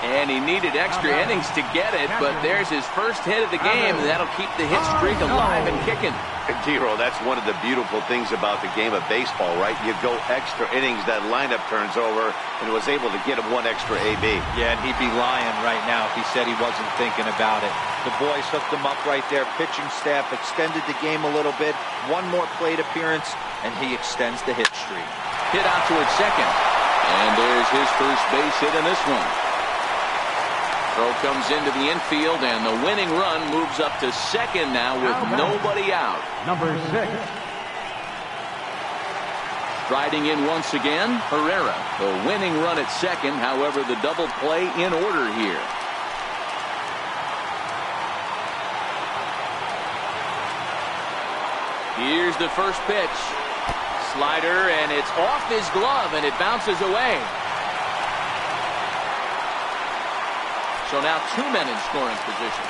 And he needed extra innings to get it, but there's his first hit of the game, and that'll keep the hit streak alive and kicking. Dero, that's one of the beautiful things about the game of baseball, right? You go extra innings, that lineup turns over, and was able to get him 1 extra AB. Yeah, and he'd be lying right now if he said he wasn't thinking about it. The boys hooked him up right there. Pitching staff extended the game a little bit. 1 more plate appearance, and he extends the hit streak. Hit out toward second. And there's his first base hit in this one. Throw comes into the infield, and the winning run moves up to second now with nobody out. Number 6. Striding in once again, Herrera. The winning run at second, however, the double play in order here. Here's the first pitch. Slider, and it's off his glove, and it bounces away. So now 2 men in scoring position.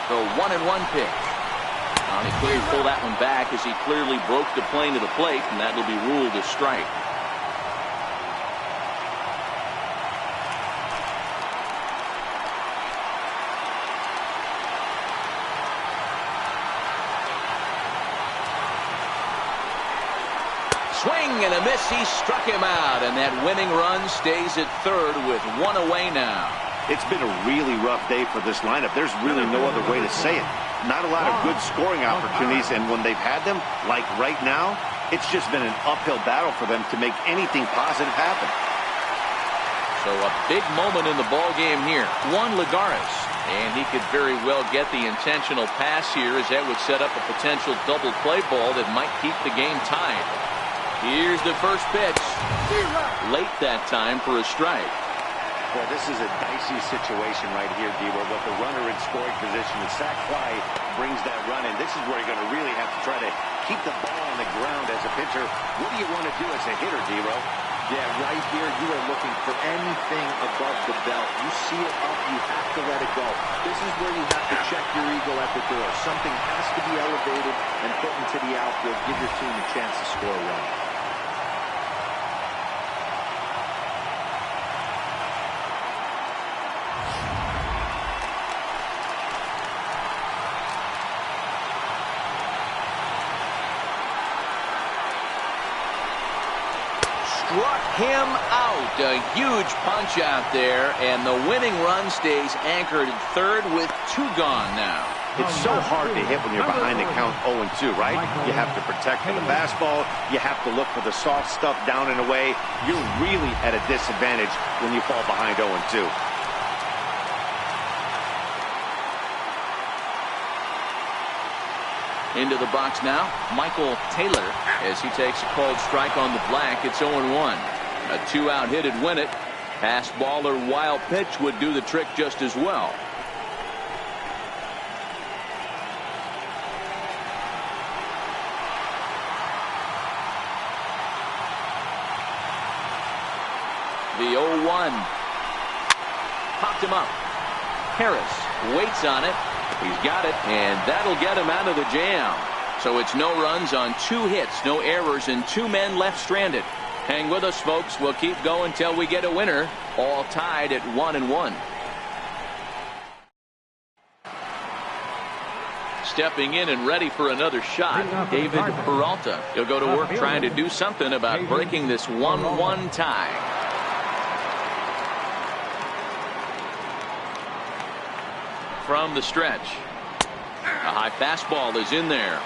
The 1-1 pitch. He couldn't pull that one back as he clearly broke the plane to the plate, and that will be ruled a strike. Swing and a miss. He struck him out, and that winning run stays at third with one away now. It's been a really rough day for this lineup. There's really no other way to say it. Not a lot of good scoring opportunities, and when they've had them, like right now, it's just been an uphill battle for them to make anything positive happen. So a big moment in the ball game here. Juan Lagares, and he could very well get the intentional pass here, as that would set up a potential double play ball that might keep the game tied. Here's the first pitch. Late that time for a strike. Well, this is a dicey situation right here, Debo, but the runner in scoring position, the sac fly brings that run in. This is where you're going to really have to try to keep the ball on the ground as a pitcher. What do you want to do as a hitter, Debo? Yeah, right here, you are looking for anything above the belt. You see it up, you have to let it go. This is where you have to check your ego at the door. Something has to be elevated and put into the outfield. Give your team a chance to score a run. Struck him out. A huge punch out there, and the winning run stays anchored at third with two gone now. It's so hard to hit when you're behind the count 0-2, right? You have to protect for the fastball. You have to look for the soft stuff down and away. You're really at a disadvantage when you fall behind 0-2. Into the box now, Michael Taylor, as he takes a called strike on the black. It's 0-1. A two-out hit would win it. Pass ball or wild pitch would do the trick just as well. The 0-1. Popped him up. Harris waits on it. He's got it, and that'll get him out of the jam. So it's no runs on 2 hits, no errors, and 2 men left stranded. Hang with us, folks. We'll keep going till we get a winner. All tied at 1-1. Stepping in and ready for another shot, David Peralta. He'll go to work trying to do something about breaking this 1-1 tie. From the stretch, a high fastball is in there.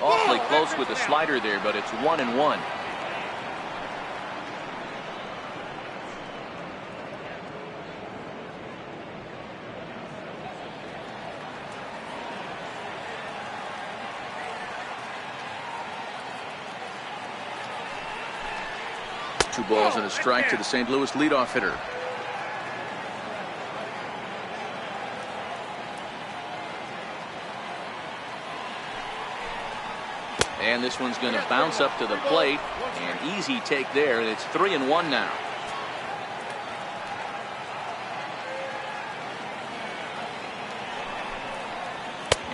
Awfully close with the slider there, but it's 1-1. Two balls and a strike to the St. Louis leadoff hitter. And this one's going to bounce up to the plate. An easy take there, and it's 3-1 now.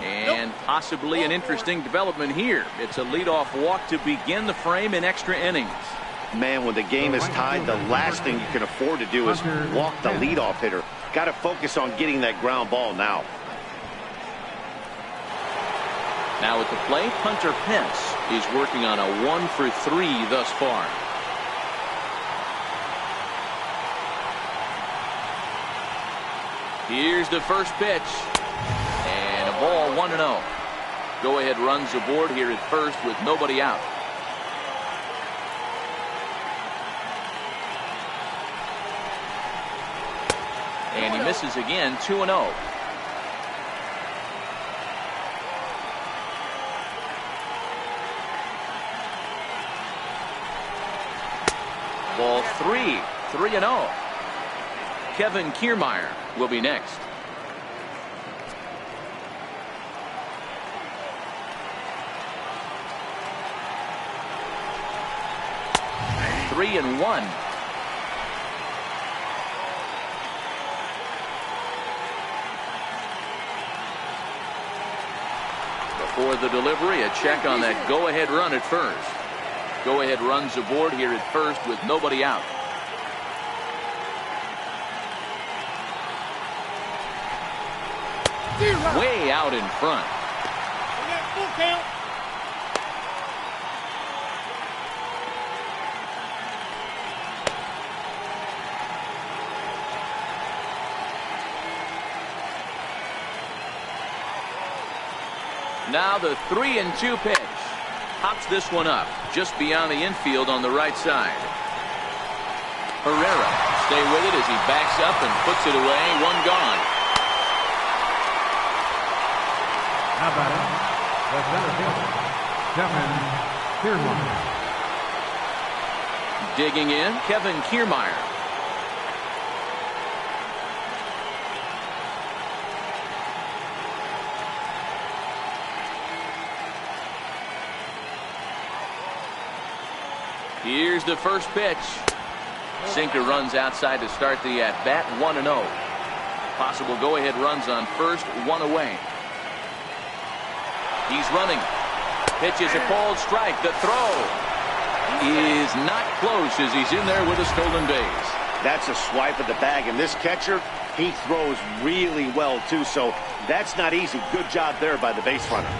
And possibly an interesting development here. It's a leadoff walk to begin the frame in extra innings. Man, when the game is tied, the last thing you can afford to do is walk the leadoff hitter. Got to focus on getting that ground ball now. Now at the plate, Hunter Pence is working on a 1-for-3 thus far. Here's the first pitch. And a ball, 1-0. Go-ahead runs aboard here at first with nobody out. And he misses again, 2-0. Ball 3-0. Kevin Kiermaier will be next. 3-1. Before the delivery, a check on that go-ahead run at first. Go-ahead runs aboard here at first with nobody out. Way out in front. Full count. Now the 3-2 pitch. Hops this one up just beyond the infield on the right side. Herrera stay with it as he backs up and puts it away. One gone. How about it? The center fielder, Kevin Kiermaier. Digging in, Kevin Kiermaier. Here's the first pitch. Sinker runs outside to start the at-bat. 1-0. Possible go-ahead runs on first, one away. He's running. Pitch is a called strike. The throw is not close as he's in there with a stolen base. That's a swipe at the bag, and this catcher, he throws really well too, so that's not easy. Good job there by the base runner.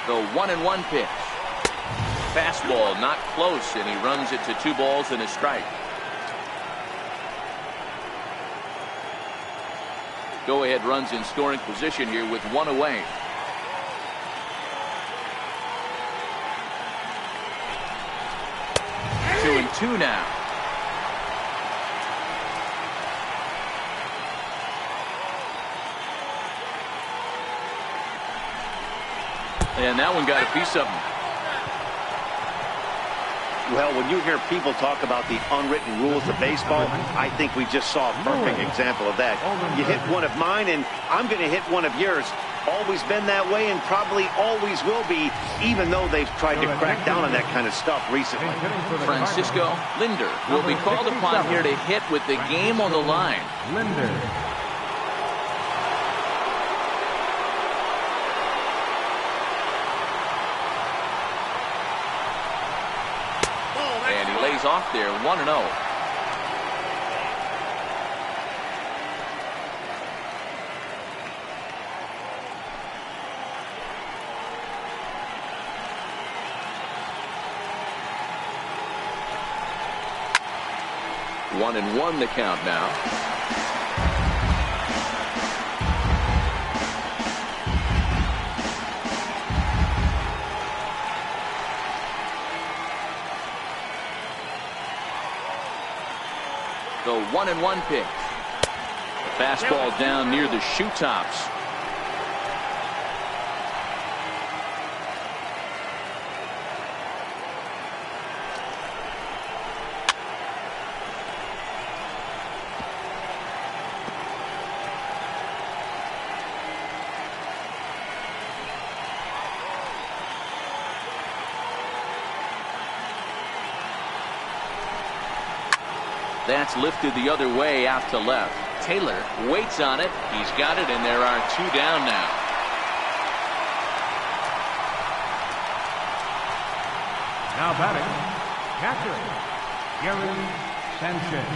The 1-1 pitch. Fastball not close, and he runs it to 2 balls and a strike. Go-ahead runs in scoring position here with 1 away. Two and 2 now. And that one got a piece of him. Well, when you hear people talk about the unwritten rules of baseball, I think we just saw a perfect example of that. You hit one of mine, and I'm going to hit one of yours. Always been that way and probably always will be, even though they've tried to crack down on that kind of stuff recently. Francisco Linder will be called upon here to hit with the game on the line. Linder. And he lays off there, 1-0. One and 1 the count now. The 1-1 pitch. Fastball down near the shoe tops. That's lifted the other way out to left. Taylor waits on it. He's got it, and there are 2 down now. Now batting, catcher, Gary Sanchez.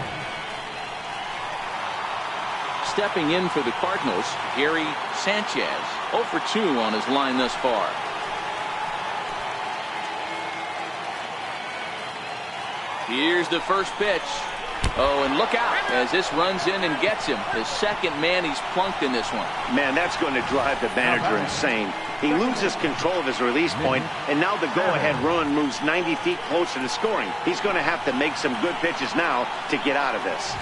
Stepping in for the Cardinals, Gary Sanchez. 0 for 2 on his line thus far. Here's the first pitch. Oh, and look out as this runs in and gets him. The second man he's plunked in this one. Man, that's going to drive the manager insane. He loses control of his release point, and now the go-ahead run moves 90 feet closer to scoring. He's going to have to make some good pitches now to get out of this.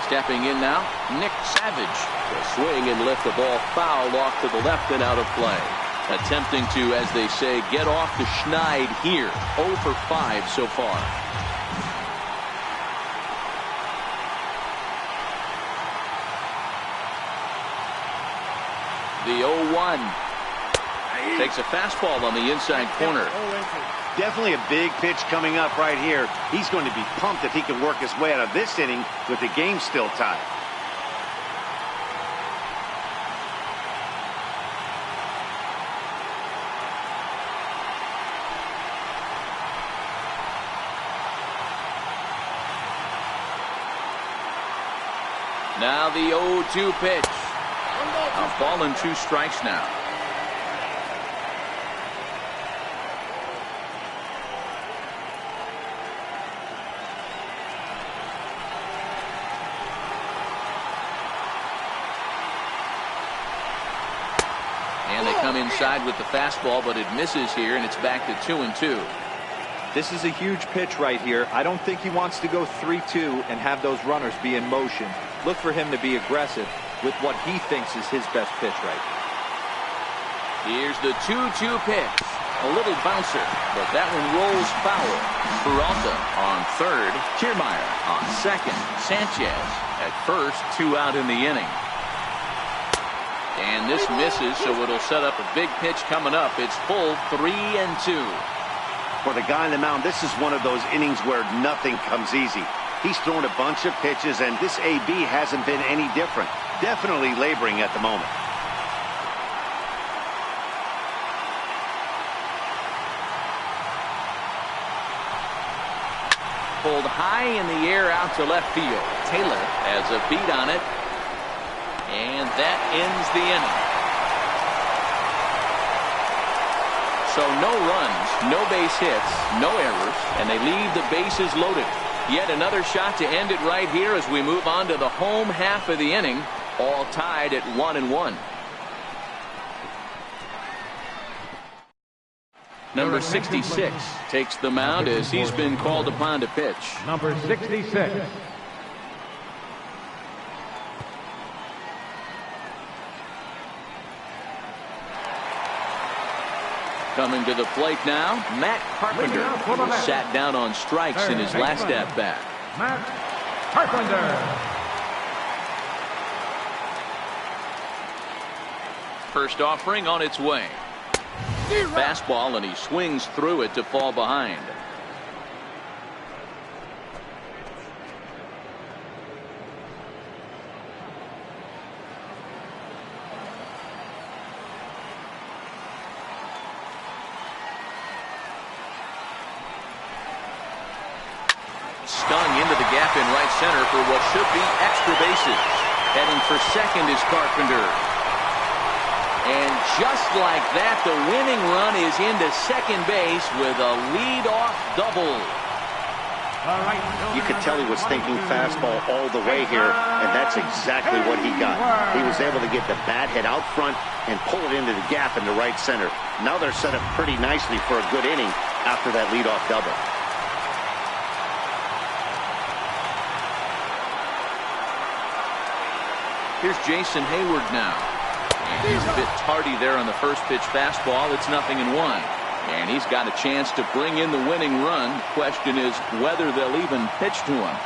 Stepping in now, Nick Savage. The swing and lift the ball foul off to the left and out of play. Attempting to, as they say, get off the schneid here. 0 for 5 so far. The 0-1. Takes a fastball on the inside corner. Definitely a big pitch coming up right here. He's going to be pumped if he can work his way out of this inning with the game still tied. Now the 0-2 pitch. A ball and 2 strikes now. And they come inside with the fastball, but it misses here, and it's back to 2-2. This is a huge pitch right here. I don't think he wants to go 3-2 and have those runners be in motion. Look for him to be aggressive with what he thinks is his best pitch right here. Here's the 2-2 pitch. A little bouncer, but that one rolls foul. Peralta on third. Kiermaier on second. Sanchez at first. 2 out in the inning. And this misses, so it'll set up a big pitch coming up. It's full 3-2. For the guy on the mound, this is one of those innings where nothing comes easy. He's thrown a bunch of pitches, and this AB hasn't been any different. Definitely laboring at the moment. Pulled high in the air out to left field. Taylor has a beat on it. And that ends the inning. So no runs, no base hits, no errors, and they leave the bases loaded. Yet another shot to end it right here as we move on to the home half of the inning, all tied at 1-1. Number 66 takes the mound as he's been called upon to pitch. Number 66. Coming to the plate now, Matt Carpenter, who sat down on strikes in his last at-bat. Matt Carpenter. First offering on its way. Fastball, and he swings through it to fall behind. Stung into the gap in right center for what should be extra bases. Heading for second is Carpenter. And just like that, the winning run is into second base with a lead-off double. You could tell he was thinking fastball all the way here, and that's exactly what he got. He was able to get the bat head out front and pull it into the gap in the right center. Now they're set up pretty nicely for a good inning after that lead-off double. Here's Jason Hayward now. And he's a bit tardy there on the first pitch fastball. It's 0-1. And he's got a chance to bring in the winning run. The question is whether they'll even pitch to him.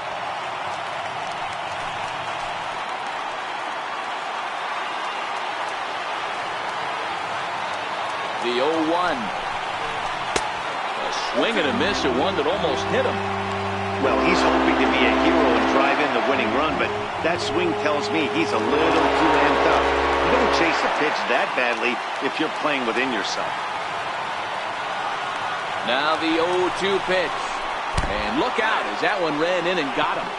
The 0-1. A swing and a miss at one that almost hit him. Well, he's hoping to be a hero and drive in the winning run, but that swing tells me he's a little too amped up. You don't chase a pitch that badly if you're playing within yourself. Now the 0-2 pitch. And look out as that one ran in and got him.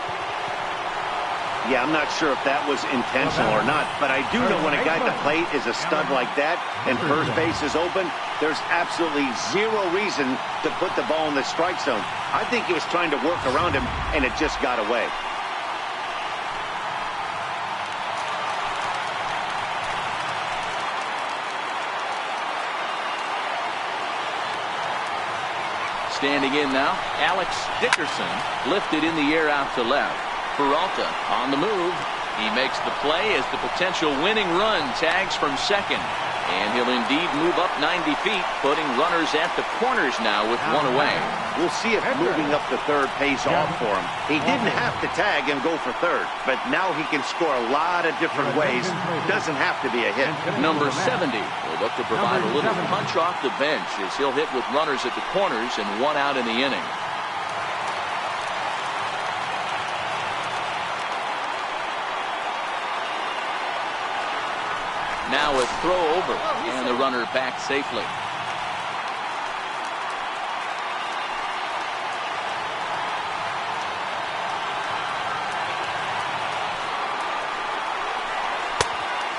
Yeah, I'm not sure if that was intentional or not, but I do know when a guy at the plate is a stud like that and first base is open, there's absolutely zero reason to put the ball in the strike zone. I think he was trying to work around him, and it just got away. Standing in now, Alex Dickerson lifted in the air out to left. Peralta on the move, He makes the play as the potential winning run tags from second. And he'll indeed move up 90 feet, putting runners at the corners now with one away. We'll see if moving up to third pays off for him. He didn't have to tag and go for third, but now he can score a lot of different ways. Doesn't have to be a hit. Number 70 will look to provide a little punch off the bench as he'll hit with runners at the corners and one out in the inning. Now a throw over, and the runner back safely.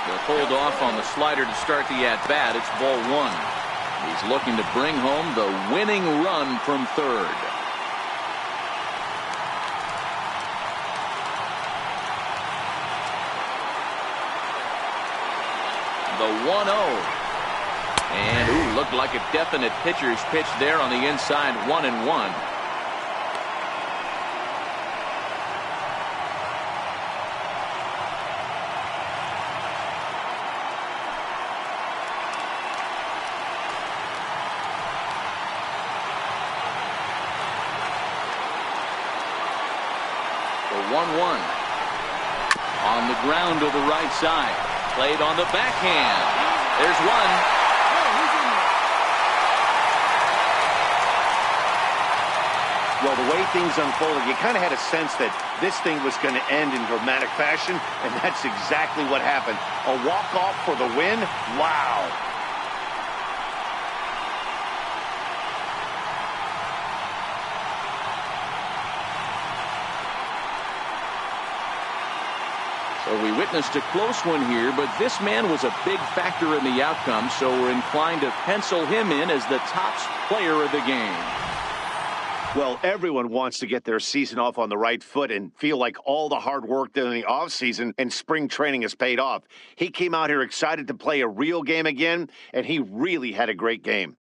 They'll hold off on the slider to start the at-bat. It's ball one. He's looking to bring home the winning run from third. The 1-0. And looked like a definite pitcher's pitch there on the inside. 1-1. The 1-1. On the ground to the right side. Played on the backhand. There's one. Well, the way things unfolded, you kind of had a sense that this thing was going to end in dramatic fashion, and that's exactly what happened. A walk-off for the win? Wow. So we witnessed a close one here, but this man was a big factor in the outcome, so we're inclined to pencil him in as the top player of the game. Well, everyone wants to get their season off on the right foot and feel like all the hard work during the offseason and spring training has paid off. He came out here excited to play a real game again, and he really had a great game.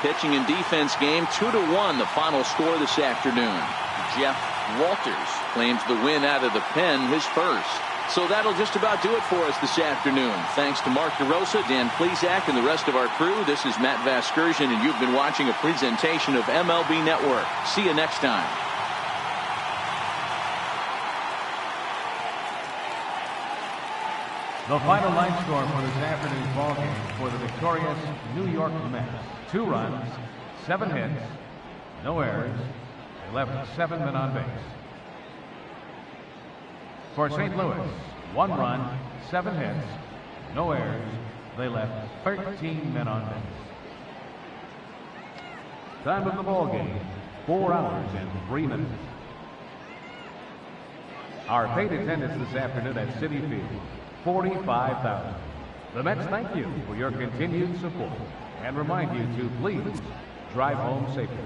Pitching and defense game 2-1, the final score this afternoon. Jeff Walters claims the win out of the pen, his first. So that'll just about do it for us this afternoon. Thanks to Mark DeRosa, Dan Plesac, and the rest of our crew. This is Matt Vasgersian, and you've been watching a presentation of MLB Network. See you next time. The final line score for this afternoon's ballgame for the victorious New York Mets. 2 runs, 7 hits, no errors. They left 7 men on base. For St. Louis, 1 run, 7 hits, no errors. They left 13 men on base. Time of the ballgame, 4 hours and 3 minutes. Our paid attendance this afternoon at Citi Field, 45,000. The Mets thank you for your continued support and remind you to please drive home safely.